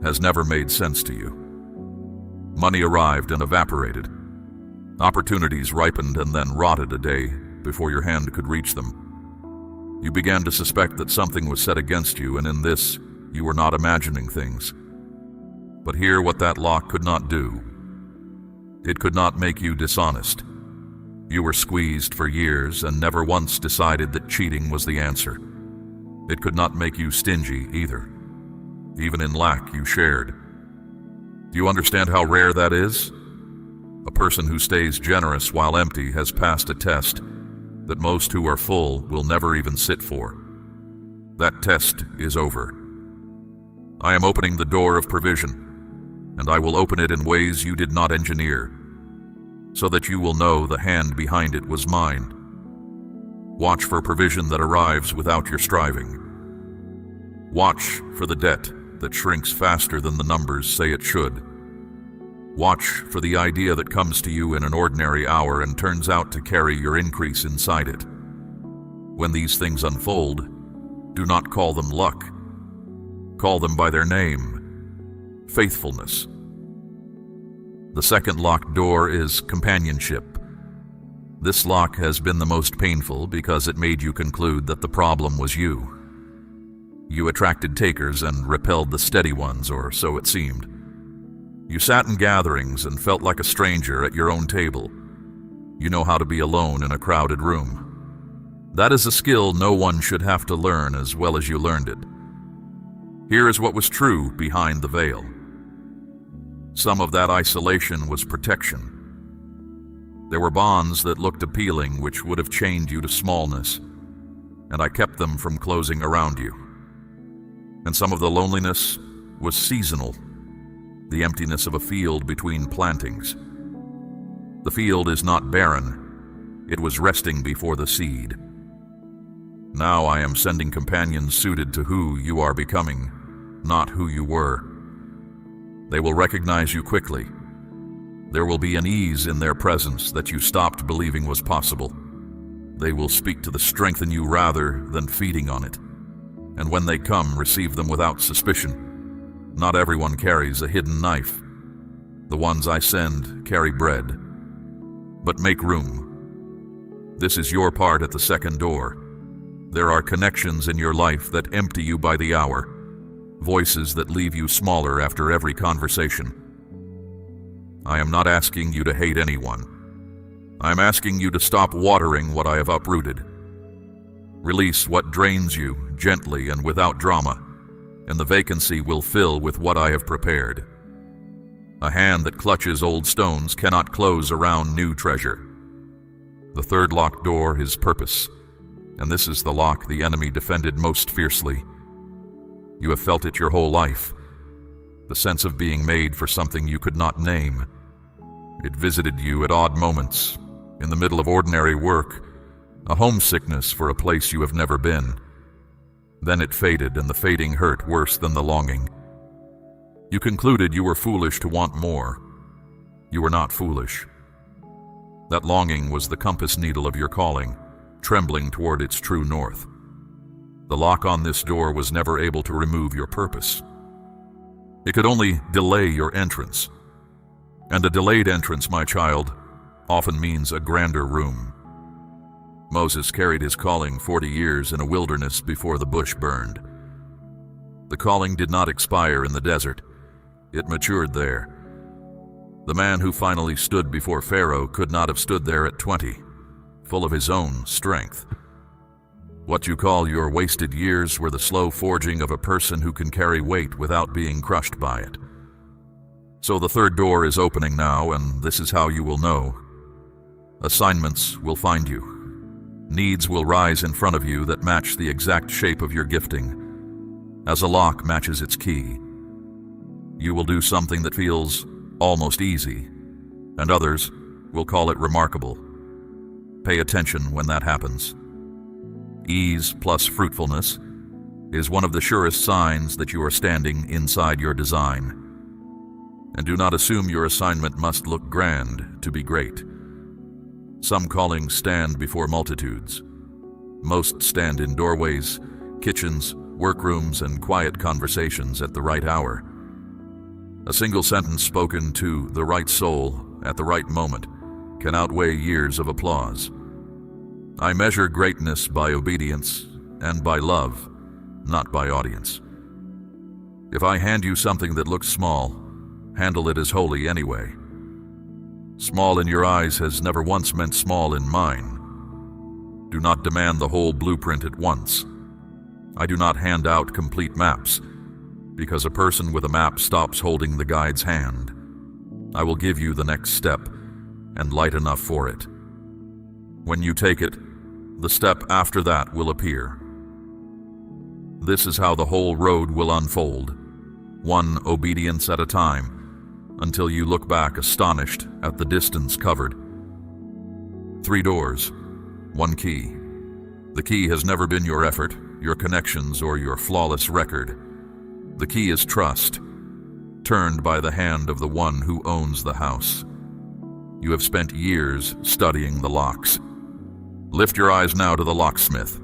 has never made sense to you. Money arrived and evaporated. Opportunities ripened and then rotted a day before your hand could reach them. You began to suspect that something was set against you, and in this, you were not imagining things. But hear what that lock could not do. It could not make you dishonest. You were squeezed for years and never once decided that cheating was the answer. It could not make you stingy either. Even in lack, you shared. Do you understand how rare that is? A person who stays generous while empty has passed a test that most who are full will never even sit for. That test is over. I am opening the door of provision, and I will open it in ways you did not engineer, so that you will know the hand behind it was mine. Watch for provision that arrives without your striving. Watch for the debt that shrinks faster than the numbers say it should. Watch for the idea that comes to you in an ordinary hour and turns out to carry your increase inside it. When these things unfold, do not call them luck. Call them by their name: faithfulness. The second locked door is companionship. This lock has been the most painful because it made you conclude that the problem was you. You attracted takers and repelled the steady ones, or so it seemed. You sat in gatherings and felt like a stranger at your own table. You know how to be alone in a crowded room. That is a skill no one should have to learn as well as you learned it. Here is what was true behind the veil. Some of that isolation was protection. There were bonds that looked appealing which would have chained you to smallness, and I kept them from closing around you. And some of the loneliness was seasonal, the emptiness of a field between plantings. The field is not barren, it was resting before the seed. Now I am sending companions suited to who you are becoming, not who you were. They will recognize you quickly. There will be an ease in their presence that you stopped believing was possible. They will speak to the strength in you rather than feeding on it. And when they come, receive them without suspicion. Not everyone carries a hidden knife. The ones I send carry bread. But make room. This is your part at the second door. There are connections in your life that empty you by the hour, voices that leave you smaller after every conversation. I am not asking you to hate anyone. I am asking you to stop watering what I have uprooted. Release what drains you gently and without drama, and the vacancy will fill with what I have prepared. A hand that clutches old stones cannot close around new treasure. The third locked door is purpose, and this is the lock the enemy defended most fiercely. You have felt it your whole life, the sense of being made for something you could not name. It visited you at odd moments, in the middle of ordinary work, a homesickness for a place you have never been. Then it faded, and the fading hurt worse than the longing. You concluded you were foolish to want more. You were not foolish. That longing was the compass needle of your calling, trembling toward its true north. The lock on this door was never able to remove your purpose. It could only delay your entrance. And a delayed entrance, my child, often means a grander room. Moses carried his calling 40 years in a wilderness before the bush burned. The calling did not expire in the desert. It matured there. The man who finally stood before Pharaoh could not have stood there at 20, full of his own strength. What you call your wasted years were the slow forging of a person who can carry weight without being crushed by it. So the third door is opening now, and this is how you will know. Assignments will find you. Needs will rise in front of you that match the exact shape of your gifting, as a lock matches its key. You will do something that feels almost easy, and others will call it remarkable. Pay attention when that happens. Ease plus fruitfulness is one of the surest signs that you are standing inside your design. And do not assume your assignment must look grand to be great. Some callings stand before multitudes. Most stand in doorways, kitchens, workrooms, and quiet conversations at the right hour. A single sentence spoken to the right soul at the right moment can outweigh years of applause. I measure greatness by obedience and by love, not by audience. If I hand you something that looks small, handle it as holy anyway. Small in your eyes has never once meant small in mine. Do not demand the whole blueprint at once. I do not hand out complete maps, because a person with a map stops holding the guide's hand. I will give you the next step, and light enough for it. When you take it, the step after that will appear. This is how the whole road will unfold. one obedience at a time, until you look back astonished at the distance covered. 3 doors, 1 key. The key has never been your effort, your connections, or your flawless record. The key is trust, turned by the hand of the one who owns the house. You have spent years studying the locks. Lift your eyes now to the locksmith.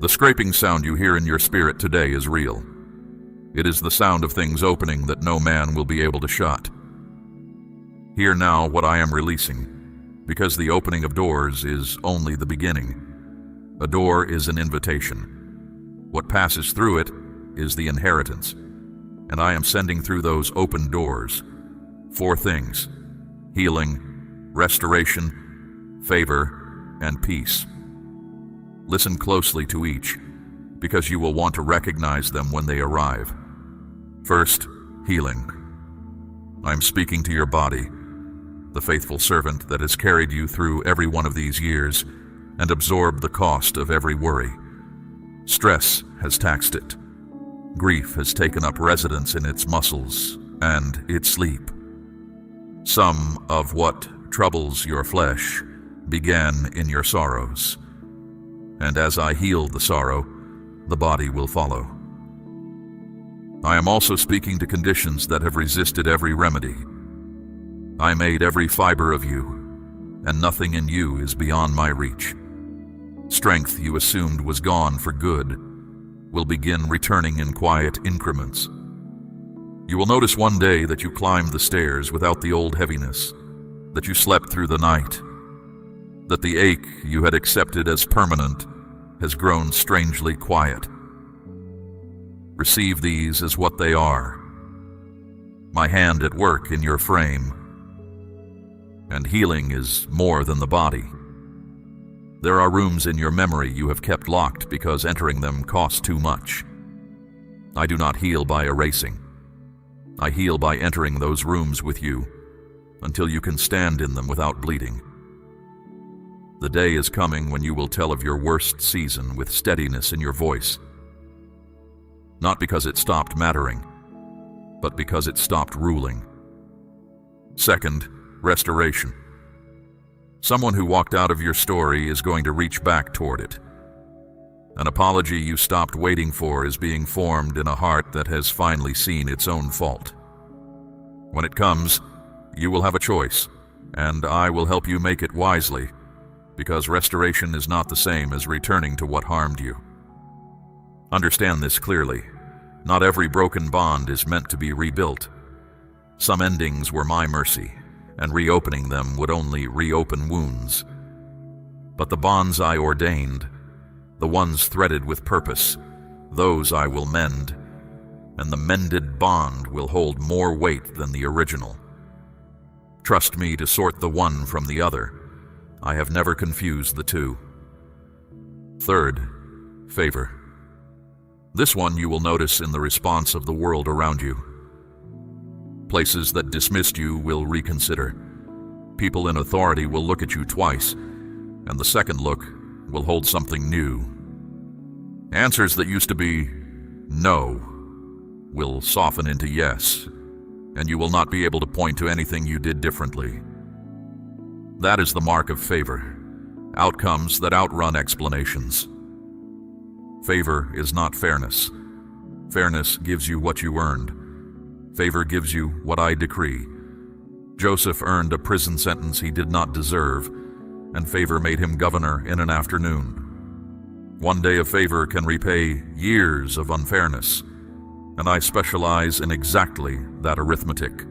The scraping sound you hear in your spirit today is real. It is the sound of things opening that no man will be able to shut. Hear now what I am releasing, because the opening of doors is only the beginning. A door is an invitation. What passes through it is the inheritance. And I am sending through those open doors 4 things: healing, restoration, favor, and peace. Listen closely to each, because you will want to recognize them when they arrive. First, healing. I am speaking to your body, the faithful servant that has carried you through every one of these years and absorbed the cost of every worry. Stress has taxed it. Grief has taken up residence in its muscles and its sleep. Some of what troubles your flesh began in your sorrows, and as I heal the sorrow, the body will follow. I am also speaking to conditions that have resisted every remedy. I made every fiber of you, and nothing in you is beyond my reach. Strength you assumed was gone for good will begin returning in quiet increments. You will notice one day that you climbed the stairs without the old heaviness, that you slept through the night, that the ache you had accepted as permanent has grown strangely quiet. Receive these as what they are: my hand at work in your frame. And healing is more than the body. There are rooms in your memory you have kept locked because entering them costs too much. I do not heal by erasing. I heal by entering those rooms with you until you can stand in them without bleeding. The day is coming when you will tell of your worst season with steadiness in your voice. Not because it stopped mattering, but because it stopped ruling. Second, restoration. Someone who walked out of your story is going to reach back toward it. An apology you stopped waiting for is being formed in a heart that has finally seen its own fault. When it comes, you will have a choice, and I will help you make it wisely, because restoration is not the same as returning to what harmed you. Understand this clearly. Not every broken bond is meant to be rebuilt. Some endings were my mercy, and reopening them would only reopen wounds. But the bonds I ordained, the ones threaded with purpose, those I will mend, and the mended bond will hold more weight than the original. Trust me to sort the one from the other. I have never confused the two. Third, favor. This one you will notice in the response of the world around you. Places that dismissed you will reconsider. People in authority will look at you twice, and the second look will hold something new. Answers that used to be no will soften into yes, and you will not be able to point to anything you did differently. That is the mark of favor, outcomes that outrun explanations. Favor is not fairness. Fairness gives you what you earned. Favor gives you what I decree. Joseph earned a prison sentence he did not deserve, and favor made him governor in an afternoon. One day of favor can repay years of unfairness, and I specialize in exactly that arithmetic.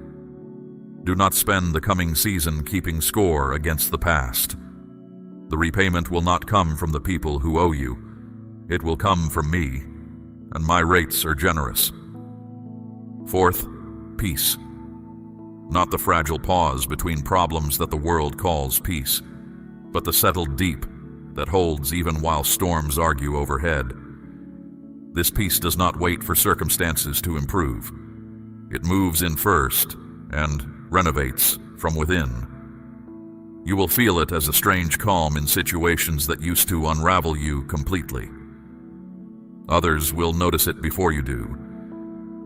Do not spend the coming season keeping score against the past. The repayment will not come from the people who owe you. It will come from me, and my rates are generous. Fourth, peace. Not the fragile pause between problems that the world calls peace, but the settled deep that holds even while storms argue overhead. This peace does not wait for circumstances to improve. It moves in first and renovates from within. You will feel it as a strange calm in situations that used to unravel you completely. Others will notice it before you do.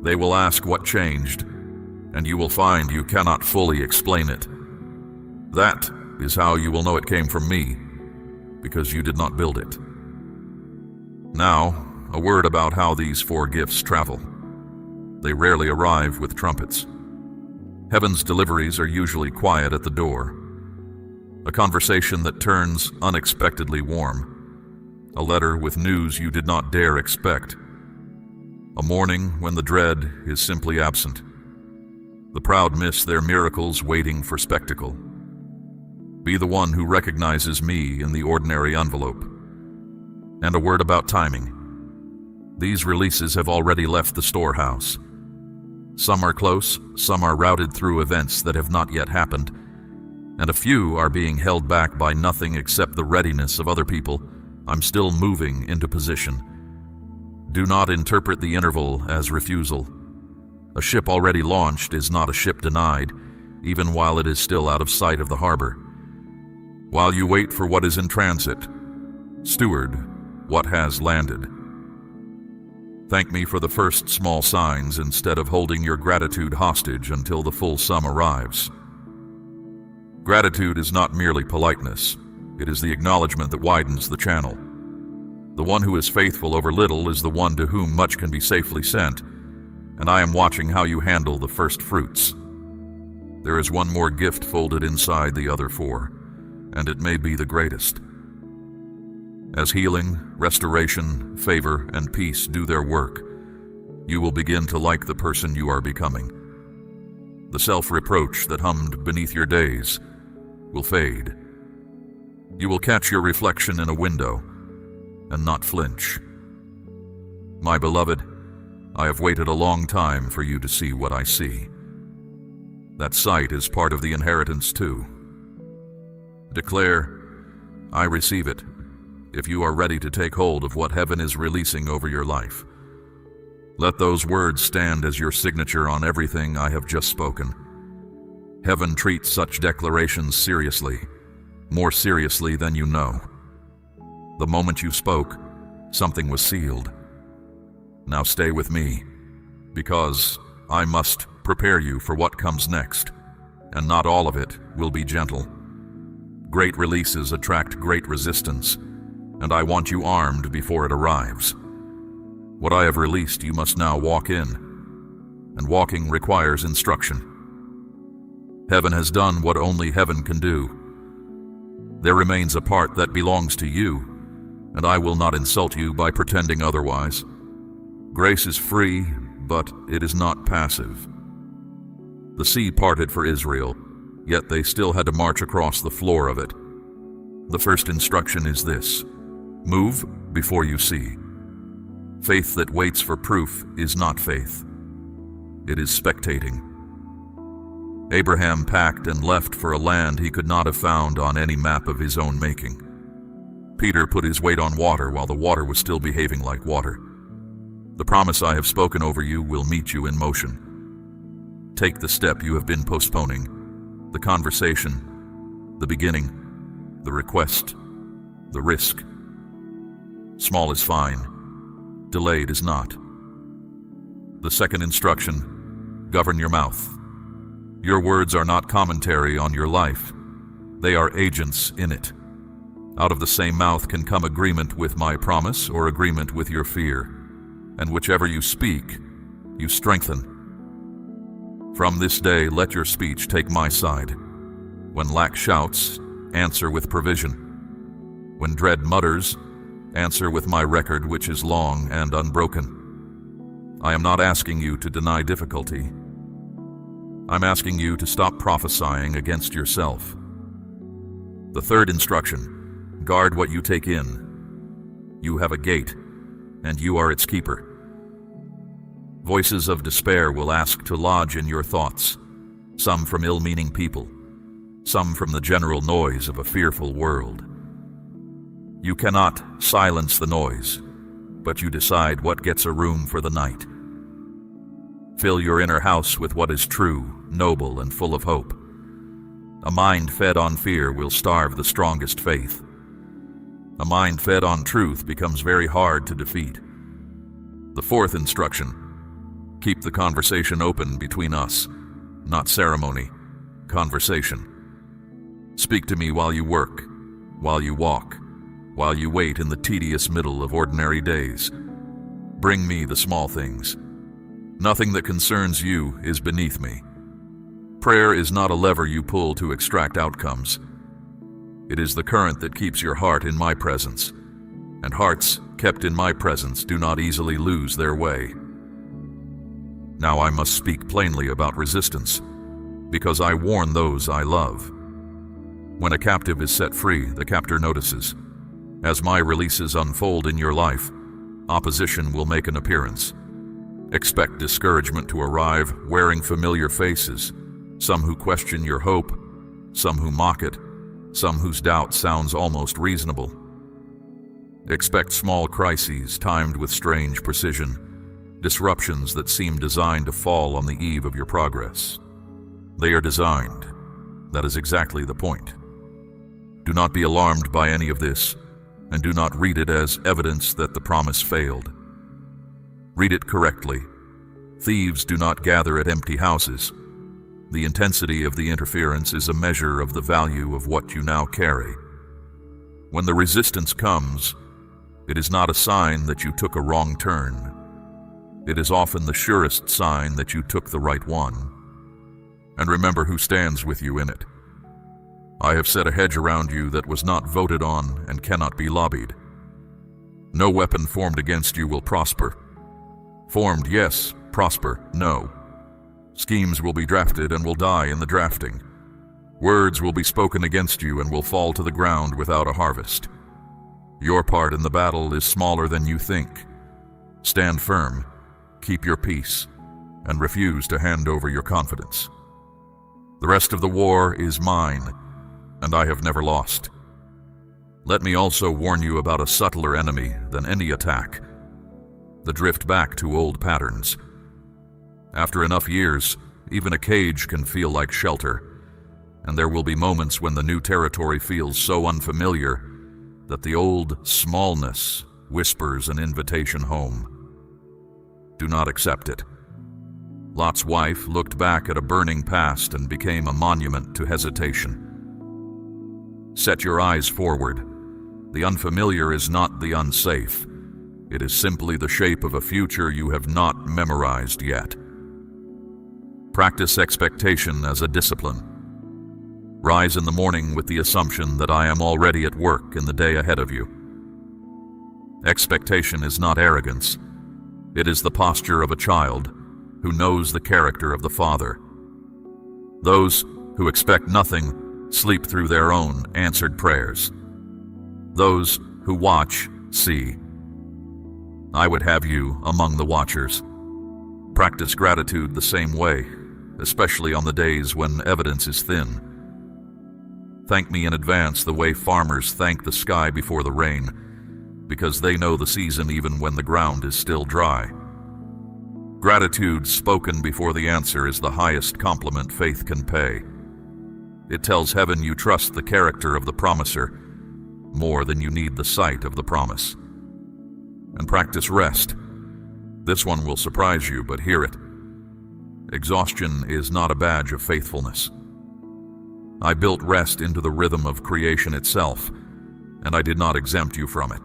They will ask what changed, and you will find you cannot fully explain it. That is how you will know it came from me, because you did not build it. Now, a word about how these 4 gifts travel. They rarely arrive with trumpets. Heaven's deliveries are usually quiet at the door. A conversation that turns unexpectedly warm. A letter with news you did not dare expect. A morning when the dread is simply absent. The proud miss their miracles waiting for spectacle. Be the one who recognizes me in the ordinary envelope. And a word about timing. These releases have already left the storehouse. Some are close, some are routed through events that have not yet happened, and a few are being held back by nothing except the readiness of other people. I'm still moving into position. Do not interpret the interval as refusal. A ship already launched is not a ship denied, even while it is still out of sight of the harbor. While you wait for what is in transit, steward what has landed. Thank me for the first small signs instead of holding your gratitude hostage until the full sum arrives. Gratitude is not merely politeness. It is the acknowledgement that widens the channel. The one who is faithful over little is the one to whom much can be safely sent, and I am watching how you handle the first fruits. There is one more gift folded inside the other 4, and it may be the greatest. As healing, restoration, favor, and peace do their work, you will begin to like the person you are becoming. The self-reproach that hummed beneath your days will fade. You will catch your reflection in a window and not flinch. My beloved, I have waited a long time for you to see what I see. That sight is part of the inheritance too. Declare, I receive it, if you are ready to take hold of what heaven is releasing over your life. Let those words stand as your signature on everything I have just spoken. Heaven treats such declarations seriously, more seriously than you know. The moment you spoke, something was sealed. Now stay with me, because I must prepare you for what comes next, and not all of it will be gentle. Great releases attract great resistance, and I want you armed before it arrives. What I have released you must now walk in, and walking requires instruction. Heaven has done what only heaven can do. There remains a part that belongs to you, and I will not insult you by pretending otherwise. Grace is free, but it is not passive. The sea parted for Israel, yet they still had to march across the floor of it. The first instruction is this: move before you see. Faith that waits for proof is not faith. It is spectating. Abraham packed and left for a land he could not have found on any map of his own making. Peter put his weight on water while the water was still behaving like water. The promise I have spoken over you will meet you in motion. Take the step you have been postponing, the conversation, the beginning, the request, the risk. Small is fine, delayed is not. The second instruction: govern your mouth. Your words are not commentary on your life. They are agents in it. Out of the same mouth can come agreement with my promise or agreement with your fear, and whichever you speak, you strengthen. From this day, let your speech take my side. When lack shouts, answer with provision. When dread mutters, answer with my record, which is long and unbroken. I am not asking you to deny difficulty. I'm asking you to stop prophesying against yourself. The third instruction: guard what you take in. You have a gate, and you are its keeper. Voices of despair will ask to lodge in your thoughts, some from ill-meaning people, some from the general noise of a fearful world. You cannot silence the noise, but you decide what gets a room for the night. Fill your inner house with what is true, noble, and full of hope. A mind fed on fear will starve the strongest faith. A mind fed on truth becomes very hard to defeat. The fourth instruction: Keep the conversation open between us, not ceremony, conversation. Speak to me while you work, while you walk, while you wait in the tedious middle of ordinary days. Bring me the small things. Nothing that concerns you is beneath me. Prayer is not a lever you pull to extract outcomes. It is the current that keeps your heart in my presence, and hearts kept in my presence do not easily lose their way. Now I must speak plainly about resistance, because I warn those I love. When a captive is set free, the captor notices. As my releases unfold in your life, opposition will make an appearance. Expect discouragement to arrive wearing familiar faces, some who question your hope, some who mock it, some whose doubt sounds almost reasonable. Expect small crises timed with strange precision, disruptions that seem designed to fall on the eve of your progress. They are designed. That is exactly the point. Do not be alarmed by any of this, and do not read it as evidence that the promise failed. Read it correctly. Thieves do not gather at empty houses. The intensity of the interference is a measure of the value of what you now carry. When the resistance comes, it is not a sign that you took a wrong turn. It is often the surest sign that you took the right one. And remember who stands with you in it. I have set a hedge around you that was not voted on and cannot be lobbied. No weapon formed against you will prosper. Formed, yes. Prosper, no. Schemes will be drafted and will die in the drafting. Words will be spoken against you and will fall to the ground without a harvest. Your part in the battle is smaller than you think. Stand firm, keep your peace, and refuse to hand over your confidence. The rest of the war is mine, and I have never lost. Let me also warn you about a subtler enemy than any attack: the drift back to old patterns. After enough years, even a cage can feel like shelter, and there will be moments when the new territory feels so unfamiliar that the old smallness whispers an invitation home. Do not accept it. Lot's wife looked back at a burning past and became a monument to hesitation. Set your eyes forward. The unfamiliar is not the unsafe. It is simply the shape of a future you have not memorized yet. Practice expectation as a discipline. Rise in the morning with the assumption that I am already at work in the day ahead of you. Expectation is not arrogance. It is the posture of a child who knows the character of the Father. Those who expect nothing sleep through their own answered prayers. Those who watch see. I would have you among the watchers. Practice gratitude the same way, especially on the days when evidence is thin. Thank me in advance the way farmers thank the sky before the rain, because they know the season even when the ground is still dry. Gratitude spoken before the answer is the highest compliment faith can pay. It tells heaven you trust the character of the promiser more than you need the sight of the promise. And practice rest. This one will surprise you, but hear it. Exhaustion is not a badge of faithfulness. I built rest into the rhythm of creation itself, and I did not exempt you from it.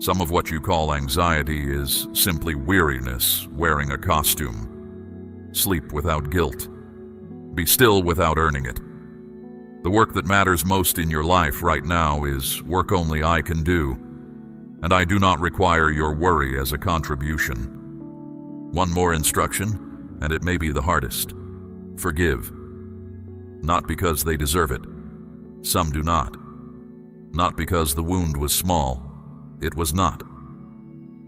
Some of what you call anxiety is simply weariness wearing a costume. Sleep without guilt. Be still without earning it. The work that matters most in your life right now is work only I can do, and I do not require your worry as a contribution. One more instruction, and it may be the hardest. Forgive. Not because they deserve it. Some do not. Not because the wound was small. It was not.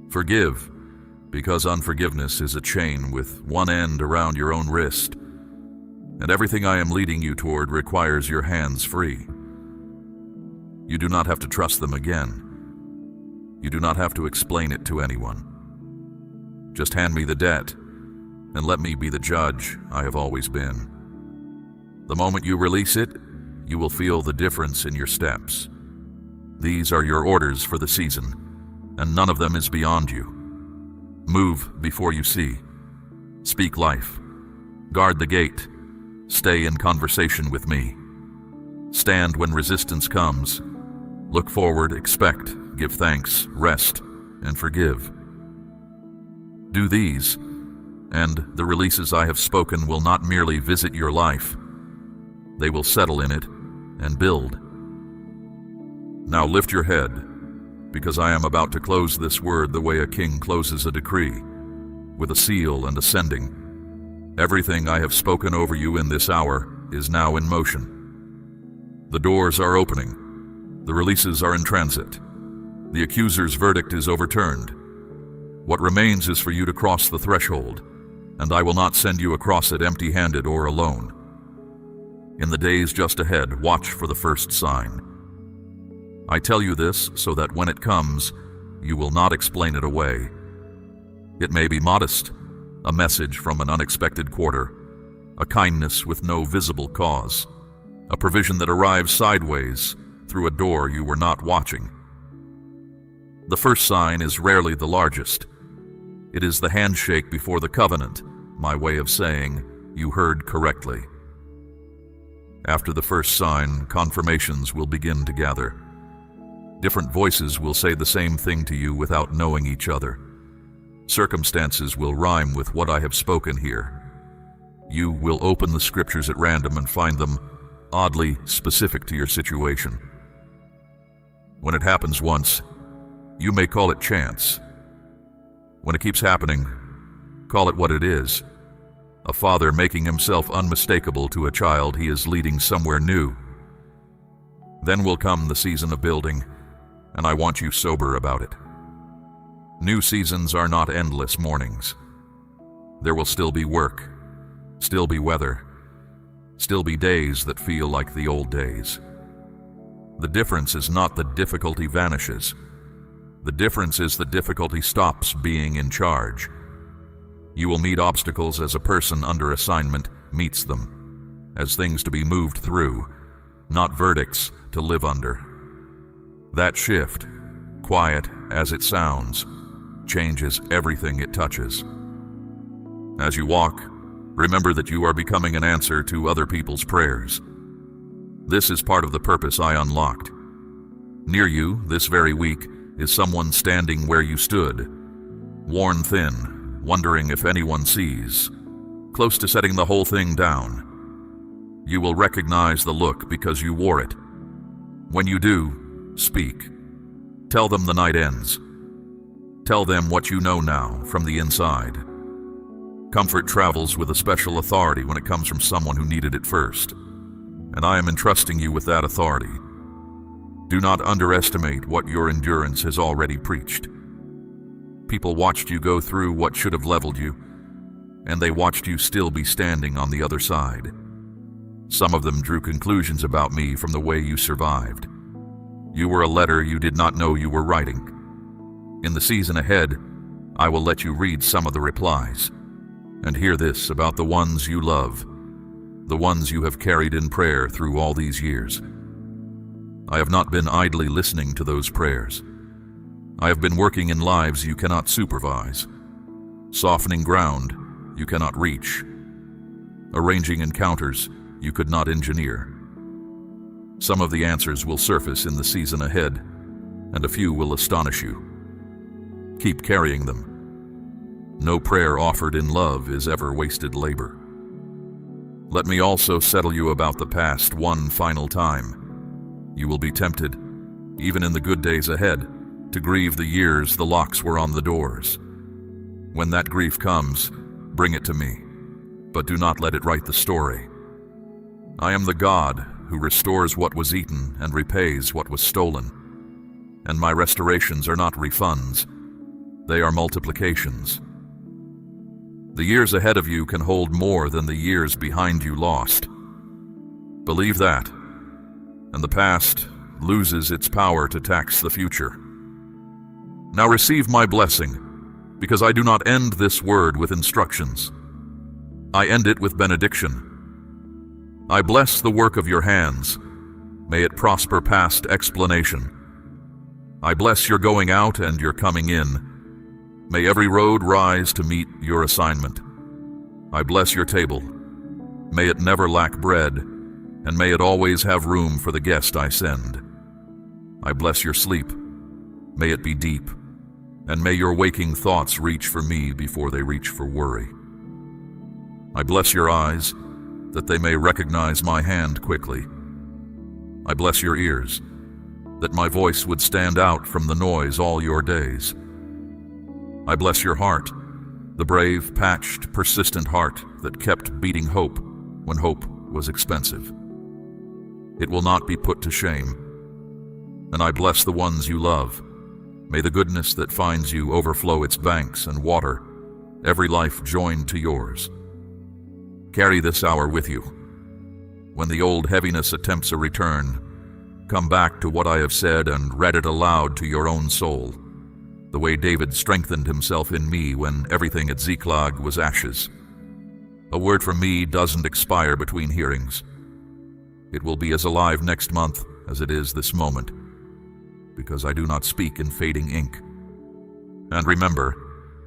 Forgive, because unforgiveness is a chain with one end around your own wrist, and everything I am leading you toward requires your hands free. You do not have to trust them again. You do not have to explain it to anyone. Just hand me the debt, and let me be the judge I have always been. The moment you release it, you will feel the difference in your steps. These are your orders for the season, and none of them is beyond you. Move before you see. Speak life. Guard the gate. Stay in conversation with me. Stand when resistance comes. Look forward, expect, give thanks, rest, and forgive. Do these, and the releases I have spoken will not merely visit your life. They will settle in it and build. Now lift your head, because I am about to close this word the way a king closes a decree, with a seal and a sending. Everything I have spoken over you in this hour is now in motion. The doors are opening. The releases are in transit. The accuser's verdict is overturned. What remains is for you to cross the threshold, and I will not send you across it empty-handed or alone. In the days just ahead, watch for the first sign. I tell you this so that when it comes, you will not explain it away. It may be modest, a message from an unexpected quarter, a kindness with no visible cause, a provision that arrives sideways through a door you were not watching. The first sign is rarely the largest. It is the handshake before the covenant, my way of saying, you heard correctly. After the first sign, confirmations will begin to gather. Different voices will say the same thing to you without knowing each other. Circumstances will rhyme with what I have spoken here. You will open the scriptures at random and find them oddly specific to your situation. When it happens once, you may call it chance. When it keeps happening, call it what it is. A father making himself unmistakable to a child he is leading somewhere new. Then will come the season of building, and I want you sober about it. New seasons are not endless mornings. There will still be work, still be weather, still be days that feel like the old days. The difference is not that difficulty vanishes. The difference is that difficulty stops being in charge. You will meet obstacles as a person under assignment meets them, as things to be moved through, not verdicts to live under. That shift, quiet as it sounds, changes everything it touches. As you walk, remember that you are becoming an answer to other people's prayers. This is part of the purpose I unlocked. Near you, this very week, is someone standing where you stood, worn thin, wondering if anyone sees, close to setting the whole thing down. You will recognize the look because you wore it. When you do, speak. Tell them the night ends. Tell them what you know now from the inside. Comfort travels with a special authority when it comes from someone who needed it first, and I am entrusting you with that authority. Do not underestimate what your endurance has already preached. People watched you go through what should have leveled you, and they watched you still be standing on the other side. Some of them drew conclusions about me from the way you survived. You were a letter you did not know you were writing. In the season ahead, I will let you read some of the replies, and hear this about the ones you love, the ones you have carried in prayer through all these years. I have not been idly listening to those prayers. I have been working in lives you cannot supervise, softening ground you cannot reach, arranging encounters you could not engineer. Some of the answers will surface in the season ahead, and a few will astonish you. Keep carrying them. No prayer offered in love is ever wasted labor. Let me also settle you about the past one final time. You will be tempted, even in the good days ahead, to grieve the years the locks were on the doors. When that grief comes, bring it to me, but do not let it write the story. I am the God who restores what was eaten and repays what was stolen. And my restorations are not refunds, they are multiplications. The years ahead of you can hold more than the years behind you lost. Believe that, and the past loses its power to tax the future. Now receive my blessing, because I do not end this word with instructions. I end it with benediction. I bless the work of your hands. May it prosper past explanation. I bless your going out and your coming in. May every road rise to meet your assignment. I bless your table. May it never lack bread, and may it always have room for the guest I send. I bless your sleep. May it be deep, and may your waking thoughts reach for me before they reach for worry. I bless your eyes, that they may recognize my hand quickly. I bless your ears, that my voice would stand out from the noise all your days. I bless your heart, the brave, patched, persistent heart that kept beating hope when hope was expensive. It will not be put to shame. And I bless the ones you love. May the goodness that finds you overflow its banks and water every life joined to yours. Carry this hour with you. When the old heaviness attempts a return, come back to what I have said and read it aloud to your own soul, the way David strengthened himself in me when everything at Ziklag was ashes. A word from me doesn't expire between hearings. It will be as alive next month as it is this moment, because I do not speak in fading ink. And remember,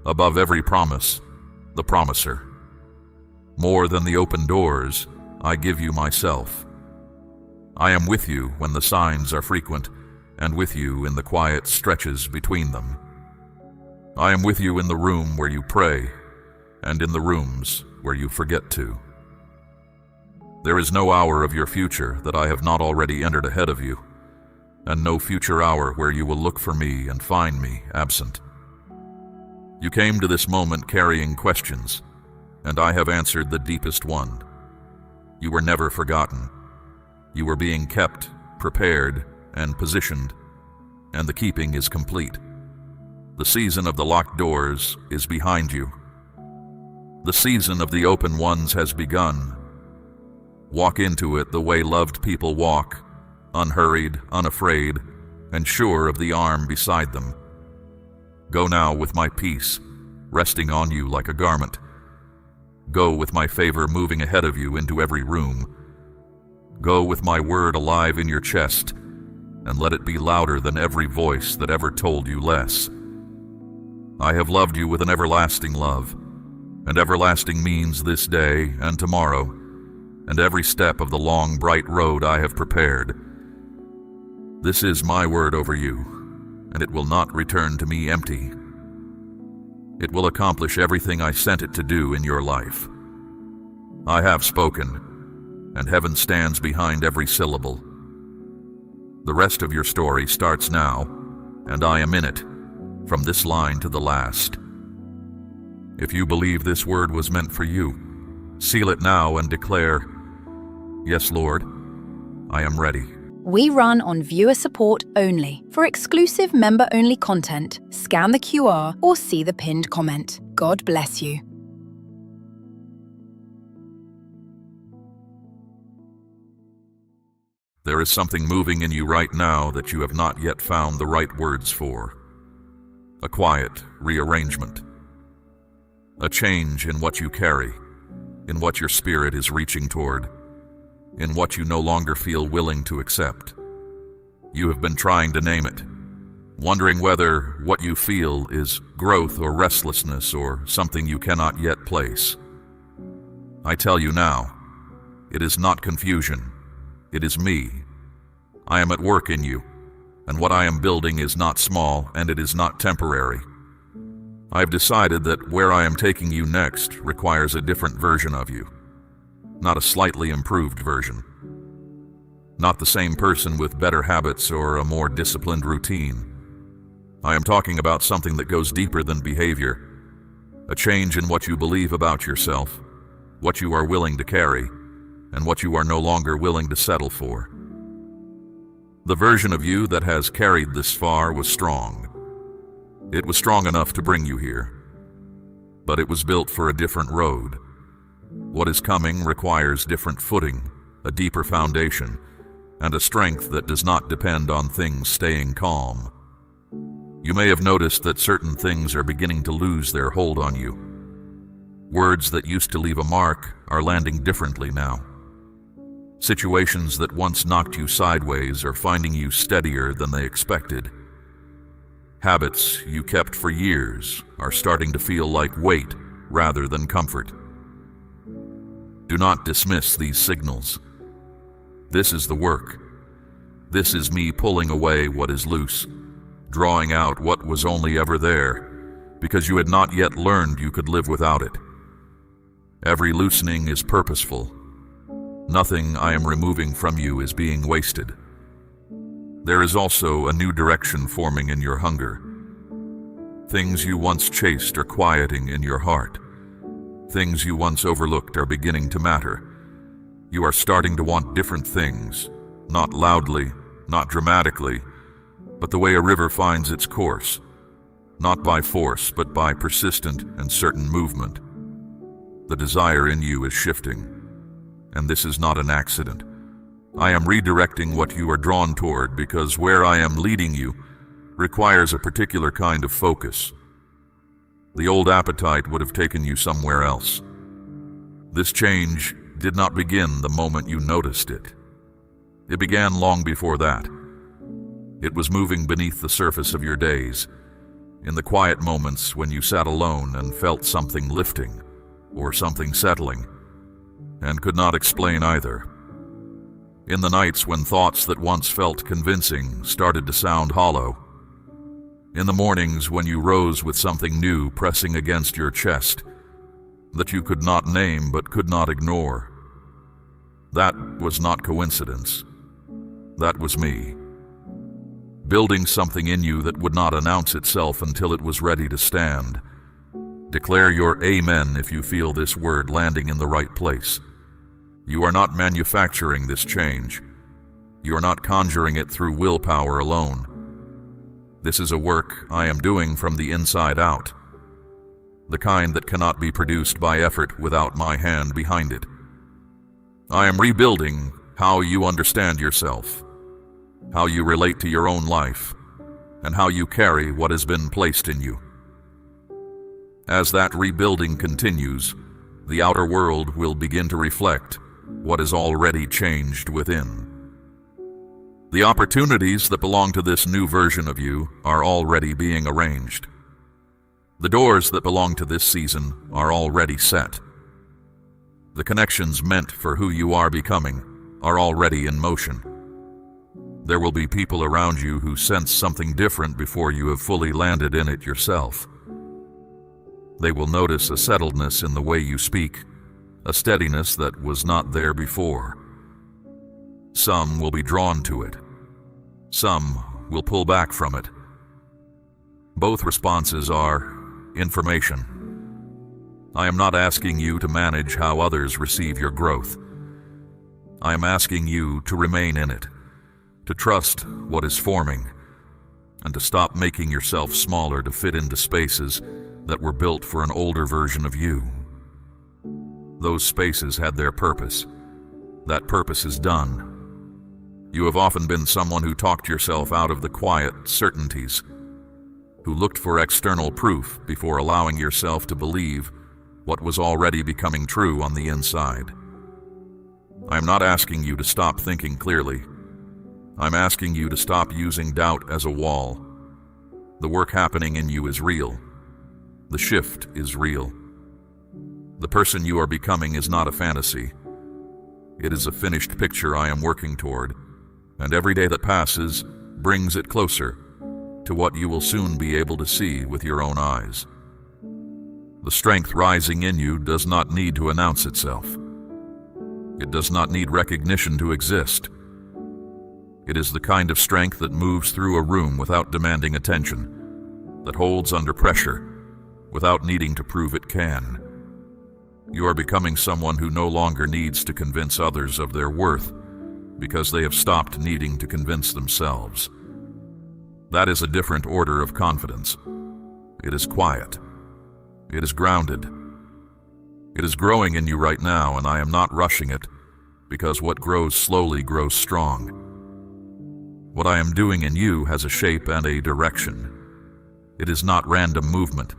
above every promise, the promiser. More than the open doors, I give you myself. I am with you when the signs are frequent, and with you in the quiet stretches between them. I am with you in the room where you pray, and in the rooms where you forget to. There is no hour of your future that I have not already entered ahead of you, and no future hour where you will look for me and find me absent. You came to this moment carrying questions, and I have answered the deepest one. You were never forgotten. You were being kept, prepared, and positioned, and the keeping is complete. The season of the locked doors is behind you. The season of the open ones has begun. Walk into it the way loved people walk, unhurried, unafraid, and sure of the arm beside them. Go now with my peace, resting on you like a garment. Go with my favor moving ahead of you into every room. Go with my word alive in your chest, and let it be louder than every voice that ever told you less. I have loved you with an everlasting love, and everlasting means this day and tomorrow, and every step of the long, bright road I have prepared. This is my word over you, and it will not return to me empty. It will accomplish everything I sent it to do in your life. I have spoken, and heaven stands behind every syllable. The rest of your story starts now, and I am in it, from this line to the last. If you believe this word was meant for you, seal it now and declare, "Yes, Lord, I am ready." We run on viewer support only. For exclusive member-only content, scan the QR or see the pinned comment. God bless you. There is something moving in you right now that you have not yet found the right words for. A quiet rearrangement. A change in what you carry, in what your spirit is reaching toward, in what you no longer feel willing to accept. You have been trying to name it, wondering whether what you feel is growth or restlessness or something you cannot yet place. I tell you now, it is not confusion, it is me. I am at work in you, and what I am building is not small and it is not temporary. I have decided that where I am taking you next requires a different version of you, not a slightly improved version. Not the same person with better habits or a more disciplined routine. I am talking about something that goes deeper than behavior, a change in what you believe about yourself, what you are willing to carry, and what you are no longer willing to settle for. The version of you that has carried this far was strong. It was strong enough to bring you here, but it was built for a different road. What is coming requires different footing, a deeper foundation, and a strength that does not depend on things staying calm. You may have noticed that certain things are beginning to lose their hold on you. Words that used to leave a mark are landing differently now. Situations that once knocked you sideways are finding you steadier than they expected. Habits you kept for years are starting to feel like weight rather than comfort. Do not dismiss these signals. This is the work. This is me pulling away what is loose, drawing out what was only ever there, because you had not yet learned you could live without it. Every loosening is purposeful. Nothing I am removing from you is being wasted. There is also a new direction forming in your hunger. Things you once chased are quieting in your heart. Things you once overlooked are beginning to matter. You are starting to want different things, not loudly, not dramatically, but the way a river finds its course, not by force, but by persistent and certain movement. The desire in you is shifting, and this is not an accident. I am redirecting what you are drawn toward because where I am leading you requires a particular kind of focus. The old appetite would have taken you somewhere else. This change did not begin the moment you noticed it. It began long before that. It was moving beneath the surface of your days, in the quiet moments when you sat alone and felt something lifting or something settling, and could not explain either. In the nights when thoughts that once felt convincing started to sound hollow. In the mornings when you rose with something new pressing against your chest that you could not name but could not ignore. That was not coincidence. That was me. Building something in you that would not announce itself until it was ready to stand. Declare your amen if you feel this word landing in the right place. You are not manufacturing this change. You are not conjuring it through willpower alone. This is a work I am doing from the inside out, the kind that cannot be produced by effort without my hand behind it. I am rebuilding how you understand yourself, how you relate to your own life, and how you carry what has been placed in you. As that rebuilding continues, the outer world will begin to reflect what is already changed within. The opportunities that belong to this new version of you are already being arranged. The doors that belong to this season are already set. The connections meant for who you are becoming are already in motion. There will be people around you who sense something different before you have fully landed in it yourself. They will notice a settledness in the way you speak, a steadiness that was not there before. Some will be drawn to it. Some will pull back from it. Both responses are information. I am not asking you to manage how others receive your growth. I am asking you to remain in it, to trust what is forming, and to stop making yourself smaller to fit into spaces that were built for an older version of you. Those spaces had their purpose. That purpose is done. You have often been someone who talked yourself out of the quiet certainties, who looked for external proof before allowing yourself to believe what was already becoming true on the inside. I am not asking you to stop thinking clearly. I'm asking you to stop using doubt as a wall. The work happening in you is real. The shift is real. The person you are becoming is not a fantasy. It is a finished picture I am working toward, and every day that passes brings it closer to what you will soon be able to see with your own eyes. The strength rising in you does not need to announce itself. It does not need recognition to exist. It is the kind of strength that moves through a room without demanding attention, that holds under pressure without needing to prove it can. You are becoming someone who no longer needs to convince others of their worth because they have stopped needing to convince themselves. That is a different order of confidence. It is quiet. It is grounded. It is growing in you right now, and I am not rushing it because what grows slowly grows strong. What I am doing in you has a shape and a direction. It is not random movement.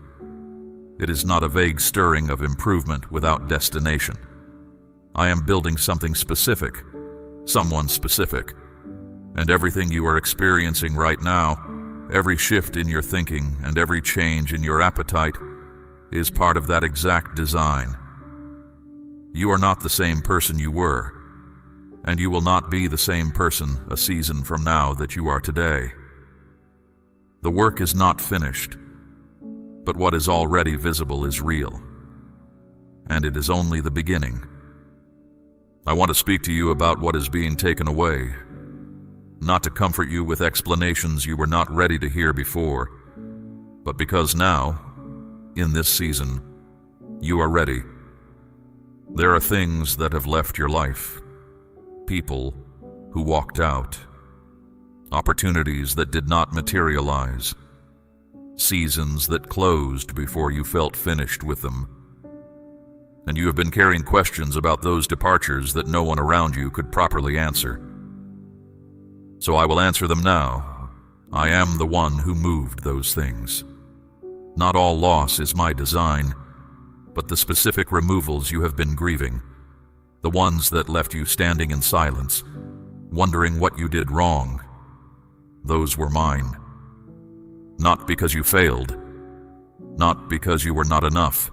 It is not a vague stirring of improvement without destination. I am building something specific, someone specific, and everything you are experiencing right now, every shift in your thinking and every change in your appetite is part of that exact design. You are not the same person you were, and you will not be the same person a season from now that you are today. The work is not finished, but what is already visible is real, and it is only the beginning. I want to speak to you about what is being taken away, not to comfort you with explanations you were not ready to hear before, but because now, in this season, you are ready. There are things that have left your life, people who walked out, opportunities that did not materialize, seasons that closed before you felt finished with them. And you have been carrying questions about those departures that no one around you could properly answer. So I will answer them now. I am the one who moved those things. Not all loss is my design, but the specific removals you have been grieving, the ones that left you standing in silence, wondering what you did wrong, those were mine. Not because you failed, not because you were not enough,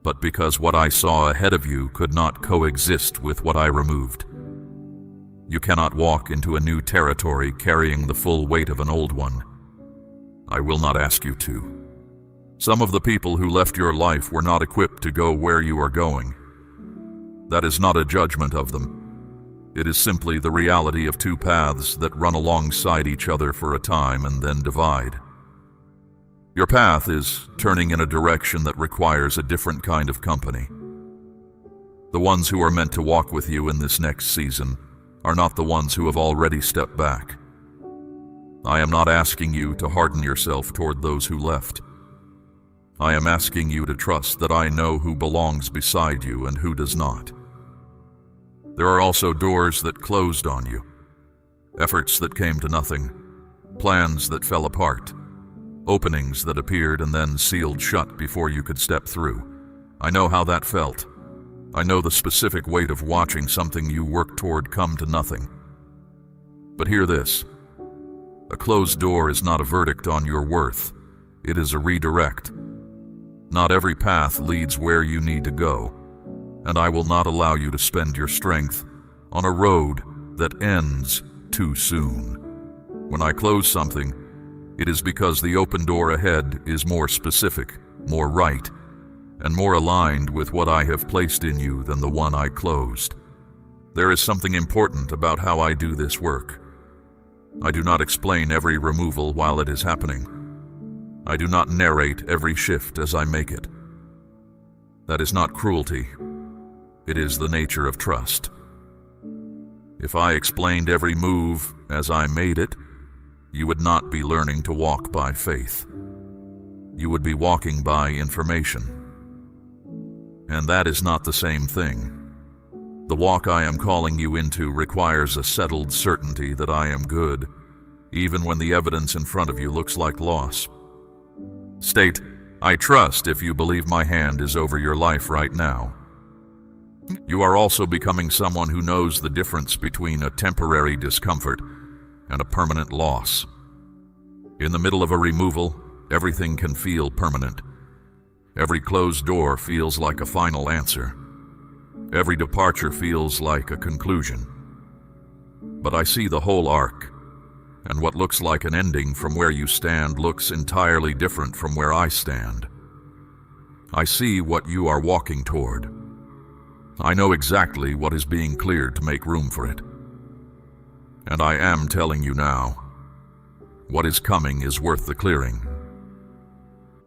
but because what I saw ahead of you could not coexist with what I removed. You cannot walk into a new territory carrying the full weight of an old one. I will not ask you to. Some of the people who left your life were not equipped to go where you are going. That is not a judgment of them. It is simply the reality of two paths that run alongside each other for a time and then divide. Your path is turning in a direction that requires a different kind of company. The ones who are meant to walk with you in this next season are not the ones who have already stepped back. I am not asking you to harden yourself toward those who left. I am asking you to trust that I know who belongs beside you and who does not. There are also doors that closed on you, efforts that came to nothing, plans that fell apart, openings that appeared and then sealed shut before you could step through. I know how that felt. I know the specific weight of watching something you worked toward come to nothing. But hear this. A closed door is not a verdict on your worth. It is a redirect. Not every path leads where you need to go, and I will not allow you to spend your strength on a road that ends too soon. When I close something, it is because the open door ahead is more specific, more right, and more aligned with what I have placed in you than the one I closed. There is something important about how I do this work. I do not explain every removal while it is happening. I do not narrate every shift as I make it. That is not cruelty. It is the nature of trust. If I explained every move as I made it, you would not be learning to walk by faith. You would be walking by information. And that is not the same thing. The walk I am calling you into requires a settled certainty that I am good, even when the evidence in front of you looks like loss. State, I trust if you believe my hand is over your life right now. You are also becoming someone who knows the difference between a temporary discomfort and a permanent loss. In the middle of a removal, everything can feel permanent. Every closed door feels like a final answer. Every departure feels like a conclusion. But I see the whole arc, and what looks like an ending from where you stand looks entirely different from where I stand. I see what you are walking toward. I know exactly what is being cleared to make room for it. And I am telling you now, what is coming is worth the clearing.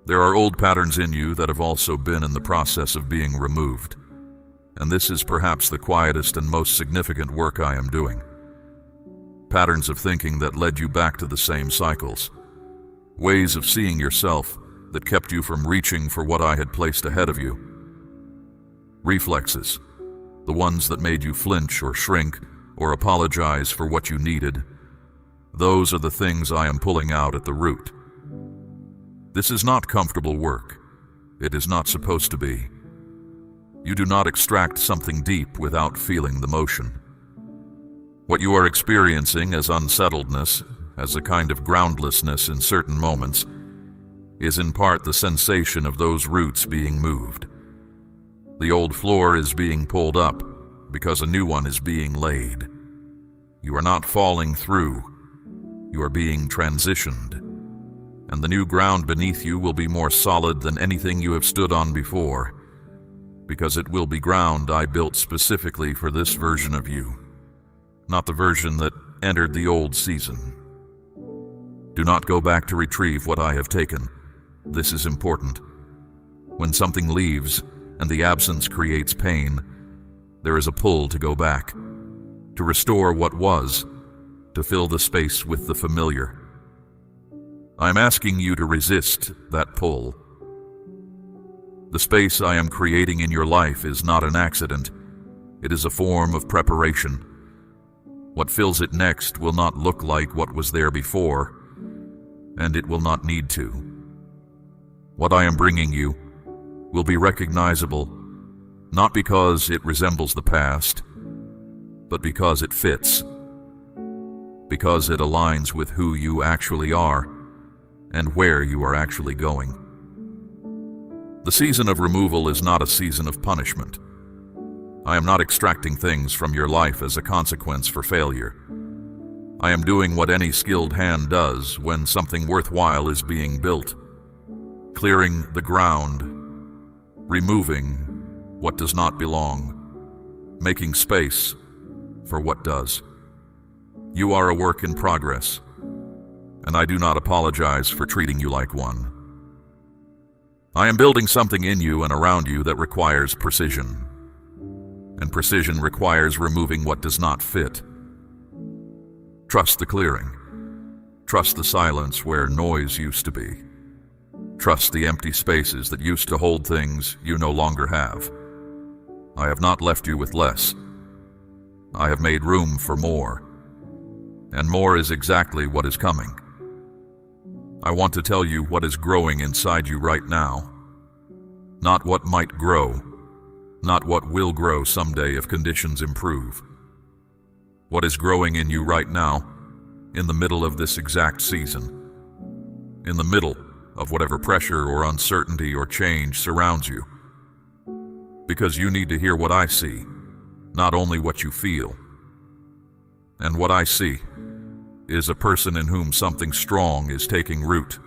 There are old patterns in you that have also been in the process of being removed, and this is perhaps the quietest and most significant work I am doing. Patterns of thinking that led you back to the same cycles. Ways of seeing yourself that kept you from reaching for what I had placed ahead of you. Reflexes, the ones that made you flinch or shrink or apologize for what you needed. Those are the things I am pulling out at the root. This is not comfortable work. It is not supposed to be. You do not extract something deep without feeling the motion. What you are experiencing as unsettledness, as a kind of groundlessness in certain moments, is in part the sensation of those roots being moved. The old floor is being pulled up because a new one is being laid. You are not falling through. You are being transitioned. And the new ground beneath you will be more solid than anything you have stood on before, because it will be ground I built specifically for this version of you, not the version that entered the old season. Do not go back to retrieve what I have taken. This is important. When something leaves and the absence creates pain, there is a pull to go back, to restore what was, to fill the space with the familiar. I am asking you to resist that pull. The space I am creating in your life is not an accident. It is a form of preparation. What fills it next will not look like what was there before, and it will not need to. What I am bringing you will be recognizable, not because it resembles the past, but because it fits, because it aligns with who you actually are and where you are actually going. The season of removal is not a season of punishment. I am not extracting things from your life as a consequence for failure. I am doing what any skilled hand does when something worthwhile is being built, clearing the ground, removing what does not belong, making space for what does. You are a work in progress, and I do not apologize for treating you like one. I am building something in you and around you that requires precision, and precision requires removing what does not fit. Trust the clearing. Trust the silence where noise used to be. Trust the empty spaces that used to hold things you no longer have. I have not left you with less. I have made room for more, and more is exactly what is coming. I want to tell you what is growing inside you right now. Not what might grow, not what will grow someday if conditions improve. What is growing in you right now, in the middle of this exact season, in the middle of whatever pressure or uncertainty or change surrounds you. Because you need to hear what I see, not only what you feel. And what I see is a person in whom something strong is taking root.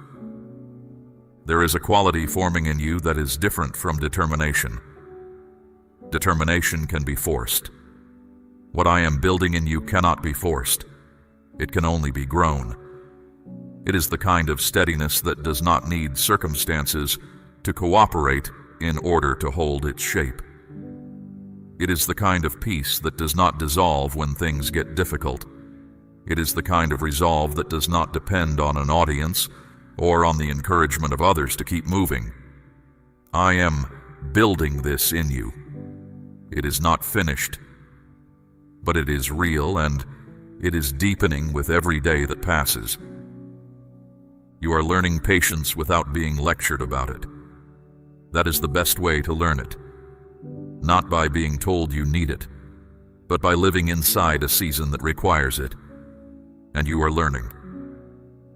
There is a quality forming in you that is different from determination. Determination can be forced. What I am building in you cannot be forced. It can only be grown. It is the kind of steadiness that does not need circumstances to cooperate in order to hold its shape. It is the kind of peace that does not dissolve when things get difficult. It is the kind of resolve that does not depend on an audience or on the encouragement of others to keep moving. I am building this in you. It is not finished, but it is real, and it is deepening with every day that passes. You are learning patience without being lectured about it. That is the best way to learn it. Not by being told you need it, but by living inside a season that requires it. And you are learning.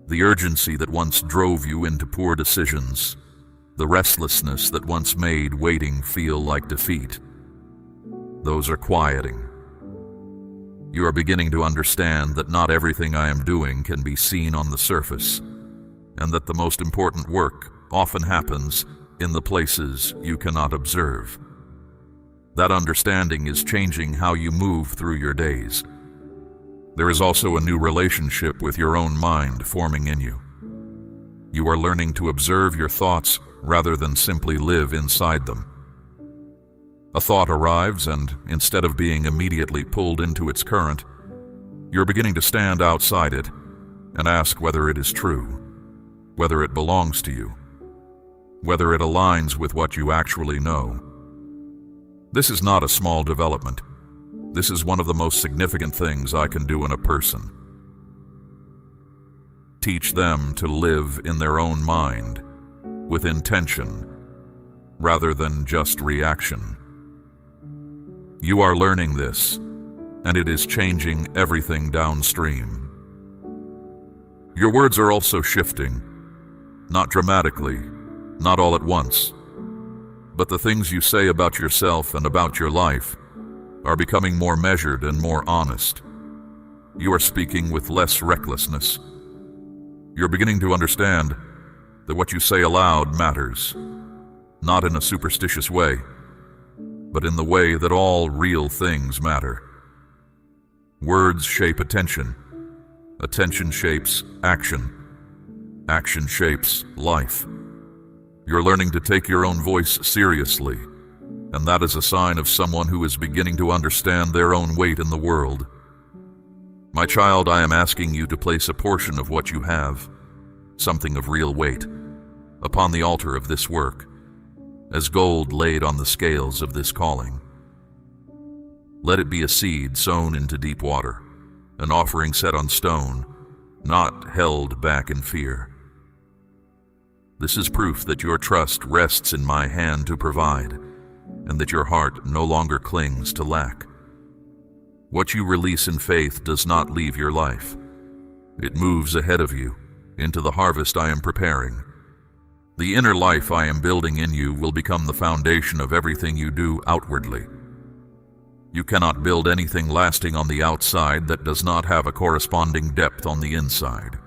The urgency that once drove you into poor decisions, the restlessness that once made waiting feel like defeat, those are quieting. You are beginning to understand that not everything I am doing can be seen on the surface, and that the most important work often happens in the places you cannot observe. That understanding is changing how you move through your days. There is also a new relationship with your own mind forming in you. You are learning to observe your thoughts rather than simply live inside them. A thought arrives, and instead of being immediately pulled into its current, you're beginning to stand outside it and ask whether it is true, whether it belongs to you, whether it aligns with what you actually know. This is not a small development. This is one of the most significant things I can do in a person. Teach them to live in their own mind, with intention, rather than just reaction. You are learning this, and it is changing everything downstream. Your words are also shifting, not dramatically, not all at once, But the things you say about yourself and about your life are becoming more measured and more honest. You are speaking with less recklessness. You're beginning to understand that what you say aloud matters, not in a superstitious way, but in the way that all real things matter. Words shape attention. Attention shapes action. Action shapes life. You're learning to take your own voice seriously, and that is a sign of someone who is beginning to understand their own weight in the world. My child, I am asking you to place a portion of what you have, something of real weight, upon the altar of this work, as gold laid on the scales of this calling. Let it be a seed sown into deep water, an offering set on stone, not held back in fear. This is proof that your trust rests in my hand to provide, and that your heart no longer clings to lack. What you release in faith does not leave your life. It moves ahead of you into the harvest I am preparing. The inner life I am building in you will become the foundation of everything you do outwardly. You cannot build anything lasting on the outside that does not have a corresponding depth on the inside.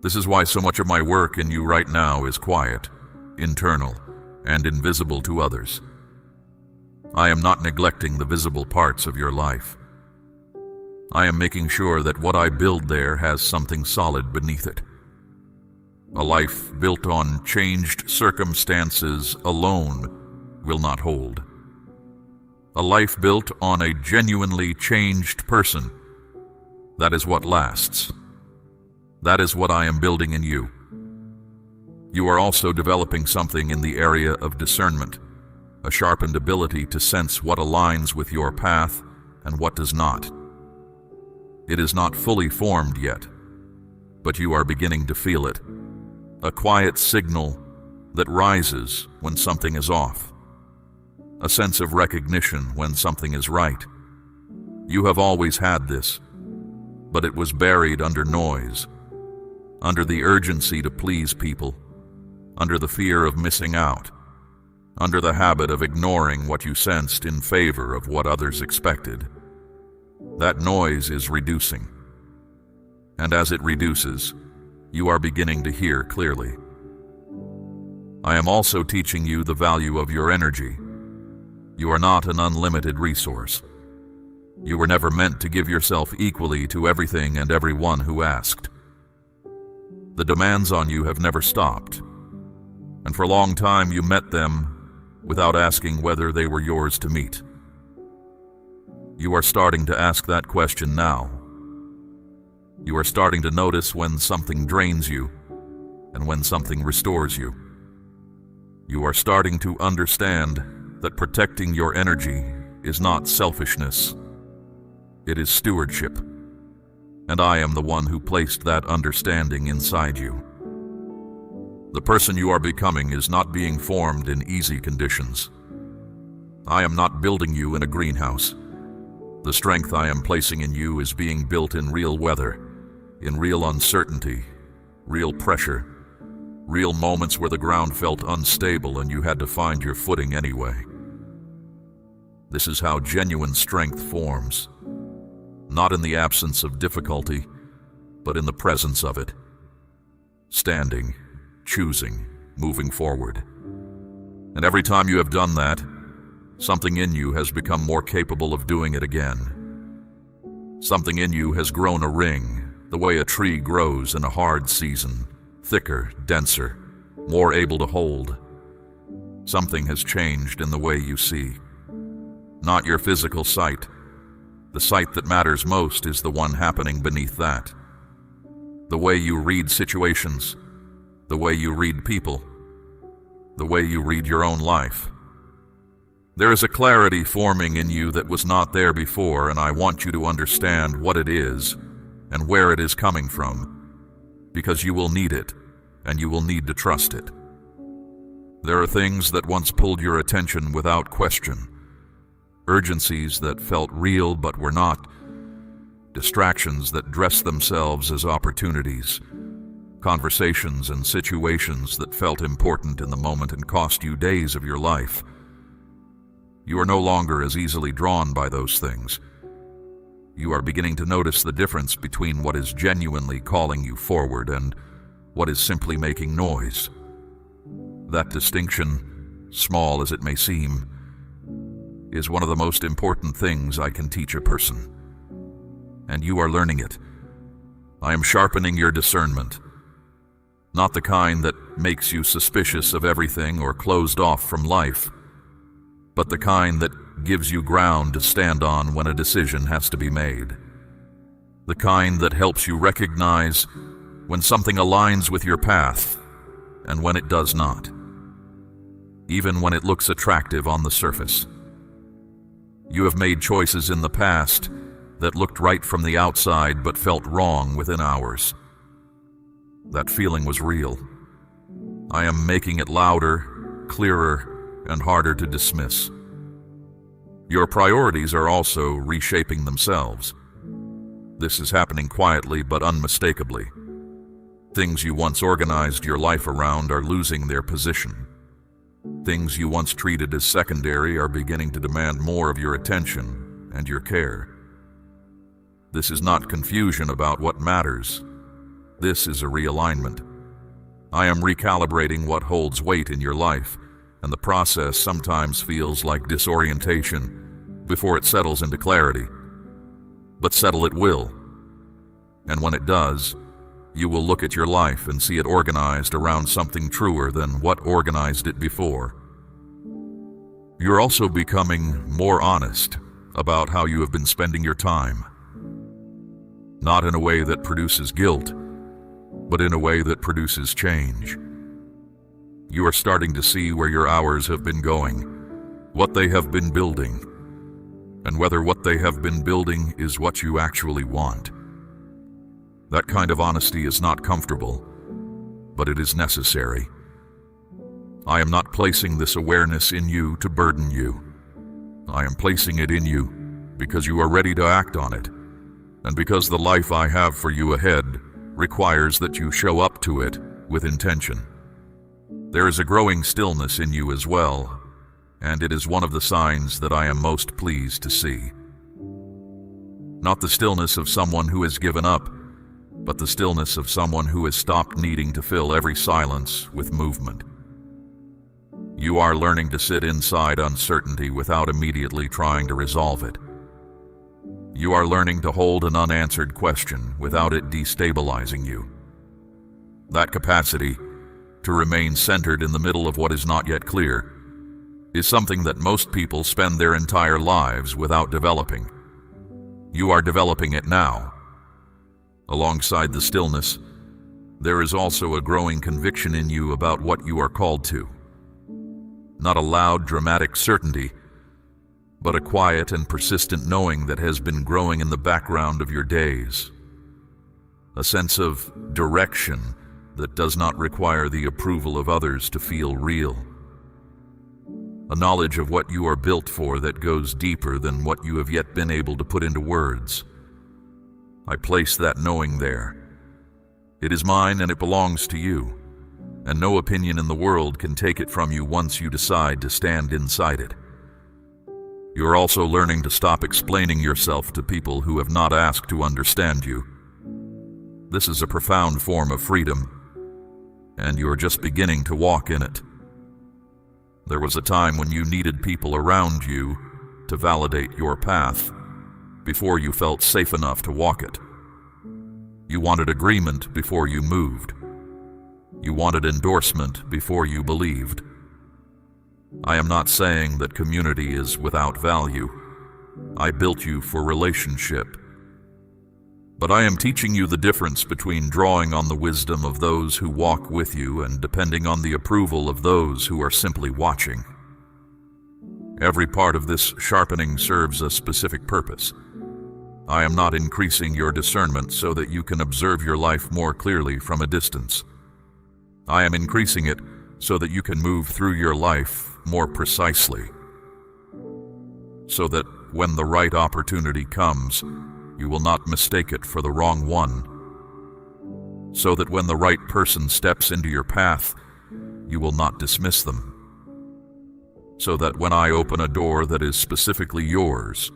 This is why so much of my work in you right now is quiet, internal, and invisible to others. I am not neglecting the visible parts of your life. I am making sure that what I build there has something solid beneath it. A life built on changed circumstances alone will not hold. A life built on a genuinely changed person, that is what lasts. That is what I am building in you. You are also developing something in the area of discernment, a sharpened ability to sense what aligns with your path and what does not. It is not fully formed yet, but you are beginning to feel it, a quiet signal that rises when something is off, a sense of recognition when something is right. You have always had this, but it was buried under noise, under the urgency to please people, under the fear of missing out, under the habit of ignoring what you sensed in favor of what others expected. That noise is reducing, and as it reduces, you are beginning to hear clearly. I am also teaching you the value of your energy. You are not an unlimited resource. You were never meant to give yourself equally to everything and everyone who asked. The demands on you have never stopped, and for a long time you met them without asking whether they were yours to meet. You are starting to ask that question now. You are starting to notice when something drains you and when something restores you. You are starting to understand that protecting your energy is not selfishness. It is stewardship. And I am the one who placed that understanding inside you. The person you are becoming is not being formed in easy conditions. I am not building you in a greenhouse. The strength I am placing in you is being built in real weather, in real uncertainty, real pressure, real moments where the ground felt unstable and you had to find your footing anyway. This is how genuine strength forms, not in the absence of difficulty, but in the presence of it. Standing, choosing, moving forward. And every time you have done that, something in you has become more capable of doing it again. Something in you has grown a ring, the way a tree grows in a hard season, thicker, denser, more able to hold. Something has changed in the way you see. Not your physical sight. The sight that matters most is the one happening beneath that. The way you read situations, the way you read people, the way you read your own life. There is a clarity forming in you that was not there before, and I want you to understand what it is and where it is coming from, because you will need it, and you will need to trust it. There are things that once pulled your attention without question, urgencies that felt real but were not, distractions that dressed themselves as opportunities, conversations and situations that felt important in the moment and cost you days of your life. You are no longer as easily drawn by those things. You are beginning to notice the difference between what is genuinely calling you forward and what is simply making noise. That distinction, small as it may seem, is one of the most important things I can teach a person. And you are learning it. I am sharpening your discernment. Not the kind that makes you suspicious of everything or closed off from life, but the kind that gives you ground to stand on when a decision has to be made. The kind that helps you recognize when something aligns with your path and when it does not, even when it looks attractive on the surface. You have made choices in the past that looked right from the outside but felt wrong within hours. That feeling was real. I am making it louder, clearer, and harder to dismiss. Your priorities are also reshaping themselves. This is happening quietly but unmistakably. Things you once organized your life around are losing their position. Things you once treated as secondary are beginning to demand more of your attention and your care. This is not confusion about what matters. This is a realignment. I am recalibrating what holds weight in your life, and the process sometimes feels like disorientation before it settles into clarity. But settle it will. And when it does, you will look at your life and see it organized around something truer than what organized it before. You're also becoming more honest about how you have been spending your time. Not in a way that produces guilt, but in a way that produces change. You are starting to see where your hours have been going, what they have been building, and whether what they have been building is what you actually want. That kind of honesty is not comfortable, but it is necessary. I am not placing this awareness in you to burden you. I am placing it in you because you are ready to act on it, and because the life I have for you ahead requires that you show up to it with intention. There is a growing stillness in you as well, and it is one of the signs that I am most pleased to see. Not the stillness of someone who has given up, but the stillness of someone who has stopped needing to fill every silence with movement. You are learning to sit inside uncertainty without immediately trying to resolve it. You are learning to hold an unanswered question without it destabilizing you. That capacity to remain centered in the middle of what is not yet clear is something that most people spend their entire lives without developing. You are developing it now. Alongside the stillness, there is also a growing conviction in you about what you are called to. Not a loud, dramatic certainty, but a quiet and persistent knowing that has been growing in the background of your days. A sense of direction that does not require the approval of others to feel real. A knowledge of what you are built for that goes deeper than what you have yet been able to put into words. I place that knowing there. It is mine and it belongs to you, and no opinion in the world can take it from you once you decide to stand inside it. You are also learning to stop explaining yourself to people who have not asked to understand you. This is a profound form of freedom, and you are just beginning to walk in it. There was a time when you needed people around you to validate your path before you felt safe enough to walk it. You wanted agreement before you moved. You wanted endorsement before you believed. I am not saying that community is without value. I built you for relationship. But I am teaching you the difference between drawing on the wisdom of those who walk with you and depending on the approval of those who are simply watching. Every part of this sharpening serves a specific purpose. I am not increasing your discernment so that you can observe your life more clearly from a distance. I am increasing it so that you can move through your life more precisely. So that when the right opportunity comes, you will not mistake it for the wrong one. so that when the right person steps into your path, you will not dismiss them. So that when I open a door that is specifically yours,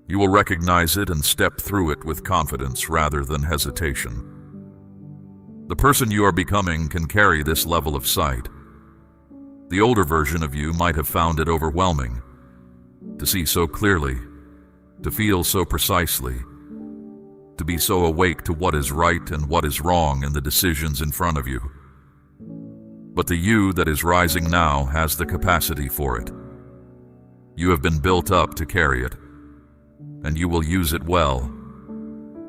you will recognize it and step through it with confidence rather than hesitation. The person you are becoming can carry this level of sight. The older version of you might have found it overwhelming to see so clearly, to feel so precisely, to be so awake to what is right and what is wrong in the decisions in front of you. But the you that is rising now has the capacity for it. You have been built up to carry it, and you will use it well.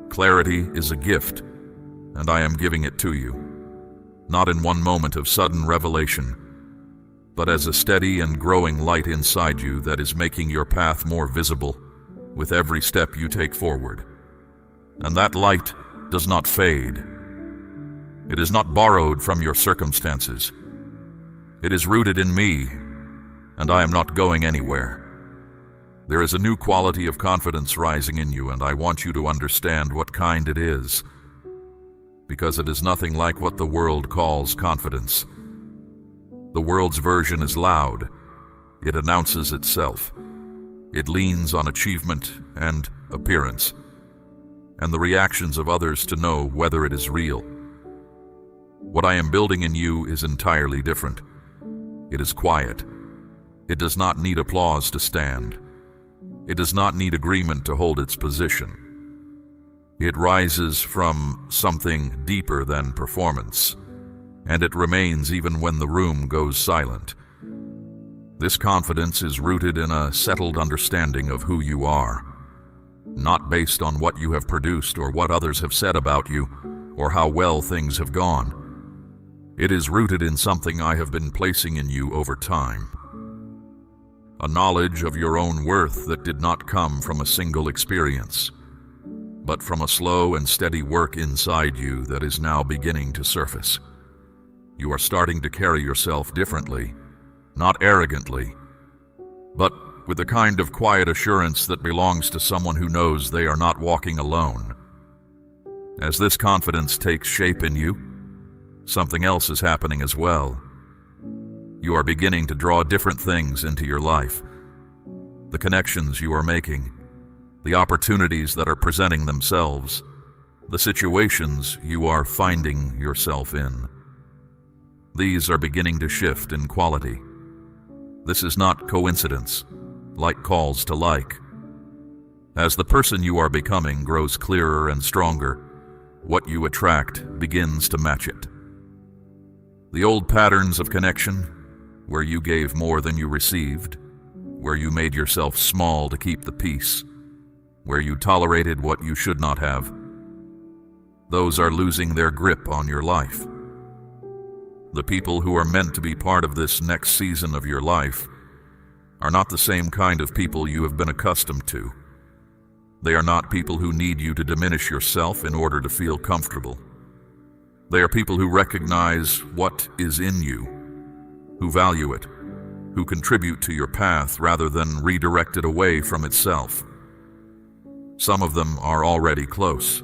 Clarity is a gift, and I am giving it to you, not in one moment of sudden revelation, but as a steady and growing light inside you that is making your path more visible with every step you take forward. And that light does not fade. It is not borrowed from your circumstances. It is rooted in me, and I am not going anywhere. There is a new quality of confidence rising in you, and I want you to understand what kind it is, because it is nothing like what the world calls confidence. The world's version is loud. It announces itself. It leans on achievement and appearance, and the reactions of others to know whether it is real. What I am building in you is entirely different. It is quiet. It does not need applause to stand. It does not need agreement to hold its position. It rises from something deeper than performance, and it remains even when the room goes silent. This confidence is rooted in a settled understanding of who you are, not based on what you have produced or what others have said about you or how well things have gone. It is rooted in something I have been placing in you over time. A knowledge of your own worth that did not come from a single experience, but from a slow and steady work inside you that is now beginning to surface. You are starting to carry yourself differently, not arrogantly, but with the kind of quiet assurance that belongs to someone who knows they are not walking alone. As this confidence takes shape in you, something else is happening as well. You are beginning to draw different things into your life. The connections you are making, the opportunities that are presenting themselves, the situations you are finding yourself in. These are beginning to shift in quality. This is not coincidence, like calls to like. As the person you are becoming grows clearer and stronger, what you attract begins to match it. The old patterns of connection, where you gave more than you received, where you made yourself small to keep the peace, where you tolerated what you should not have, those are losing their grip on your life. The people who are meant to be part of this next season of your life are not the same kind of people you have been accustomed to. They are not people who need you to diminish yourself in order to feel comfortable. They are people who recognize what is in you, who value it, who contribute to your path rather than redirect it away from itself. Some of them are already close.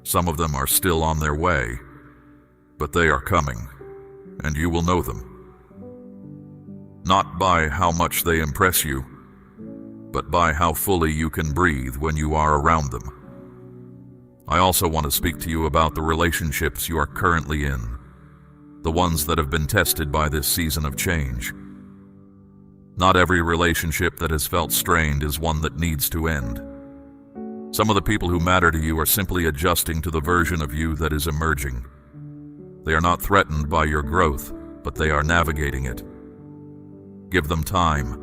Some of them are still on their way, but they are coming, and you will know them. Not by how much they impress you, but by how fully you can breathe when you are around them. I also want to speak to you about the relationships you are currently in, the ones that have been tested by this season of change. Not every relationship that has felt strained is one that needs to end. Some of the people who matter to you are simply adjusting to the version of you that is emerging. They are not threatened by your growth, but they are navigating it. Give them time,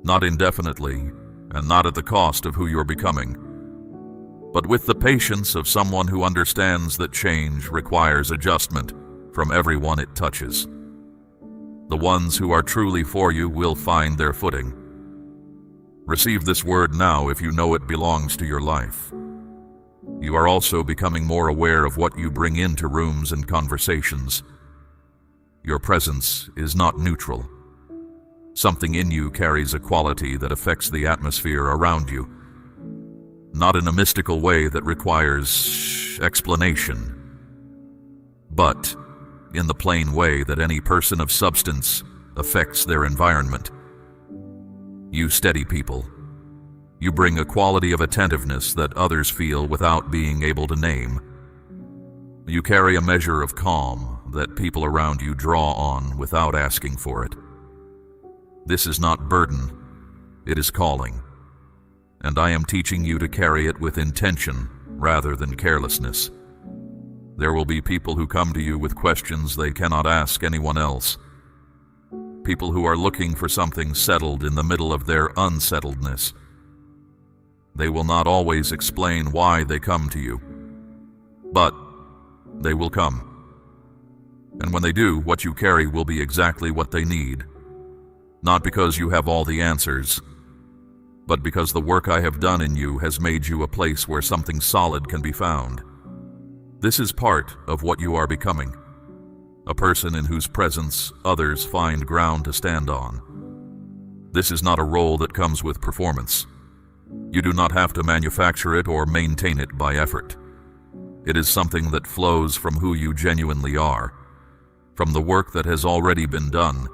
not indefinitely, and not at the cost of who you're becoming, but with the patience of someone who understands that change requires adjustment from everyone it touches. The ones who are truly for you will find their footing. Receive this word now if you know it belongs to your life. You are also becoming more aware of what you bring into rooms and conversations. Your presence is not neutral. Something in you carries a quality that affects the atmosphere around you, not in a mystical way that requires explanation, but in the plain way that any person of substance affects their environment. You steady people. You bring a quality of attentiveness that others feel without being able to name. You carry a measure of calm that people around you draw on without asking for it. This is not burden, it is calling. And I am teaching you to carry it with intention rather than carelessness. There will be people who come to you with questions they cannot ask anyone else. People who are looking for something settled in the middle of their unsettledness. They will not always explain why they come to you, but they will come. And when they do, what you carry will be exactly what they need. Not because you have all the answers, but because the work I have done in you has made you a place where something solid can be found. This is part of what you are becoming, a person in whose presence others find ground to stand on. This is not a role that comes with performance. You do not have to manufacture it or maintain it by effort. It is something that flows from who you genuinely are, from the work that has already been done,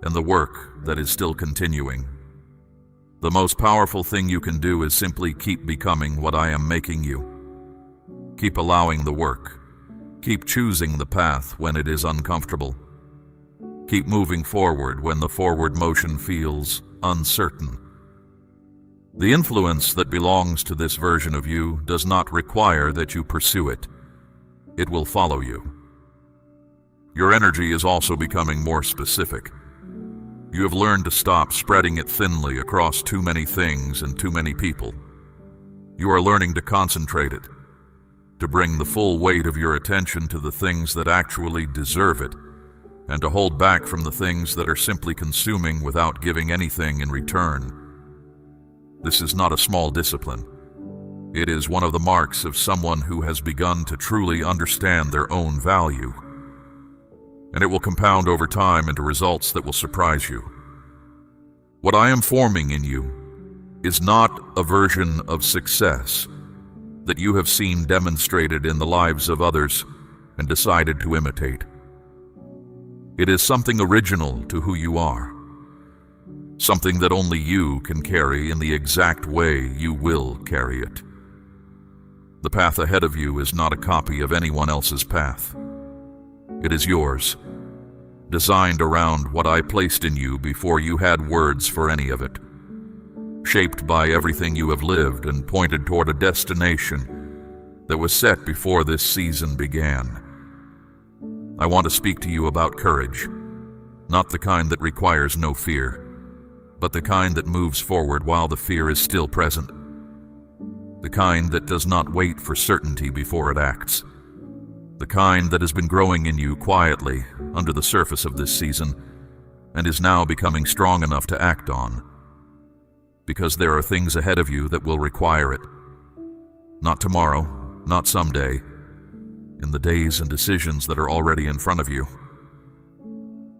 and the work that is still continuing. The most powerful thing you can do is simply keep becoming what I am making you. Keep allowing the work. Keep choosing the path when it is uncomfortable. Keep moving forward when the forward motion feels uncertain. The influence that belongs to this version of you does not require that you pursue it. It will follow you. Your energy is also becoming more specific. You have learned to stop spreading it thinly across too many things and too many people. You are learning to concentrate it, to bring the full weight of your attention to the things that actually deserve it, and to hold back from the things that are simply consuming without giving anything in return. This is not a small discipline. It is one of the marks of someone who has begun to truly understand their own value. And it will compound over time into results that will surprise you. What I am forming in you is not a version of success that you have seen demonstrated in the lives of others and decided to imitate. It is something original to who you are, something that only you can carry in the exact way you will carry it. The path ahead of you is not a copy of anyone else's path. It is yours, designed around what I placed in you before you had words for any of it, shaped by everything you have lived and pointed toward a destination that was set before this season began. I want to speak to you about courage, not the kind that requires no fear, but the kind that moves forward while the fear is still present, the kind that does not wait for certainty before it acts, the kind that has been growing in you quietly under the surface of this season and is now becoming strong enough to act on, because there are things ahead of you that will require it. Not tomorrow, not someday, in the days and decisions that are already in front of you.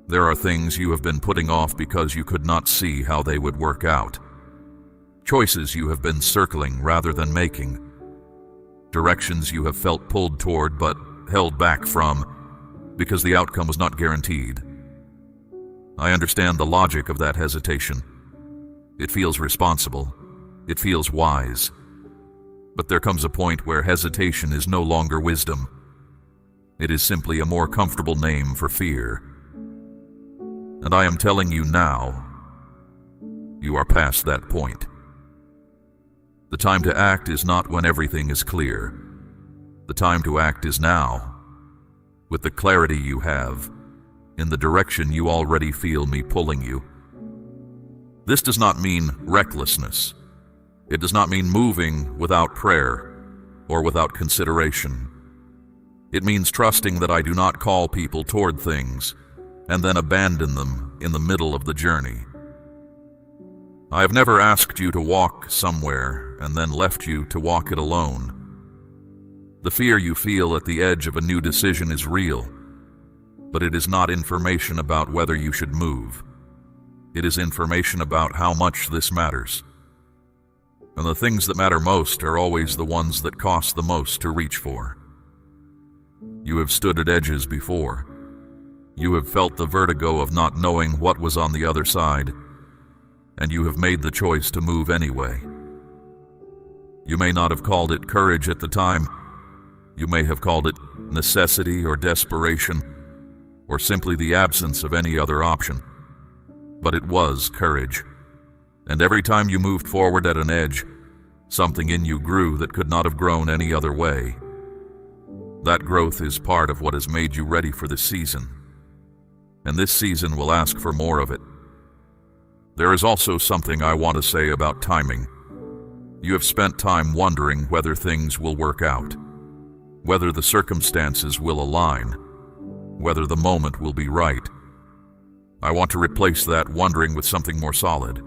There are things you have been putting off because you could not see how they would work out. Choices you have been circling rather than making. Directions you have felt pulled toward but held back from because the outcome was not guaranteed. I understand the logic of that hesitation. It feels responsible. It feels wise. But there comes a point where hesitation is no longer wisdom. It is simply a more comfortable name for fear. And I am telling you now, you are past that point. The time to act is not when everything is clear. The time to act is now, with the clarity you have, in the direction you already feel me pulling you. This does not mean recklessness. It does not mean moving without prayer or without consideration. It means trusting that I do not call people toward things and then abandon them in the middle of the journey. I have never asked you to walk somewhere and then left you to walk it alone. The fear you feel at the edge of a new decision is real, but it is not information about whether you should move. It is information about how much this matters. And the things that matter most are always the ones that cost the most to reach for. You have stood at edges before. You have felt the vertigo of not knowing what was on the other side, and you have made the choice to move anyway. You may not have called it courage at the time. You may have called it necessity or desperation, or simply the absence of any other option. But it was courage. And every time you moved forward at an edge, something in you grew that could not have grown any other way. That growth is part of what has made you ready for this season. And this season will ask for more of it. There is also something I want to say about timing. You have spent time wondering whether things will work out, whether the circumstances will align, whether the moment will be right. I want to replace that wondering with something more solid.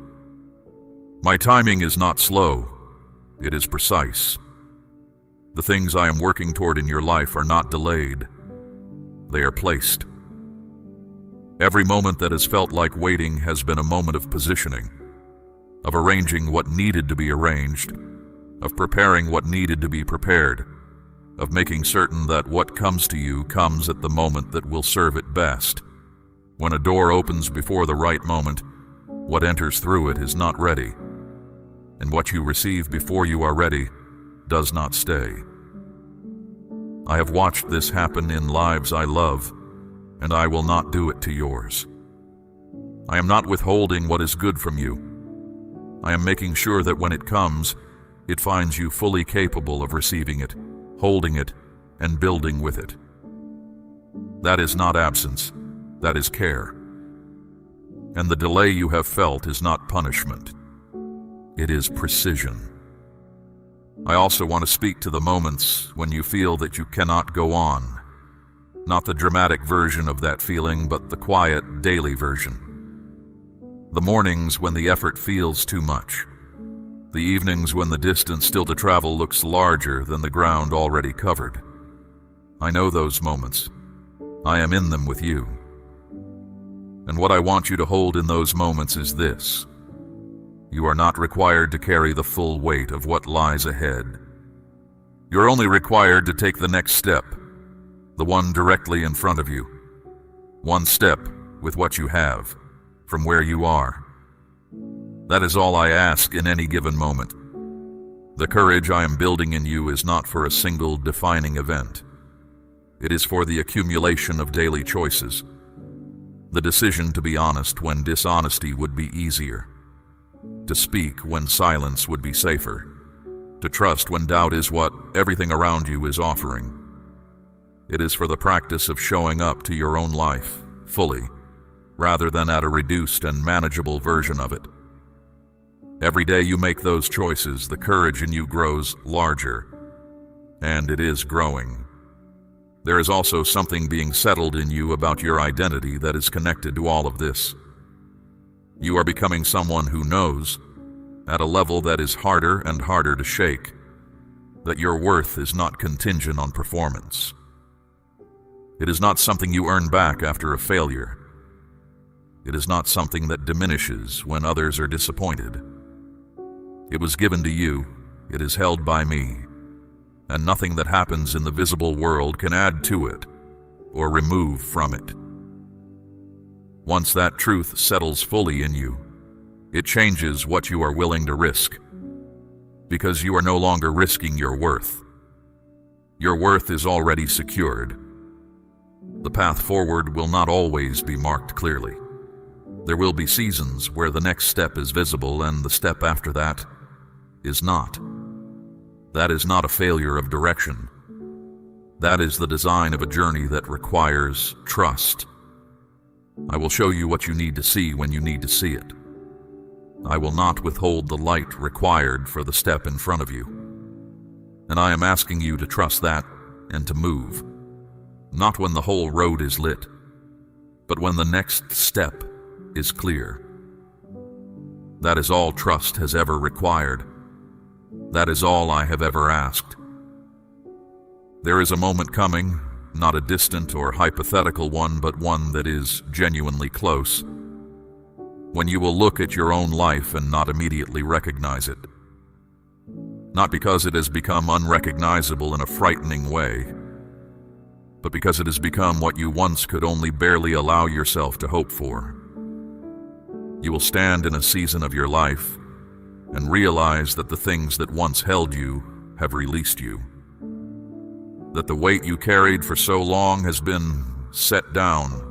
My timing is not slow, it is precise. The things I am working toward in your life are not delayed, they are placed. Every moment that has felt like waiting has been a moment of positioning, of arranging what needed to be arranged, of preparing what needed to be prepared, of making certain that what comes to you comes at the moment that will serve it best. When a door opens before the right moment, what enters through it is not ready, and what you receive before you are ready does not stay. I have watched this happen in lives I love, and I will not do it to yours. I am not withholding what is good from you. I am making sure that when it comes, it finds you fully capable of receiving it, holding it, and building with it. That is not absence, that is care. And the delay you have felt is not punishment. It is precision. I also want to speak to the moments when you feel that you cannot go on. Not the dramatic version of that feeling, but the quiet, daily version. The mornings when the effort feels too much. The evenings when the distance still to travel looks larger than the ground already covered. I know those moments. I am in them with you. And what I want you to hold in those moments is this. You are not required to carry the full weight of what lies ahead. You're only required to take the next step, the one directly in front of you. One step with what you have, from where you are. That is all I ask in any given moment. The courage I am building in you is not for a single defining event. It is for the accumulation of daily choices. The decision to be honest when dishonesty would be easier. To speak when silence would be safer. To trust when doubt is what everything around you is offering. It is for the practice of showing up to your own life, fully, rather than at a reduced and manageable version of it. Every day you make those choices, the courage in you grows larger, and it is growing. There is also something being settled in you about your identity that is connected to all of this. You are becoming someone who knows, at a level that is harder and harder to shake, that your worth is not contingent on performance. It is not something you earn back after a failure. It is not something that diminishes when others are disappointed. It was given to you, it is held by me, and nothing that happens in the visible world can add to it or remove from it. Once that truth settles fully in you, it changes what you are willing to risk, because you are no longer risking your worth. Your worth is already secured. The path forward will not always be marked clearly. There will be seasons where the next step is visible and the step after that is not. That is not a failure of direction. That is the design of a journey that requires trust. I will show you what you need to see when you need to see it. I will not withhold the light required for the step in front of you. And I am asking you to trust that and to move. Not when the whole road is lit, but when the next step is clear. That is all trust has ever required. That is all I have ever asked. There is a moment coming, not a distant or hypothetical one, but one that is genuinely close, when you will look at your own life and not immediately recognize it. Not because it has become unrecognizable in a frightening way, but because it has become what you once could only barely allow yourself to hope for. You will stand in a season of your life and realize that the things that once held you have released you. That the weight you carried for so long has been set down.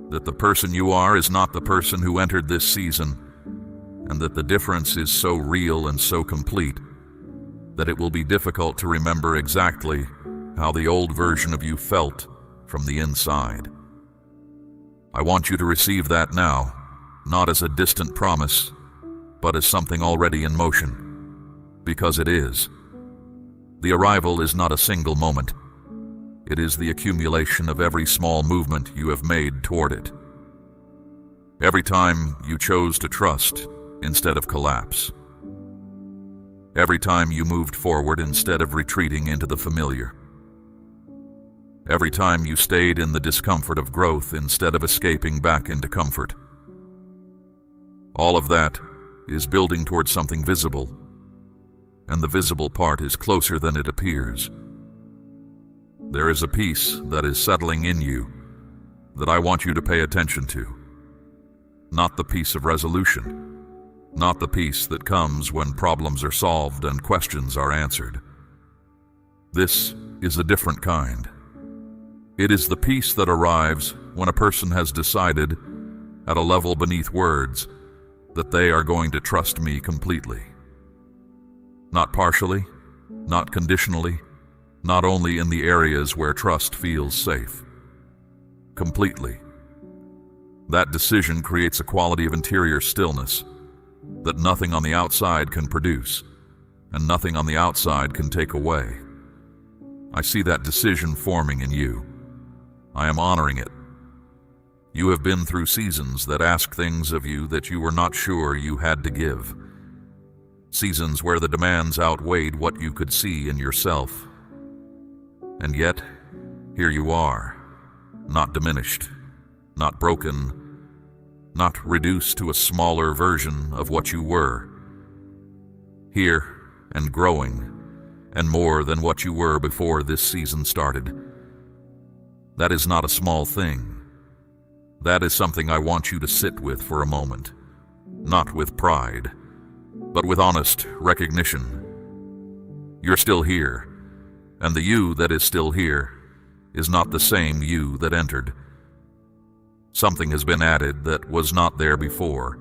That the person you are is not the person who entered this season, and that the difference is so real and so complete that it will be difficult to remember exactly how the old version of you felt from the inside. I want you to receive that now, not as a distant promise, but as something already in motion, because it is. The arrival is not a single moment. It is the accumulation of every small movement you have made toward it. Every time you chose to trust instead of collapse. Every time you moved forward instead of retreating into the familiar. Every time you stayed in the discomfort of growth instead of escaping back into comfort. All of that is building towards something visible, and the visible part is closer than it appears. There is a peace that is settling in you that I want you to pay attention to. Not the peace of resolution, not the peace that comes when problems are solved and questions are answered. This is a different kind. It is the peace that arrives when a person has decided, at a level beneath words, that they are going to trust me completely. Not partially, not conditionally, not only in the areas where trust feels safe. Completely. That decision creates a quality of interior stillness that nothing on the outside can produce, and nothing on the outside can take away. I see that decision forming in you. I am honoring it. You have been through seasons that ask things of you that you were not sure you had to give. Seasons where the demands outweighed what you could see in yourself. And yet, here you are, not diminished, not broken, not reduced to a smaller version of what you were. Here and growing, and more than what you were before this season started. That is not a small thing. That is something I want you to sit with for a moment, not with pride, but with honest recognition. You're still here, and the you that is still here is not the same you that entered. Something has been added that was not there before.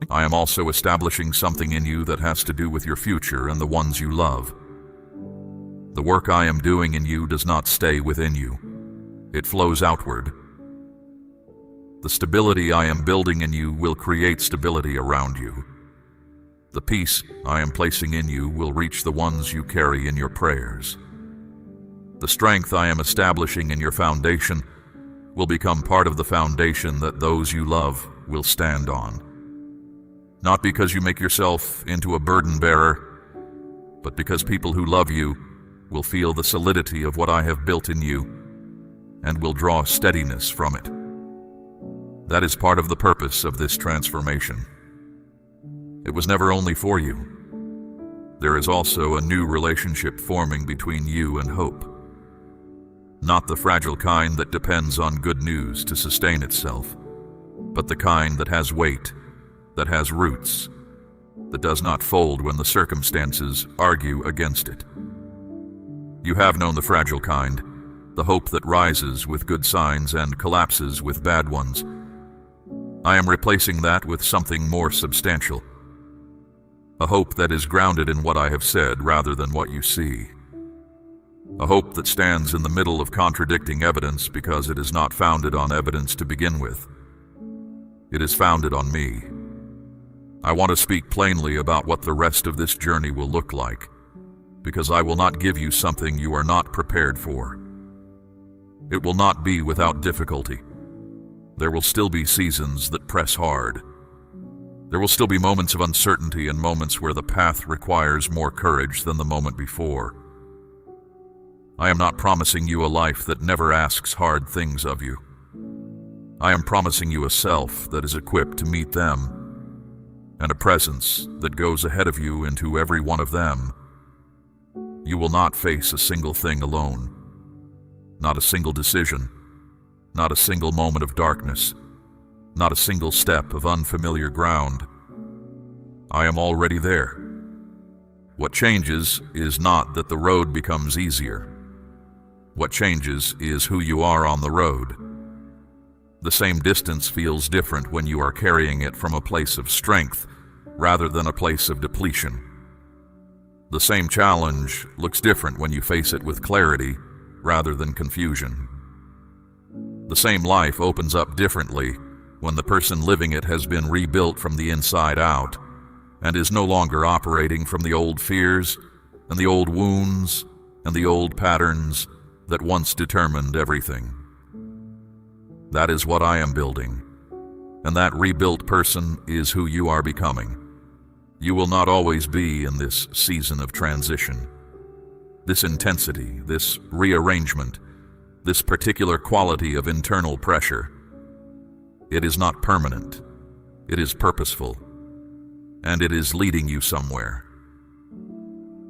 I am also establishing something in you that has to do with your future and the ones you love. The work I am doing in you does not stay within you. It flows outward. The stability I am building in you will create stability around you. The peace I am placing in you will reach the ones you carry in your prayers. The strength I am establishing in your foundation will become part of the foundation that those you love will stand on. Not because you make yourself into a burden bearer, but because people who love you will feel the solidity of what I have built in you and will draw steadiness from it. That is part of the purpose of this transformation. It was never only for you. There is also a new relationship forming between you and hope. Not the fragile kind that depends on good news to sustain itself, but the kind that has weight, that has roots, that does not fold when the circumstances argue against it. You have known the fragile kind, the hope that rises with good signs and collapses with bad ones. I am replacing that with something more substantial. A hope that is grounded in what I have said rather than what you see. A hope that stands in the middle of contradicting evidence because it is not founded on evidence to begin with. It is founded on me. I want to speak plainly about what the rest of this journey will look like, because I will not give you something you are not prepared for. It will not be without difficulty. There will still be seasons that press hard. There will still be moments of uncertainty and moments where the path requires more courage than the moment before. I am not promising you a life that never asks hard things of you. I am promising you a self that is equipped to meet them, and a presence that goes ahead of you into every one of them. You will not face a single thing alone. not a single decision, not a single moment of darkness, not a single step of unfamiliar ground. I am already there. What changes is not that the road becomes easier. What changes is who you are on the road. The same distance feels different when you are carrying it from a place of strength rather than a place of depletion. The same challenge looks different when you face it with clarity rather than confusion. The same life opens up differently when the person living it has been rebuilt from the inside out and is no longer operating from the old fears and the old wounds and the old patterns that once determined everything. That is what I am building, and that rebuilt person is who you are becoming. You will not always be in this season of transition. This intensity, this rearrangement, this particular quality of internal pressure, it is not permanent. It is purposeful, and it is leading you somewhere.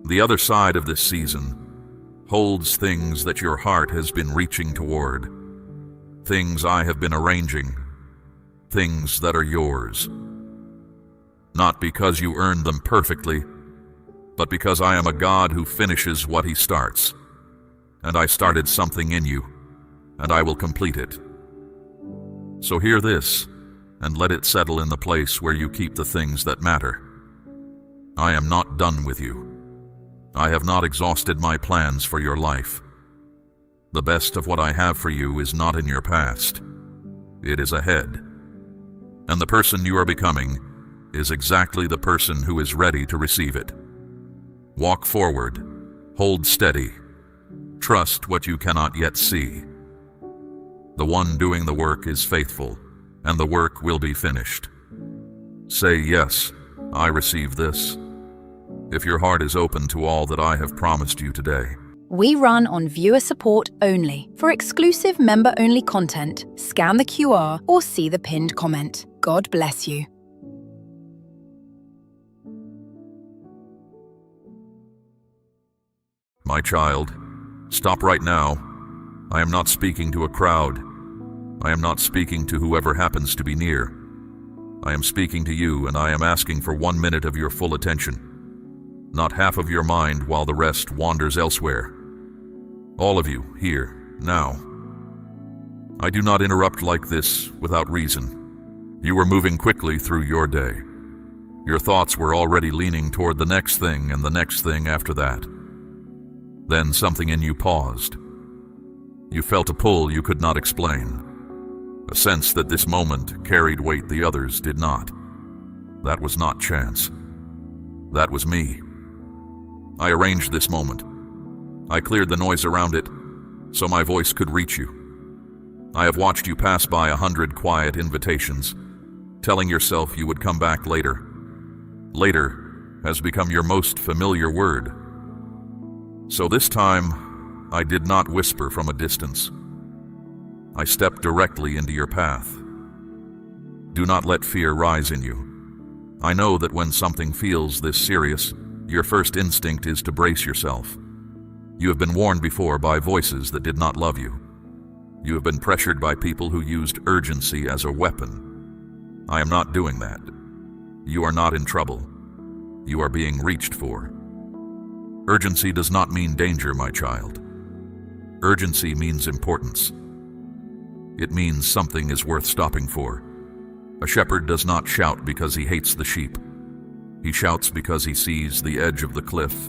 The other side of this season holds things that your heart has been reaching toward, things I have been arranging, things that are yours. Not because you earned them perfectly, but because I am a God who finishes what He starts. And I started something in you, and I will complete it. So hear this, and let it settle in the place where you keep the things that matter. I am not done with you. I have not exhausted my plans for your life. The best of what I have for you is not in your past. It is ahead. And the person you are becoming is exactly the person who is ready to receive it. Walk forward, hold steady, trust what you cannot yet see. The one doing the work is faithful, and the work will be finished. Say, yes, I receive this. If your heart is open to all that I have promised you today. We run on viewer support only. For exclusive member-only content, scan the QR or see the pinned comment. God bless you. My child, stop right now. I am not speaking to a crowd. I am not speaking to whoever happens to be near. I am speaking to you, and I am asking for 1 minute of your full attention. Not half of your mind while the rest wanders elsewhere. All of you, here, now. I do not interrupt like this without reason. You were moving quickly through your day. Your thoughts were already leaning toward the next thing and the next thing after that. Then something in you paused. You felt a pull you could not explain. A sense that this moment carried weight the others did not. That was not chance. That was me. I arranged this moment. I cleared the noise around it so my voice could reach you. I have watched you pass by 100 quiet invitations, telling yourself you would come back later. Later has become your most familiar word. So this time, I did not whisper from a distance. I stepped directly into your path. Do not let fear rise in you. I know that when something feels this serious, your first instinct is to brace yourself. You have been warned before by voices that did not love you. You have been pressured by people who used urgency as a weapon. I am not doing that. You are not in trouble. You are being reached for. Urgency does not mean danger, my child. Urgency means importance. It means something is worth stopping for. A shepherd does not shout because he hates the sheep. He shouts because he sees the edge of the cliff,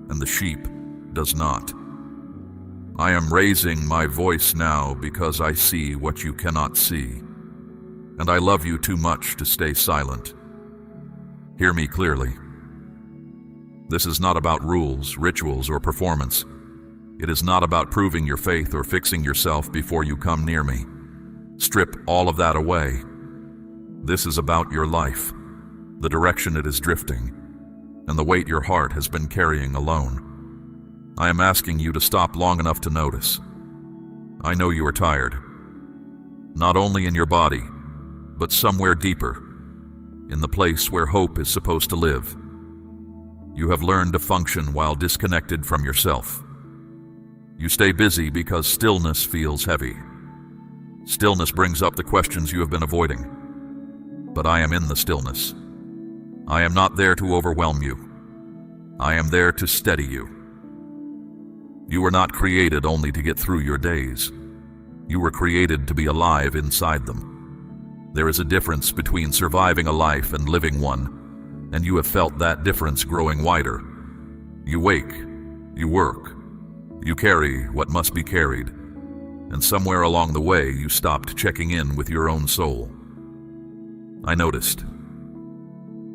and the sheep does not. I am raising my voice now because I see what you cannot see, and I love you too much to stay silent. Hear me clearly. This is not about rules, rituals, or performance. It is not about proving your faith or fixing yourself before you come near me. Strip all of that away. This is about your life, the direction it is drifting, and the weight your heart has been carrying alone. I am asking you to stop long enough to notice. I know you are tired, not only in your body, but somewhere deeper, in the place where hope is supposed to live. You have learned to function while disconnected from yourself. You stay busy because stillness feels heavy. Stillness brings up the questions you have been avoiding. But I am in the stillness. I am not there to overwhelm you. I am there to steady you. You were not created only to get through your days. You were created to be alive inside them. There is a difference between surviving a life and living one, and you have felt that difference growing wider. You wake, you work, you carry what must be carried, and somewhere along the way you stopped checking in with your own soul. I noticed.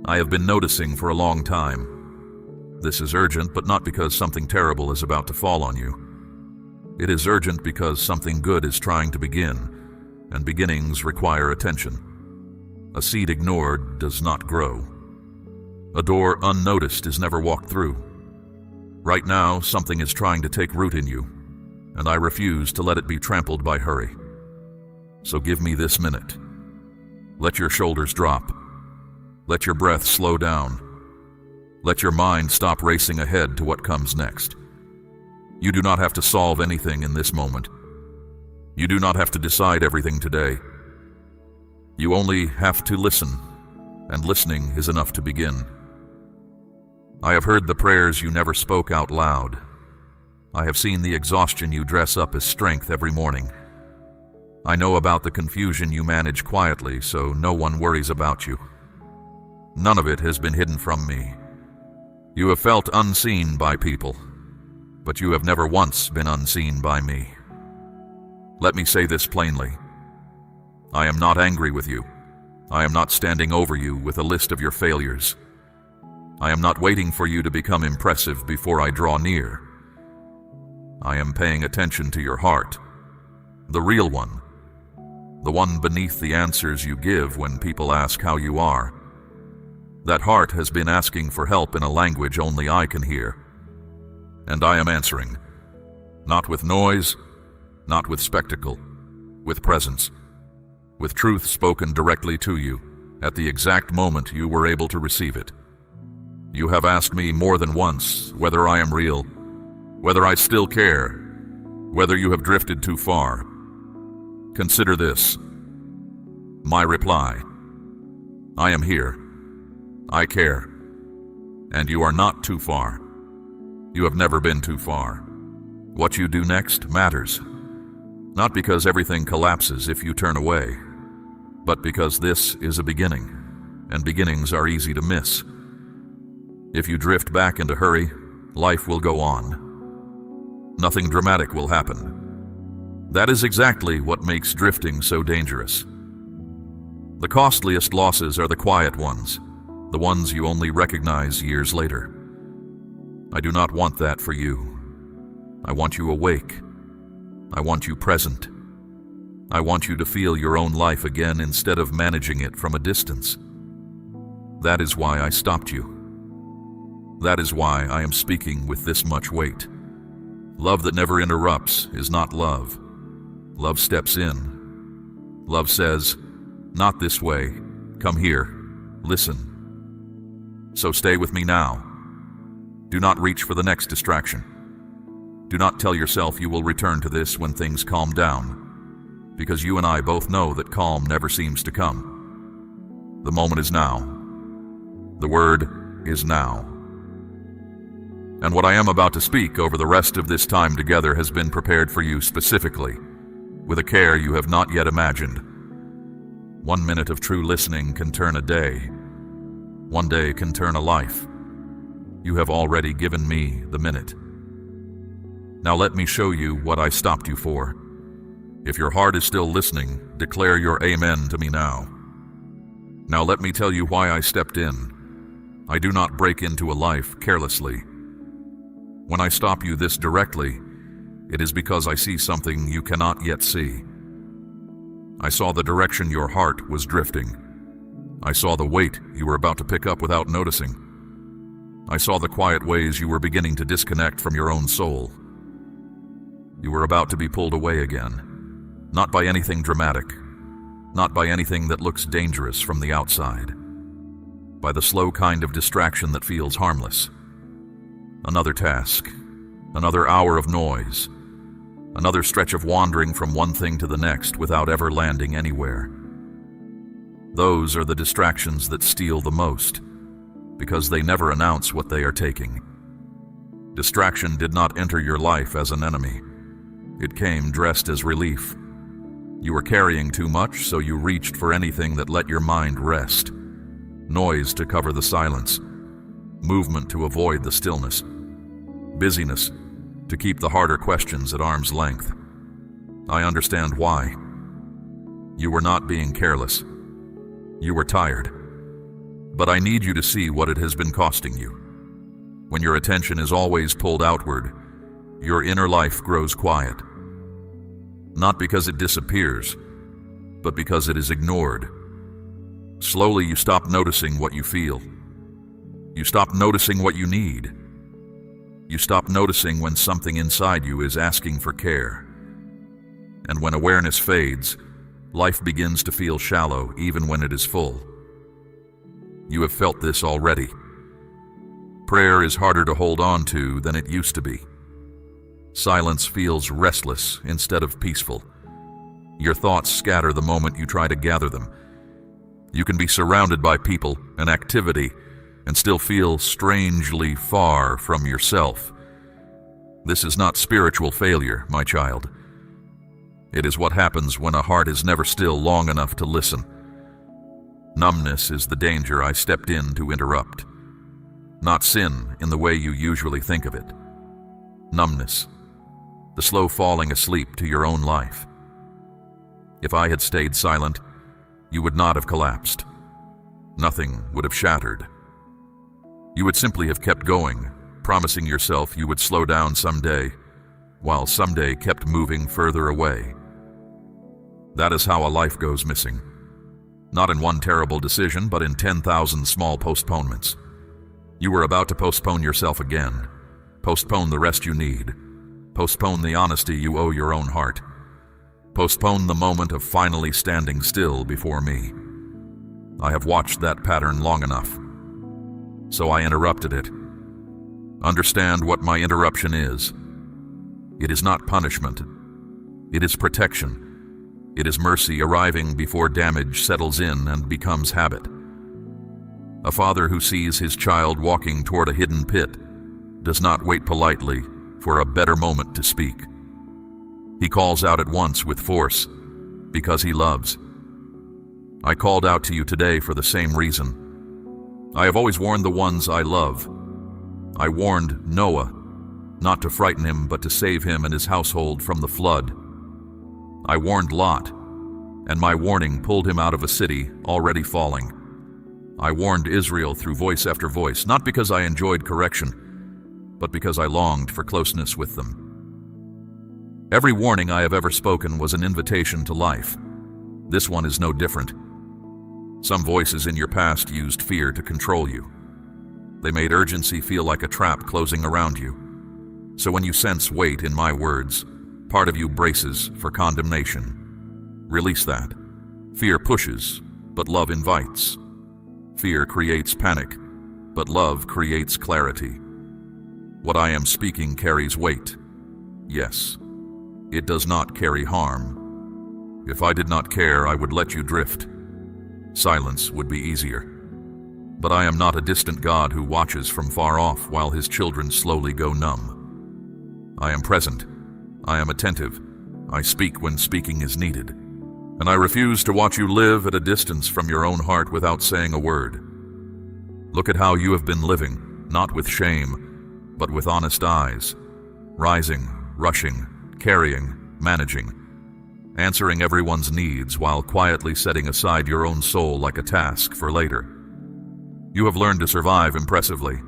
I have been noticing for a long time. This is urgent, but not because something terrible is about to fall on you. It is urgent because something good is trying to begin, and beginnings require attention. A seed ignored does not grow. A door unnoticed is never walked through. Right now, something is trying to take root in you, and I refuse to let it be trampled by hurry. So give me this minute. Let your shoulders drop. Let your breath slow down. Let your mind stop racing ahead to what comes next. You do not have to solve anything in this moment. You do not have to decide everything today. You only have to listen, and listening is enough to begin. I have heard the prayers you never spoke out loud. I have seen the exhaustion you dress up as strength every morning. I know about the confusion you manage quietly so no one worries about you. None of it has been hidden from me. You have felt unseen by people, but you have never once been unseen by me. Let me say this plainly. I am not angry with you. I am not standing over you with a list of your failures. I am not waiting for you to become impressive before I draw near. I am paying attention to your heart, the real one, the one beneath the answers you give when people ask how you are. That heart has been asking for help in a language only I can hear. And I am answering. Not with noise, not with spectacle, with presence, with truth spoken directly to you at the exact moment you were able to receive it. You have asked me more than once whether I am real, whether I still care, whether you have drifted too far. Consider this. My reply. I am here. I care. And you are not too far. You have never been too far. What you do next matters. Not because everything collapses if you turn away, but because this is a beginning, and beginnings are easy to miss. If you drift back into hurry, life will go on. Nothing dramatic will happen. That is exactly what makes drifting so dangerous. The costliest losses are the quiet ones, the ones you only recognize years later. I do not want that for you. I want you awake. I want you present. I want you to feel your own life again instead of managing it from a distance. That is why I stopped you. That is why I am speaking with this much weight. Love that never interrupts is not love. Love steps in. Love says, not this way. Come here. Listen. So stay with me now. Do not reach for the next distraction. Do not tell yourself you will return to this when things calm down, because you and I both know that calm never seems to come. The moment is now. The word is now. And what I am about to speak over the rest of this time together has been prepared for you specifically, with a care you have not yet imagined. 1 minute of true listening can turn a day. 1 day can turn a life. You have already given me the minute. Now let me show you what I stopped you for. If your heart is still listening, declare your amen to me now. Now let me tell you why I stepped in. I do not break into a life carelessly. When I stop you this directly, it is because I see something you cannot yet see. I saw the direction your heart was drifting. I saw the weight you were about to pick up without noticing. I saw the quiet ways you were beginning to disconnect from your own soul. You were about to be pulled away again, not by anything dramatic, not by anything that looks dangerous from the outside, by the slow kind of distraction that feels harmless. Another task, another hour of noise, Another stretch of wandering from one thing to the next without ever landing anywhere. Those are the distractions that steal the most, because they never announce what they are taking. Distraction did not enter your life as an enemy. It came dressed as relief. You were carrying too much, so you reached for anything that let your mind rest. Noise to cover the silence. Movement to avoid the stillness. Busyness to keep the harder questions at arm's length. I understand why. You were not being careless. You were tired. But I need you to see what it has been costing you. When your attention is always pulled outward, your inner life grows quiet. Not because it disappears, but because it is ignored. Slowly you stop noticing what you feel. You stop noticing what you need. You stop noticing when something inside you is asking for care. And when awareness fades, life begins to feel shallow even when it is full. You have felt this already. Prayer is harder to hold on to than it used to be. Silence feels restless instead of peaceful. Your thoughts scatter the moment you try to gather them. You can be surrounded by people and activity and still feel strangely far from yourself. This is not spiritual failure, my child. It is what happens when a heart is never still long enough to listen. Numbness is the danger I stepped in to interrupt. Not sin in the way you usually think of it. Numbness, the slow falling asleep to your own life. If I had stayed silent, you would not have collapsed. Nothing would have shattered. You would simply have kept going, promising yourself you would slow down someday, while someday kept moving further away. That is how a life goes missing. Not in one terrible decision, but in 10,000 small postponements. You were about to postpone yourself again. Postpone the rest you need. Postpone the honesty you owe your own heart. Postpone the moment of finally standing still before me. I have watched that pattern long enough. So I interrupted it. Understand what my interruption is. It is not punishment. It is protection. It is mercy arriving before damage settles in and becomes habit. A father who sees his child walking toward a hidden pit does not wait politely for a better moment to speak. He calls out at once with force because he loves. I called out to you today for the same reason. I have always warned the ones I love. I warned Noah, not to frighten him, but to save him and his household from the flood. I warned Lot, and my warning pulled him out of a city already falling. I warned Israel through voice after voice, not because I enjoyed correction, but because I longed for closeness with them. Every warning I have ever spoken was an invitation to life. This one is no different. Some voices in your past used fear to control you. They made urgency feel like a trap closing around you. So when you sense weight in my words, part of you braces for condemnation. Release that. Fear pushes, but love invites. Fear creates panic, but love creates clarity. What I am speaking carries weight. Yes, it does not carry harm. If I did not care, I would let you drift. Silence would be easier. But I am not a distant God who watches from far off while his children slowly go numb. I am present. I am attentive. I speak when speaking is needed. And I refuse to watch you live at a distance from your own heart without saying a word. Look at how you have been living, not with shame, but with honest eyes. Rising, rushing, carrying, managing. Answering everyone's needs while quietly setting aside your own soul like a task for later. You have learned to survive impressively.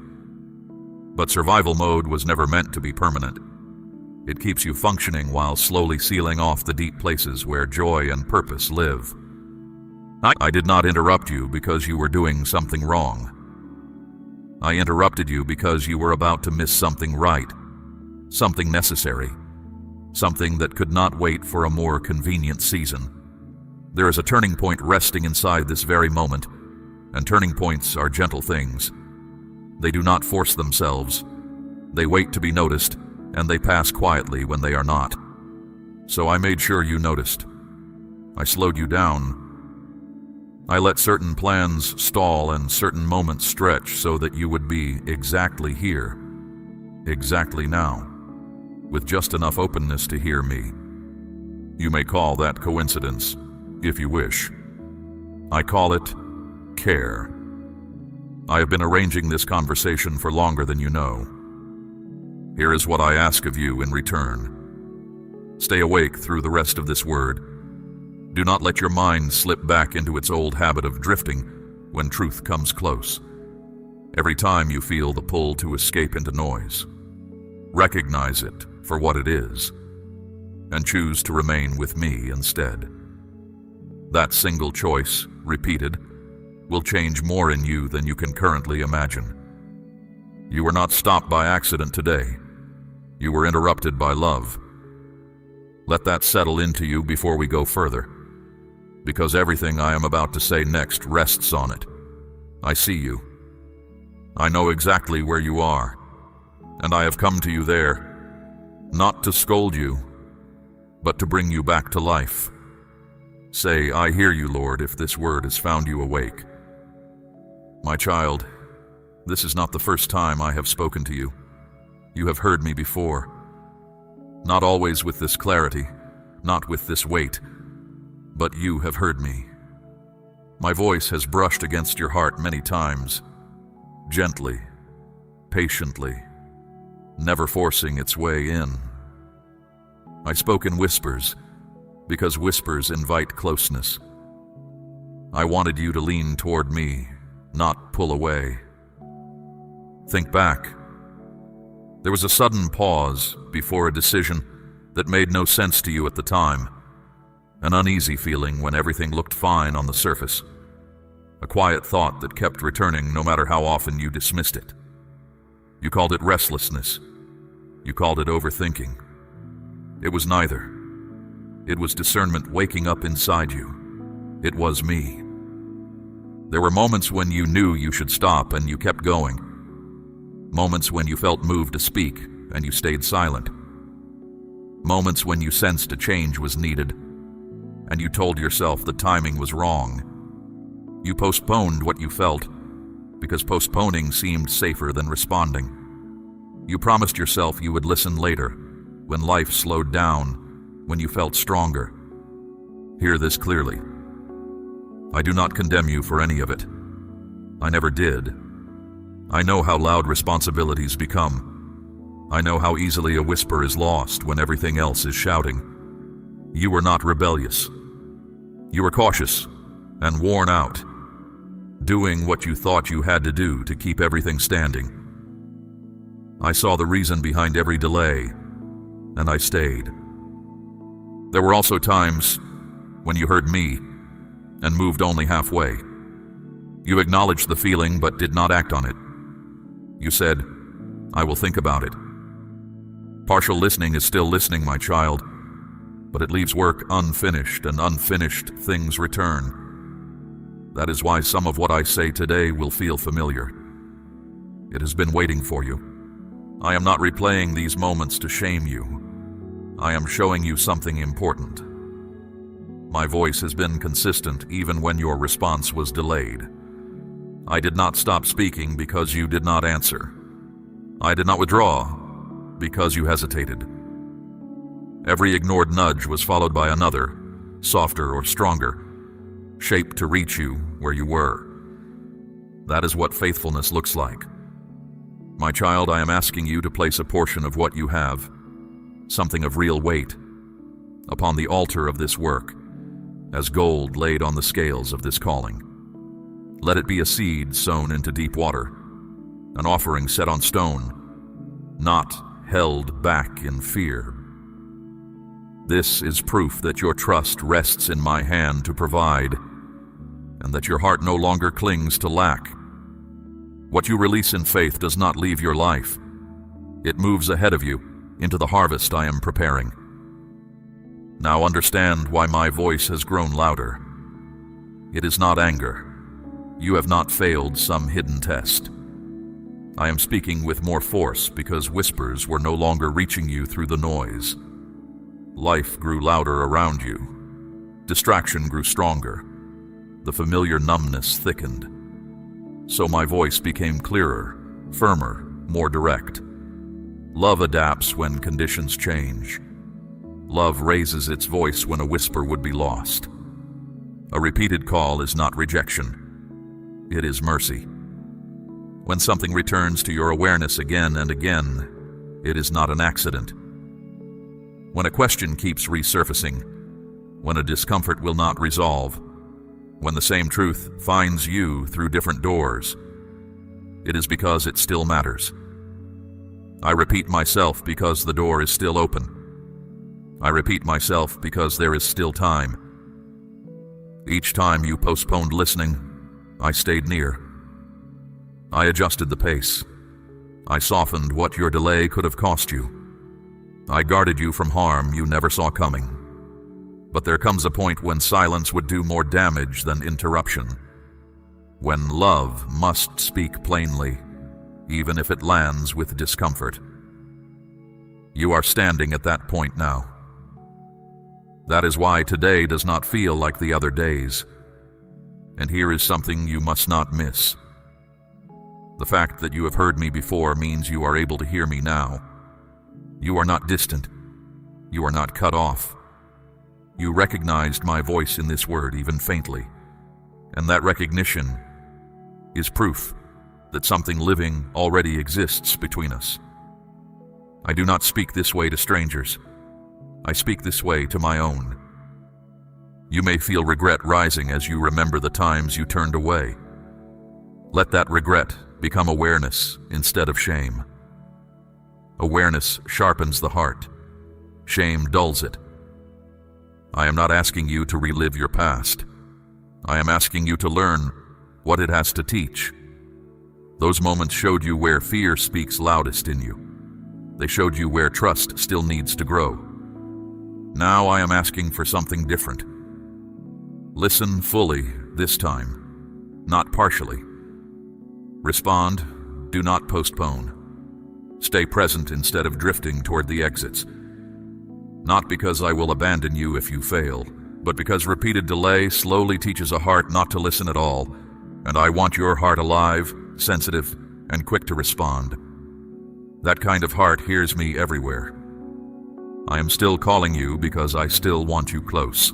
But survival mode was never meant to be permanent. It keeps you functioning while slowly sealing off the deep places where joy and purpose live. I did not interrupt you because you were doing something wrong. I interrupted you because you were about to miss something right, something necessary. Something that could not wait for a more convenient season. There is a turning point resting inside this very moment, and turning points are gentle things. They do not force themselves. They wait to be noticed, and they pass quietly when they are not. So I made sure you noticed. I slowed you down. I let certain plans stall and certain moments stretch so that you would be exactly here, exactly now, with just enough openness to hear me. You may call that coincidence, if you wish. I call it care. I have been arranging this conversation for longer than you know. Here is what I ask of you in return. Stay awake through the rest of this word. Do not let your mind slip back into its old habit of drifting when truth comes close. Every time you feel the pull to escape into noise, recognize it for what it is, and choose to remain with me instead. That single choice, repeated, will change more in you than you can currently imagine. You were not stopped by accident today. You were interrupted by love. Let that settle into you before we go further, because everything I am about to say next rests on it. I see you. I know exactly where you are, and I have come to you there, not to scold you, but to bring you back to life. Say, I hear you, Lord, if this word has found you awake. My child, this is not the first time I have spoken to you. You have heard me before. Not always with this clarity, not with this weight, but you have heard me. My voice has brushed against your heart many times, gently, patiently, never forcing its way in. I spoke in whispers, because whispers invite closeness. I wanted you to lean toward me, not pull away. Think back. There was a sudden pause before a decision that made no sense to you at the time. An uneasy feeling when everything looked fine on the surface. A quiet thought that kept returning no matter how often you dismissed it. You called it restlessness. You called it overthinking. It was neither. It was discernment waking up inside you. It was me. There were moments when you knew you should stop and you kept going. Moments when you felt moved to speak and you stayed silent. Moments when you sensed a change was needed and you told yourself the timing was wrong. You postponed what you felt because postponing seemed safer than responding. You promised yourself you would listen later, when life slowed down, when you felt stronger. Hear this clearly. I do not condemn you for any of it. I never did. I know how loud responsibilities become. I know how easily a whisper is lost when everything else is shouting. You were not rebellious. You were cautious and worn out, doing what you thought you had to do to keep everything standing. I saw the reason behind every delay, and I stayed. There were also times when you heard me and moved only halfway. You acknowledged the feeling but did not act on it. You said, I will think about it. Partial listening is still listening, my child, but it leaves work unfinished, and unfinished things return. That is why some of what I say today will feel familiar. It has been waiting for you. I am not replaying these moments to shame you. I am showing you something important. My voice has been consistent even when your response was delayed. I did not stop speaking because you did not answer. I did not withdraw because you hesitated. Every ignored nudge was followed by another, softer or stronger, shaped to reach you where you were. That is what faithfulness looks like. My child, I am asking you to place a portion of what you have, something of real weight, upon the altar of this work, as gold laid on the scales of this calling. Let it be a seed sown into deep water, an offering set on stone, not held back in fear. This is proof that your trust rests in my hand to provide, and that your heart no longer clings to lack. What you release in faith does not leave your life. It moves ahead of you into the harvest I am preparing. Now understand why my voice has grown louder. It is not anger. You have not failed some hidden test. I am speaking with more force because whispers were no longer reaching you through the noise. Life grew louder around you. Distraction grew stronger. The familiar numbness thickened. So my voice became clearer, firmer, more direct. Love adapts when conditions change. Love raises its voice when a whisper would be lost. A repeated call is not rejection. It is mercy. When something returns to your awareness again and again, it is not an accident. When a question keeps resurfacing, when a discomfort will not resolve, when the same truth finds you through different doors, it is because it still matters. I repeat myself because the door is still open. I repeat myself because there is still time. Each time you postponed listening, I stayed near. I adjusted the pace. I softened what your delay could have cost you. I guarded you from harm you never saw coming. But there comes a point when silence would do more damage than interruption. When love must speak plainly, even if it lands with discomfort. You are standing at that point now. That is why today does not feel like the other days. And here is something you must not miss. The fact that you have heard me before means you are able to hear me now. You are not distant. You are not cut off. You recognized my voice in this word, even faintly. And that recognition is proof that something living already exists between us. I do not speak this way to strangers. I speak this way to my own. You may feel regret rising as you remember the times you turned away. Let that regret become awareness instead of shame. Awareness sharpens the heart. Shame dulls it. I am not asking you to relive your past. I am asking you to learn what it has to teach. Those moments showed you where fear speaks loudest in you. They showed you where trust still needs to grow. Now I am asking for something different. Listen fully this time, not partially. Respond, do not postpone. Stay present instead of drifting toward the exits. Not because I will abandon you if you fail, but because repeated delay slowly teaches a heart not to listen at all, and I want your heart alive, sensitive, and quick to respond. That kind of heart hears me everywhere. I am still calling you because I still want you close.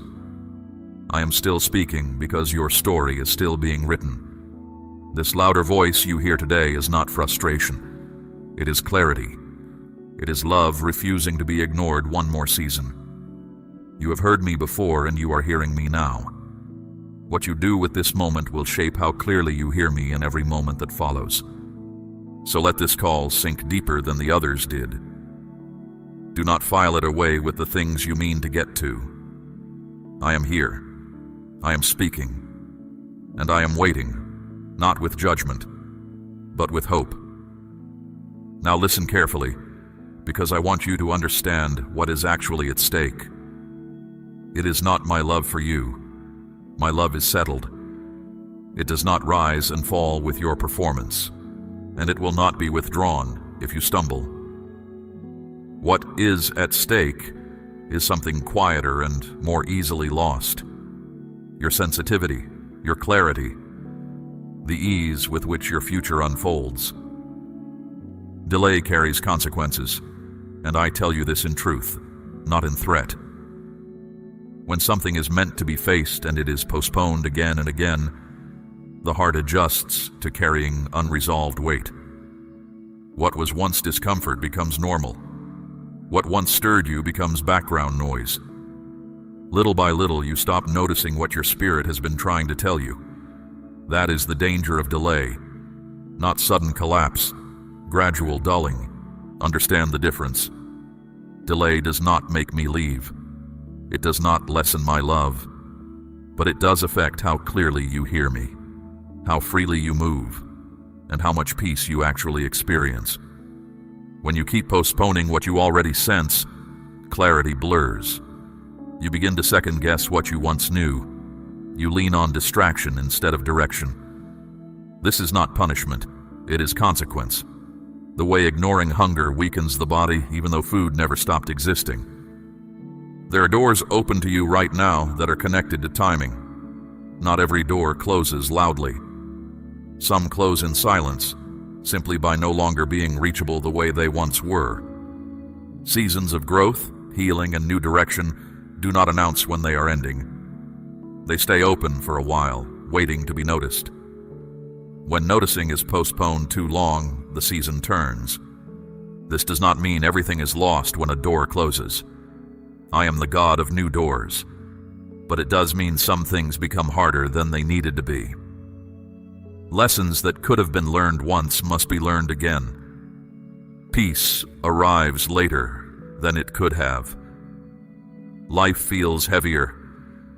I am still speaking because your story is still being written. This louder voice you hear today is not frustration. It is clarity. It is love refusing to be ignored one more season. You have heard me before and you are hearing me now. What you do with this moment will shape how clearly you hear me in every moment that follows. So let this call sink deeper than the others did. Do not file it away with the things you mean to get to. I am here. I am speaking. And I am waiting, not with judgment, but with hope. Now listen carefully, because I want you to understand what is actually at stake. It is not my love for you. My love is settled. It does not rise and fall with your performance, and it will not be withdrawn if you stumble. What is at stake is something quieter and more easily lost. Your sensitivity, your clarity, the ease with which your future unfolds. Delay carries consequences, and I tell you this in truth, not in threat. When something is meant to be faced and it is postponed again and again, the heart adjusts to carrying unresolved weight. What was once discomfort becomes normal. What once stirred you becomes background noise. Little by little, you stop noticing what your spirit has been trying to tell you. That is the danger of delay, not sudden collapse, gradual dulling. Understand the difference. Delay does not make me leave. It does not lessen my love, but it does affect how clearly you hear me, how freely you move, and how much peace you actually experience. When you keep postponing what you already sense, clarity blurs. You begin to second-guess what you once knew. You lean on distraction instead of direction. This is not punishment, it is consequence. The way ignoring hunger weakens the body even though food never stopped existing. There are doors open to you right now that are connected to timing. Not every door closes loudly. Some close in silence, simply by no longer being reachable the way they once were. Seasons of growth, healing, and new direction do not announce when they are ending. They stay open for a while, waiting to be noticed. When noticing is postponed too long, the season turns. This does not mean everything is lost when a door closes. I am the God of new doors, but it does mean some things become harder than they needed to be. Lessons that could have been learned once must be learned again. Peace arrives later than it could have. Life feels heavier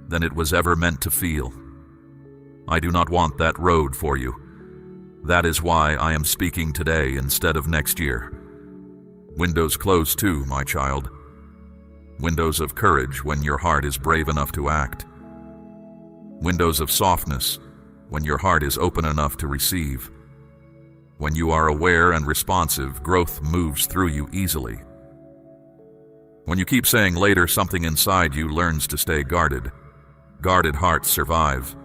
than it was ever meant to feel. I do not want that road for you. That is why I am speaking today instead of next year. Windows close too, my child. Windows of courage when your heart is brave enough to act. Windows of softness when your heart is open enough to receive. When you are aware and responsive, growth moves through you easily. When you keep saying later, something inside you learns to stay guarded. Guarded hearts survive.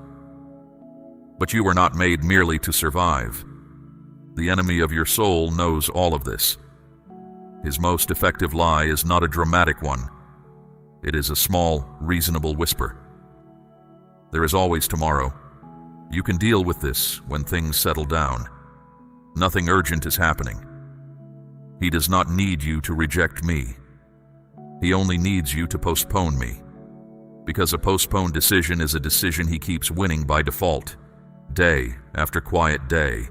But you were not made merely to survive. The enemy of your soul knows all of this. His most effective lie is not a dramatic one. It is a small, reasonable whisper. There is always tomorrow. You can deal with this when things settle down. Nothing urgent is happening. He does not need you to reject me. He only needs you to postpone me. Because a postponed decision is a decision he keeps winning by default, day after quiet day.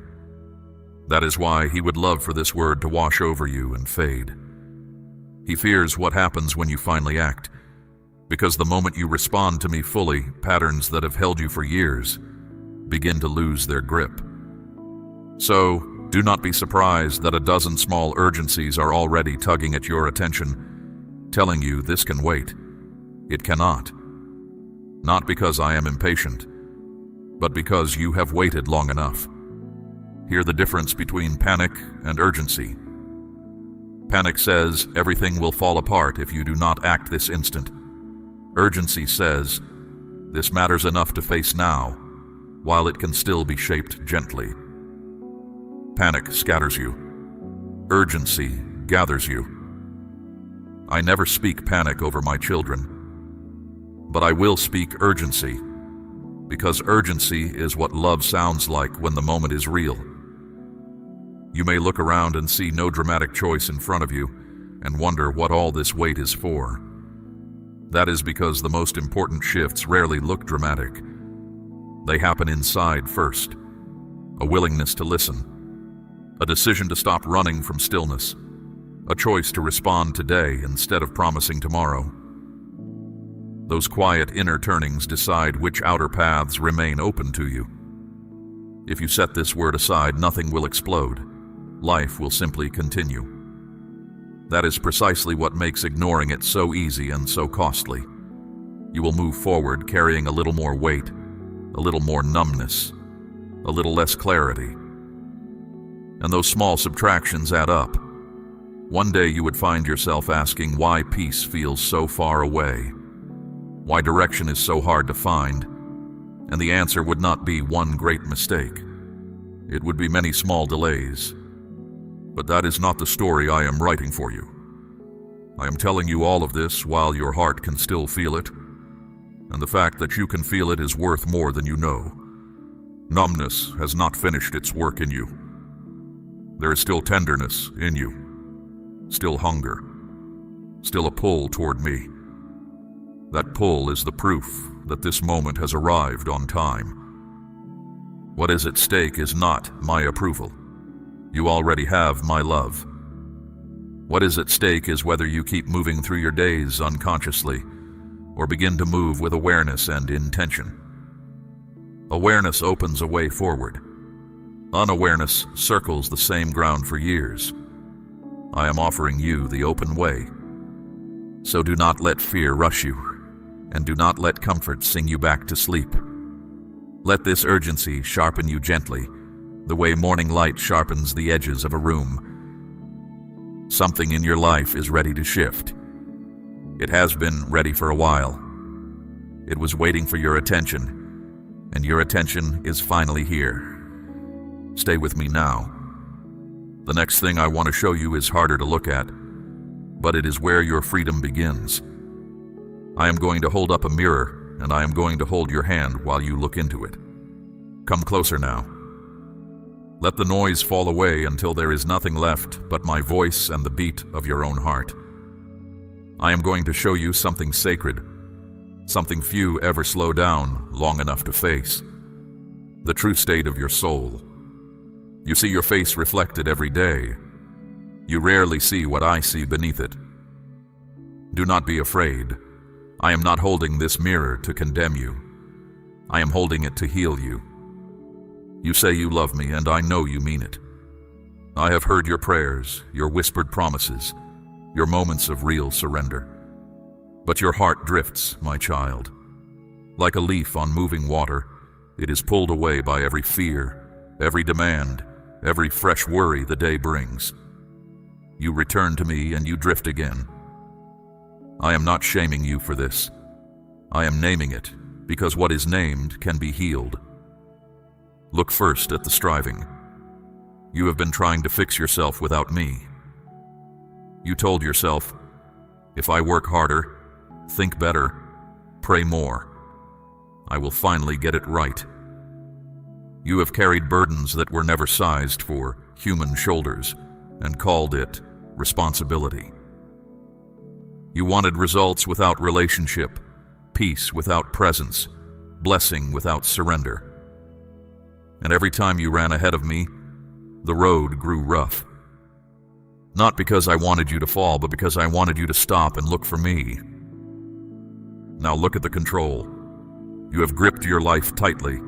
That is why he would love for this word to wash over you and fade. He fears what happens when you finally act, because the moment you respond to me fully, patterns that have held you for years begin to lose their grip. So, do not be surprised that a dozen small urgencies are already tugging at your attention, telling you this can wait. It cannot. Not because I am impatient, but because you have waited long enough. Hear the difference between panic and urgency. Panic says everything will fall apart if you do not act this instant. Urgency says this matters enough to face now, while it can still be shaped gently. Panic scatters you. Urgency gathers you. I never speak panic over my children, but I will speak urgency, because urgency is what love sounds like when the moment is real. You may look around and see no dramatic choice in front of you and wonder what all this wait is for. That is because the most important shifts rarely look dramatic. They happen inside first. A willingness to listen. A decision to stop running from stillness. A choice to respond today instead of promising tomorrow. Those quiet inner turnings decide which outer paths remain open to you. If you set this word aside, nothing will explode. Life will simply continue. That is precisely what makes ignoring it so easy and so costly. You will move forward carrying a little more weight, a little more numbness, a little less clarity. And those small subtractions add up. One day you would find yourself asking why peace feels so far away, why direction is so hard to find, and the answer would not be one great mistake. It would be many small delays. But that is not the story I am writing for you. I am telling you all of this while your heart can still feel it, and the fact that you can feel it is worth more than you know. Numbness has not finished its work in you. There is still tenderness in you, still hunger, still a pull toward me. That pull is the proof that this moment has arrived on time. What is at stake is not my approval. You already have my love. What is at stake is whether you keep moving through your days unconsciously or begin to move with awareness and intention. Awareness opens a way forward. Unawareness circles the same ground for years. I am offering you the open way. So do not let fear rush you, and do not let comfort sing you back to sleep. Let this urgency sharpen you gently, the way morning light sharpens the edges of a room. Something in your life is ready to shift. It has been ready for a while. It was waiting for your attention, and your attention is finally here. Stay with me now. The next thing I want to show you is harder to look at, but it is where your freedom begins. I am going to hold up a mirror, and I am going to hold your hand while you look into it. Come closer now. Let the noise fall away until there is nothing left but my voice and the beat of your own heart. I am going to show you something sacred, something few ever slow down long enough to face. The true state of your soul. You see your face reflected every day. You rarely see what I see beneath it. Do not be afraid. I am not holding this mirror to condemn you. I am holding it to heal you. You say you love me, and I know you mean it. I have heard your prayers, your whispered promises, your moments of real surrender. But your heart drifts, my child. Like a leaf on moving water, it is pulled away by every fear, every demand, every fresh worry the day brings. You return to me and you drift again. I am not shaming you for this. I am naming it, because what is named can be healed. Look first at the striving. You have been trying to fix yourself without me. You told yourself, if I work harder, think better, pray more, I will finally get it right. You have carried burdens that were never sized for human shoulders and called it responsibility. You wanted results without relationship, peace without presence, blessing without surrender. And every time you ran ahead of me, the road grew rough. Not because I wanted you to fall, but because I wanted you to stop and look for me. Now look at the control. You have gripped your life tightly,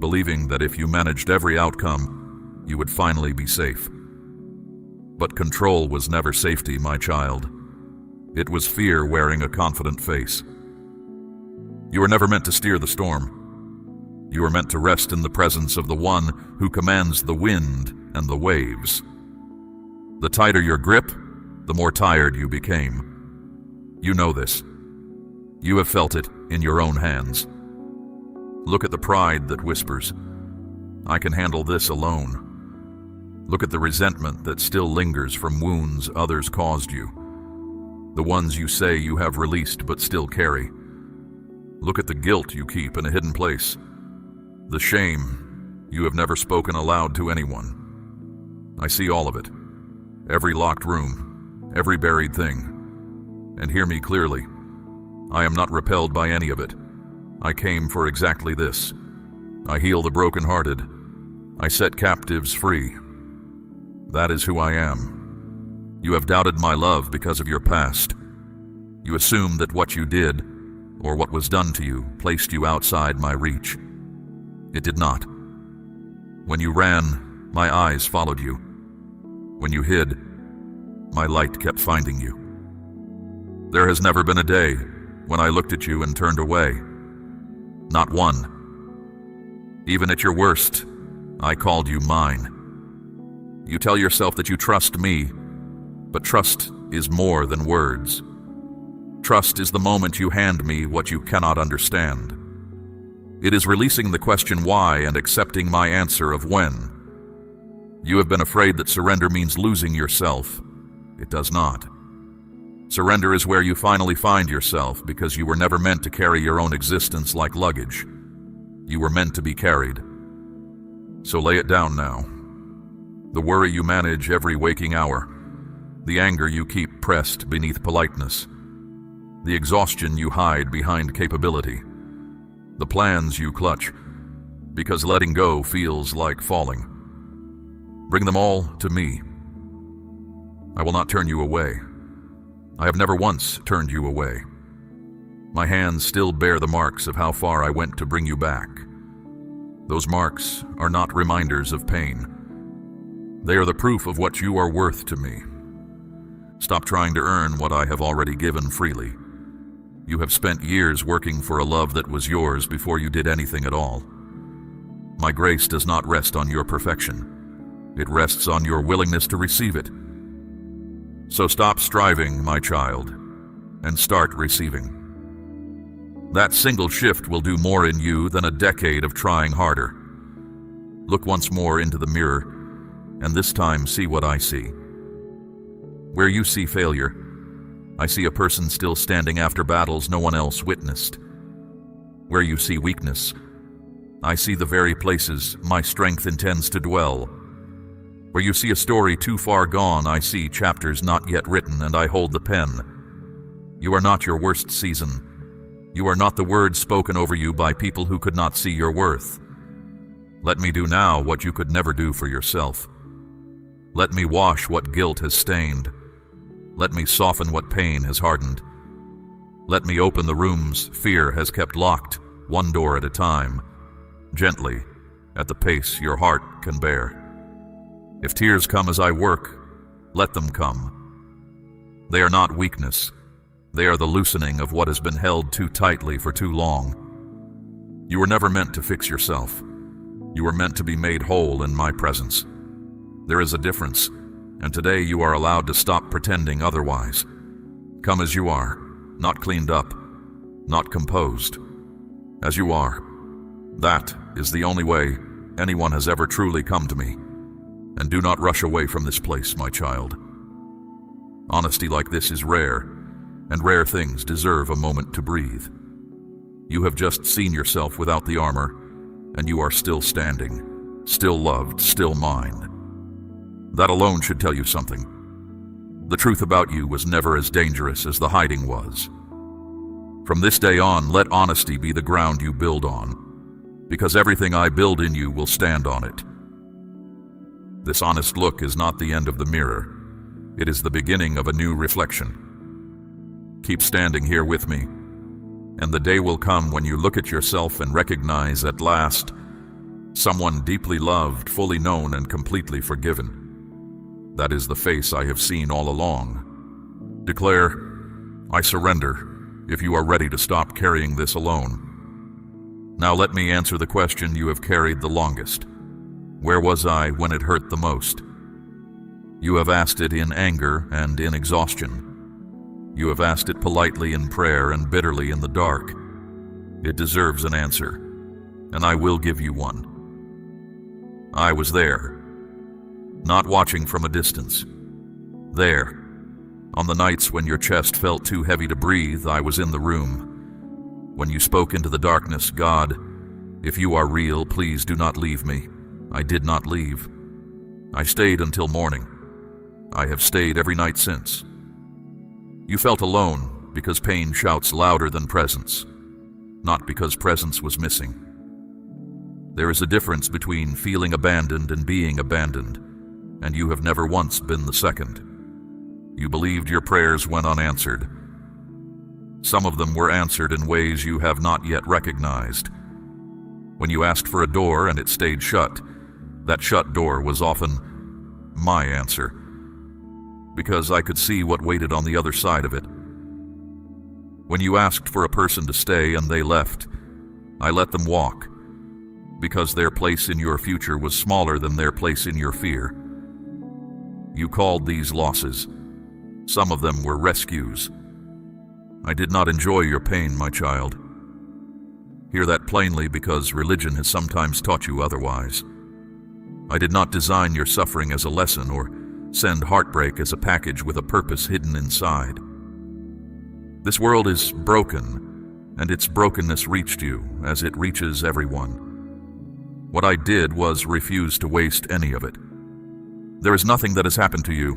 believing that if you managed every outcome, you would finally be safe. But control was never safety, my child. It was fear wearing a confident face. You were never meant to steer the storm. You were meant to rest in the presence of the one who commands the wind and the waves. The tighter your grip, the more tired you became. You know this. You have felt it in your own hands. Look at the pride that whispers, I can handle this alone. Look at the resentment that still lingers from wounds others caused you, the ones you say you have released but still carry. Look at the guilt you keep in a hidden place, the shame you have never spoken aloud to anyone. I see all of it, every locked room, every buried thing. And hear me clearly, I am not repelled by any of it. I came for exactly this. I heal the brokenhearted. I set captives free. That is who I am. You have doubted my love because of your past. You assumed that what you did, or what was done to you, placed you outside my reach. It did not. When you ran, my eyes followed you. When you hid, my light kept finding you. There has never been a day when I looked at you and turned away. Not one. Even at your worst, I called you mine. You tell yourself that you trust me, but trust is more than words. Trust is the moment you hand me what you cannot understand. It is releasing the question why and accepting my answer of when. You have been afraid that surrender means losing yourself. It does not. Surrender is where you finally find yourself because you were never meant to carry your own existence like luggage. You were meant to be carried. So lay it down now. The worry you manage every waking hour, the anger you keep pressed beneath politeness, the exhaustion you hide behind capability, the plans you clutch because letting go feels like falling. Bring them all to me. I will not turn you away. I have never once turned you away. My hands still bear the marks of how far I went to bring you back. Those marks are not reminders of pain. They are the proof of what you are worth to me. Stop trying to earn what I have already given freely. You have spent years working for a love that was yours before you did anything at all. My grace does not rest on your perfection. It rests on your willingness to receive it. So stop striving, my child. and start receiving. That single shift will do more in you than a decade of trying harder. Look once more into the mirror, and this time see what I see. Where you see failure, I see a person still standing after battles no one else witnessed. Where you see weakness, I see the very places my strength intends to dwell. Where you see a story too far gone, I see chapters not yet written, and I hold the pen. You are not your worst season. You are not the words spoken over you by people who could not see your worth. Let me do now what you could never do for yourself. Let me wash what guilt has stained. Let me soften what pain has hardened. Let me open the rooms fear has kept locked, one door at a time, gently, at the pace your heart can bear. If tears come as I work, let them come. They are not weakness. They are the loosening of what has been held too tightly for too long. You were never meant to fix yourself. You were meant to be made whole in my presence. There is a difference, and today you are allowed to stop pretending otherwise. Come as you are, not cleaned up, not composed. As you are. That is the only way anyone has ever truly come to me. And do not rush away from this place, my child. Honesty like this is rare, and rare things deserve a moment to breathe. You have just seen yourself without the armor, and you are still standing, still loved, still mine. That alone should tell you something. The truth about you was never as dangerous as the hiding was. From this day on, let honesty be the ground you build on, because everything I build in you will stand on it. This honest look is not the end of the mirror. It is the beginning of a new reflection. Keep standing here with me, and the day will come when you look at yourself and recognize at last someone deeply loved, fully known, and completely forgiven. That is the face I have seen all along. Declare, I surrender, if you are ready to stop carrying this alone. Now let me answer the question you have carried the longest. Where was I when it hurt the most? You have asked it in anger and in exhaustion. You have asked it politely in prayer and bitterly in the dark. It deserves an answer, and I will give you one. I was there, not watching from a distance. There, on the nights when your chest felt too heavy to breathe, I was in the room. When you spoke into the darkness, God, if you are real, please do not leave me. I did not leave. I stayed until morning. I have stayed every night since. You felt alone because pain shouts louder than presence, not because presence was missing. There is a difference between feeling abandoned and being abandoned, and you have never once been the second. You believed your prayers went unanswered. Some of them were answered in ways you have not yet recognized. When you asked for a door and it stayed shut, that shut door was often my answer, because I could see what waited on the other side of it. When you asked for a person to stay and they left, I let them walk, because their place in your future was smaller than their place in your fear. You called these losses. Some of them were rescues. I did not enjoy your pain, my child. Hear that plainly, because religion has sometimes taught you otherwise. I did not design your suffering as a lesson or send heartbreak as a package with a purpose hidden inside. This world is broken, and its brokenness reached you as it reaches everyone. What I did was refuse to waste any of it. There is nothing that has happened to you,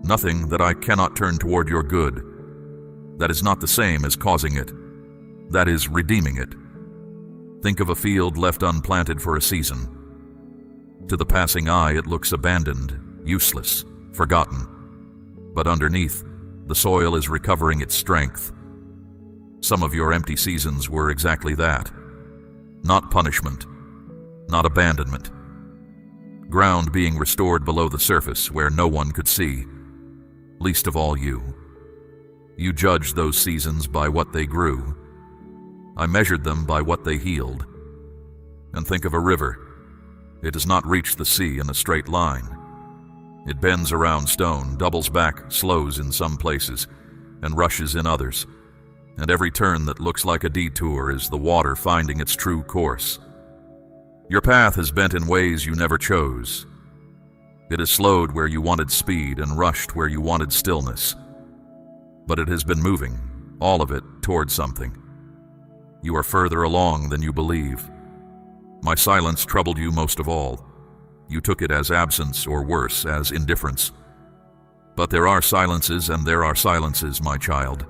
nothing that I cannot turn toward your good. That is not the same as causing it. That is redeeming it. Think of a field left unplanted for a season. To the passing eye, it looks abandoned, useless, forgotten. But underneath, the soil is recovering its strength. Some of your empty seasons were exactly that. Not punishment, not abandonment. Ground being restored below the surface where no one could see, least of all you. You judged those seasons by what they grew. I measured them by what they healed. And think of a river. It does not reach the sea in a straight line. It bends around stone, doubles back, slows in some places, and rushes in others, and every turn that looks like a detour is the water finding its true course. Your path is bent in ways you never chose. It has slowed where you wanted speed and rushed where you wanted stillness. But it has been moving, all of it, toward something. You are further along than you believe. My silence troubled you most of all. You took it as absence, or worse, as indifference. But there are silences and there are silences, my child.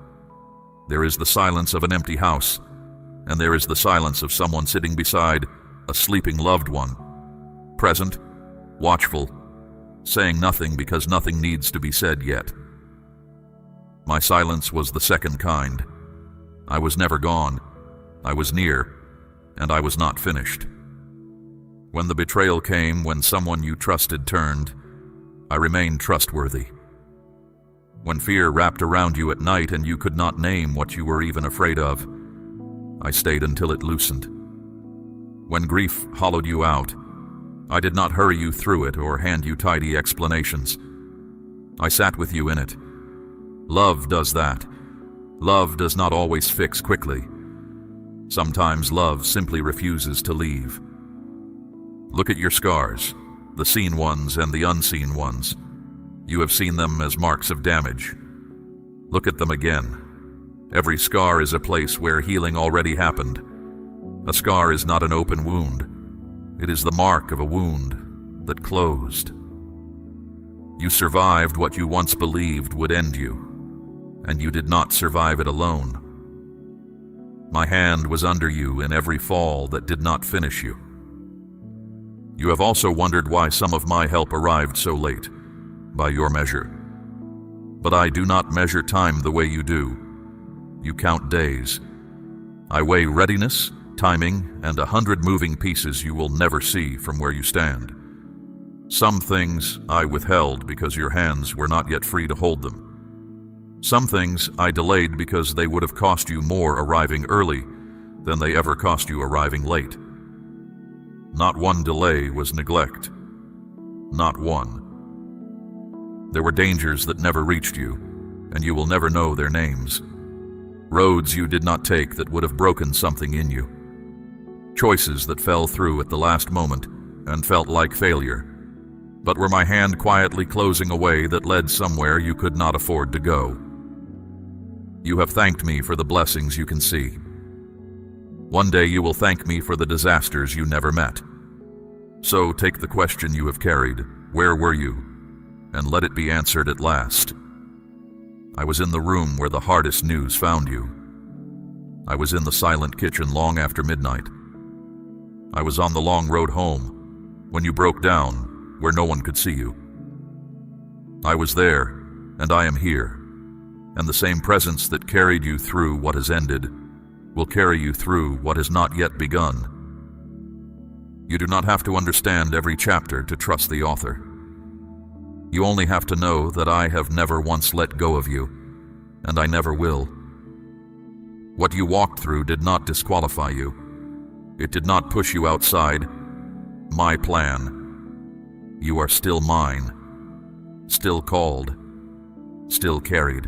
There is the silence of an empty house, and there is the silence of someone sitting beside a sleeping loved one, present, watchful, saying nothing because nothing needs to be said yet. My silence was the second kind. I was never gone. I was near, and I was not finished. When the betrayal came, when someone you trusted turned, I remained trustworthy. When fear wrapped around you at night and you could not name what you were even afraid of, I stayed until it loosened. When grief hollowed you out, I did not hurry you through it or hand you tidy explanations. I sat with you in it. Love does that. Love does not always fix quickly. Sometimes love simply refuses to leave. Look at your scars, the seen ones and the unseen ones. You have seen them as marks of damage. Look at them again. Every scar is a place where healing already happened. A scar is not an open wound. It is the mark of a wound that closed. You survived what you once believed would end you, and you did not survive it alone. My hand was under you in every fall that did not finish you. You have also wondered why some of my help arrived so late, by your measure. But I do not measure time the way you do. You count days. I weigh readiness, timing, and 100 moving pieces you will never see from where you stand. Some things I withheld because your hands were not yet free to hold them. Some things I delayed because they would have cost you more arriving early than they ever cost you arriving late. Not one delay was neglect. Not one. There were dangers that never reached you, and you will never know their names. Roads you did not take that would have broken something in you. Choices that fell through at the last moment and felt like failure, but were my hand quietly closing a way that led somewhere you could not afford to go. You have thanked me for the blessings you can see. One day you will thank me for the disasters you never met. So take the question you have carried, where were you? And let it be answered at last. I was in the room where the hardest news found you. I was in the silent kitchen long after midnight. I was on the long road home, when you broke down, where no one could see you. I was there, and I am here, and the same presence that carried you through what has ended will carry you through what has not yet begun. You do not have to understand every chapter to trust the author. You only have to know that I have never once let go of you, and I never will. What you walked through did not disqualify you. It did not push you outside my plan. You are still mine, still called, still carried.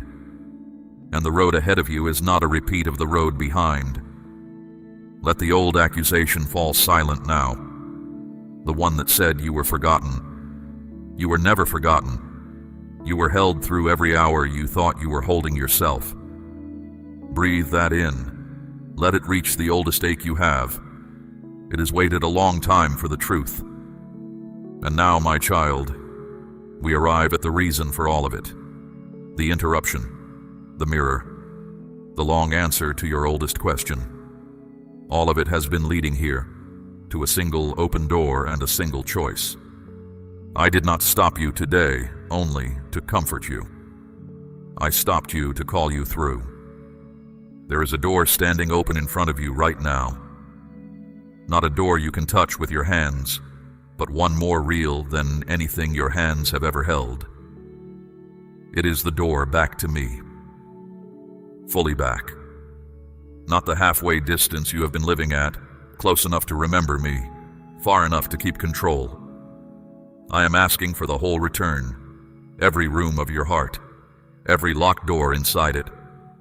And the road ahead of you is not a repeat of the road behind. Let the old accusation fall silent now. The one that said you were forgotten. You were never forgotten. You were held through every hour you thought you were holding yourself. Breathe that in. Let it reach the oldest ache you have. It has waited a long time for the truth. And now, my child, we arrive at the reason for all of it. The interruption, the mirror, the long answer to your oldest question. All of it has been leading here, to a single open door and a single choice. I did not stop you today only to comfort you. I stopped you to call you through. There is a door standing open in front of you right now. Not a door you can touch with your hands, but one more real than anything your hands have ever held. It is the door back to me. Fully back. Not the halfway distance you have been living at, close enough to remember me, far enough to keep control. I am asking for the whole return, every room of your heart, every locked door inside it,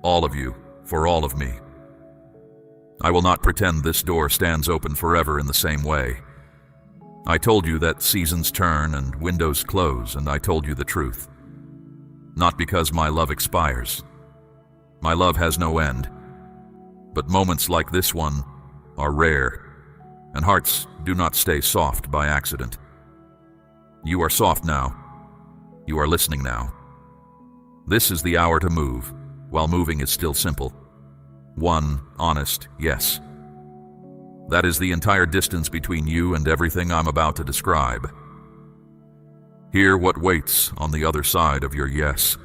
all of you, for all of me. I will not pretend this door stands open forever in the same way. I told you that seasons turn and windows close, and I told you the truth. Not because my love expires. My love has no end. But moments like this one are rare, and hearts do not stay soft by accident. You are soft now. You are listening now. This is the hour to move, while moving is still simple. One honest yes. That is the entire distance between you and everything I'm about to describe. Hear what waits on the other side of your yes.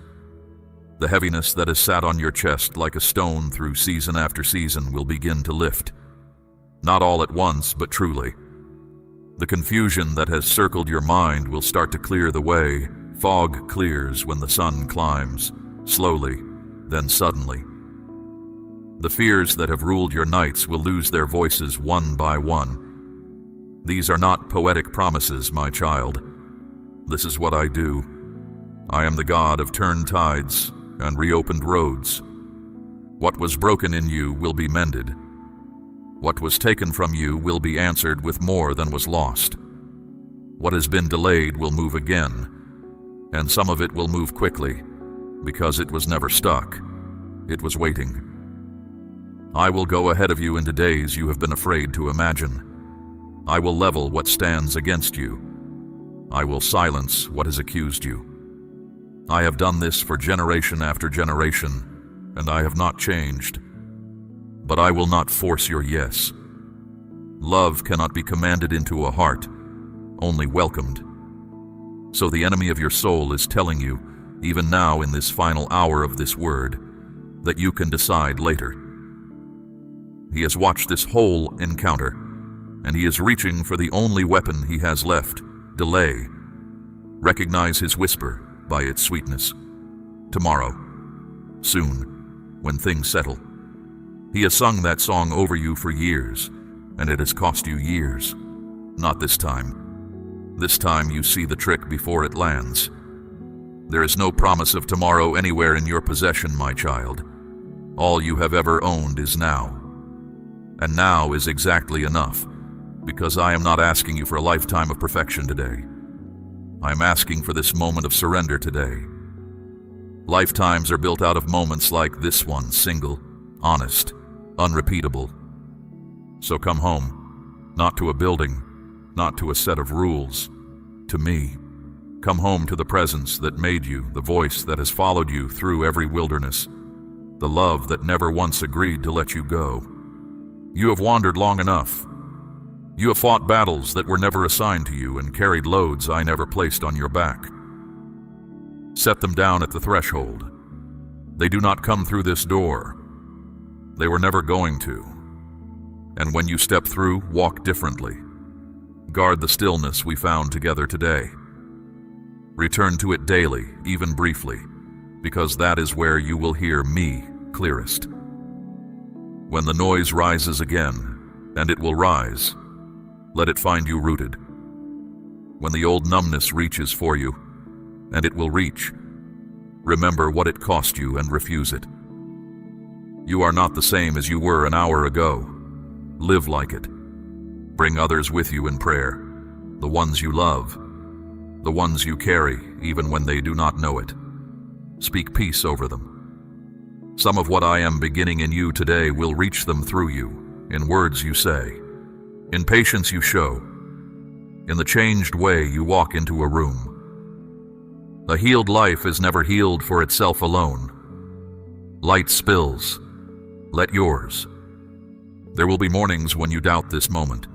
The heaviness that has sat on your chest like a stone through season after season will begin to lift. Not all at once, but truly. The confusion that has circled your mind will start to clear the way. Fog clears when the sun climbs, slowly, then suddenly. The fears that have ruled your nights will lose their voices one by one. These are not poetic promises, my child. This is what I do. I am the God of turned tides and reopened roads. What was broken in you will be mended. What was taken from you will be answered with more than was lost. What has been delayed will move again, and some of it will move quickly, because it was never stuck. It was waiting. I will go ahead of you into days you have been afraid to imagine. I will level what stands against you. I will silence what has accused you. I have done this for generation after generation, and I have not changed. But I will not force your yes. Love cannot be commanded into a heart, only welcomed. So the enemy of your soul is telling you, even now in this final hour of this word, that you can decide later. He has watched this whole encounter, and he is reaching for the only weapon he has left: delay. Recognize his whisper by its sweetness. Tomorrow. Soon. When things settle. He has sung that song over you for years, and it has cost you years. Not this time. This time you see the trick before it lands. There is no promise of tomorrow anywhere in your possession, my child. All you have ever owned is now. And now is exactly enough, because I am not asking you for a lifetime of perfection today. I am asking for this moment of surrender today. Lifetimes are built out of moments like this one, single, honest, unrepeatable. So come home, not to a building, not to a set of rules, to me. Come home to the presence that made you, the voice that has followed you through every wilderness, the love that never once agreed to let you go. You have wandered long enough. You have fought battles that were never assigned to you and carried loads I never placed on your back. Set them down at the threshold. They do not come through this door. They were never going to. And when you step through, walk differently. Guard the stillness we found together today. Return to it daily, even briefly, because that is where you will hear me clearest. When the noise rises again, and it will rise, let it find you rooted. When the old numbness reaches for you, and it will reach, remember what it cost you and refuse it. You are not the same as you were an hour ago. Live like it. Bring others with you in prayer, the ones you love, the ones you carry even when they do not know it. Speak peace over them. Some of what I am beginning in you today will reach them through you, in words you say, in patience you show, in the changed way you walk into a room. A healed life is never healed for itself alone. Light spills. Let yours. There will be mornings when you doubt this moment.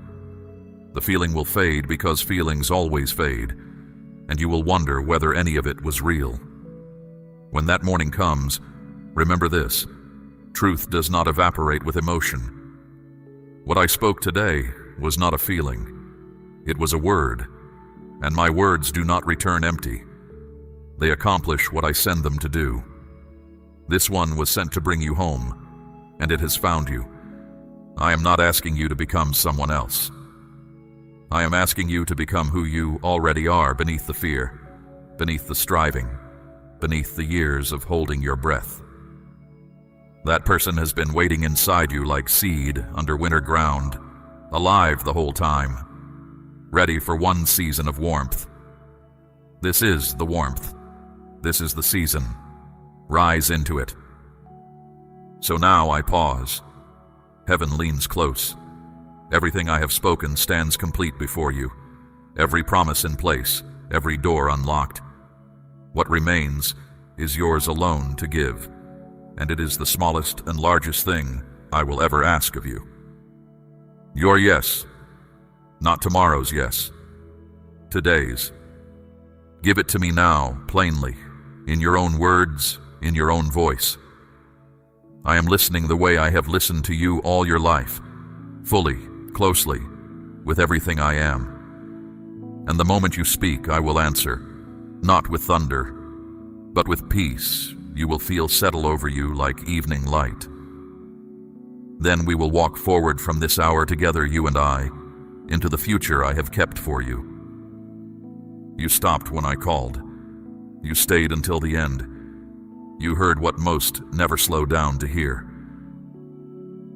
The feeling will fade because feelings always fade, and you will wonder whether any of it was real. When that morning comes, remember this: truth does not evaporate with emotion. What I spoke today was not a feeling. It was a word, and my words do not return empty. They accomplish what I send them to do. This one was sent to bring you home, and it has found you. I am not asking you to become someone else. I am asking you to become who you already are, beneath the fear, beneath the striving, beneath the years of holding your breath. That person has been waiting inside you like seed under winter ground, alive the whole time, ready for one season of warmth. This is the warmth. This is the season. Rise into it. So now I pause. Heaven leans close. Everything I have spoken stands complete before you. Every promise in place, every door unlocked. What remains is yours alone to give, and it is the smallest and largest thing I will ever ask of you. Your yes, not tomorrow's yes, today's. Give it to me now, plainly, in your own words, in your own voice. I am listening the way I have listened to you all your life, fully, closely, with everything I am. And the moment you speak, I will answer, not with thunder, but with peace you will feel settle over you like evening light. Then we will walk forward from this hour together, you and I, into the future I have kept for you. You stopped when I called. You stayed until the end. You heard what most never slow down to hear.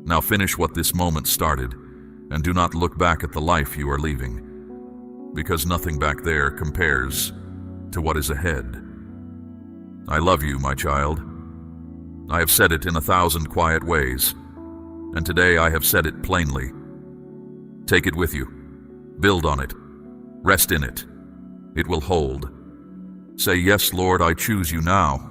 Now finish what this moment started, and do not look back at the life you are leaving, because nothing back there compares to what is ahead. I love you, my child. I have said it in 1,000 quiet ways, and today I have said it plainly. Take it with you. Build on it. Rest in it. It will hold. Say, yes, Lord, I choose you now,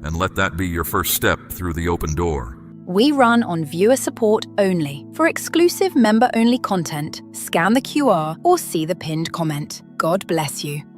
and let that be your first step through the open door. We run on viewer support only. For exclusive member-only content, scan the QR or see the pinned comment. God bless you.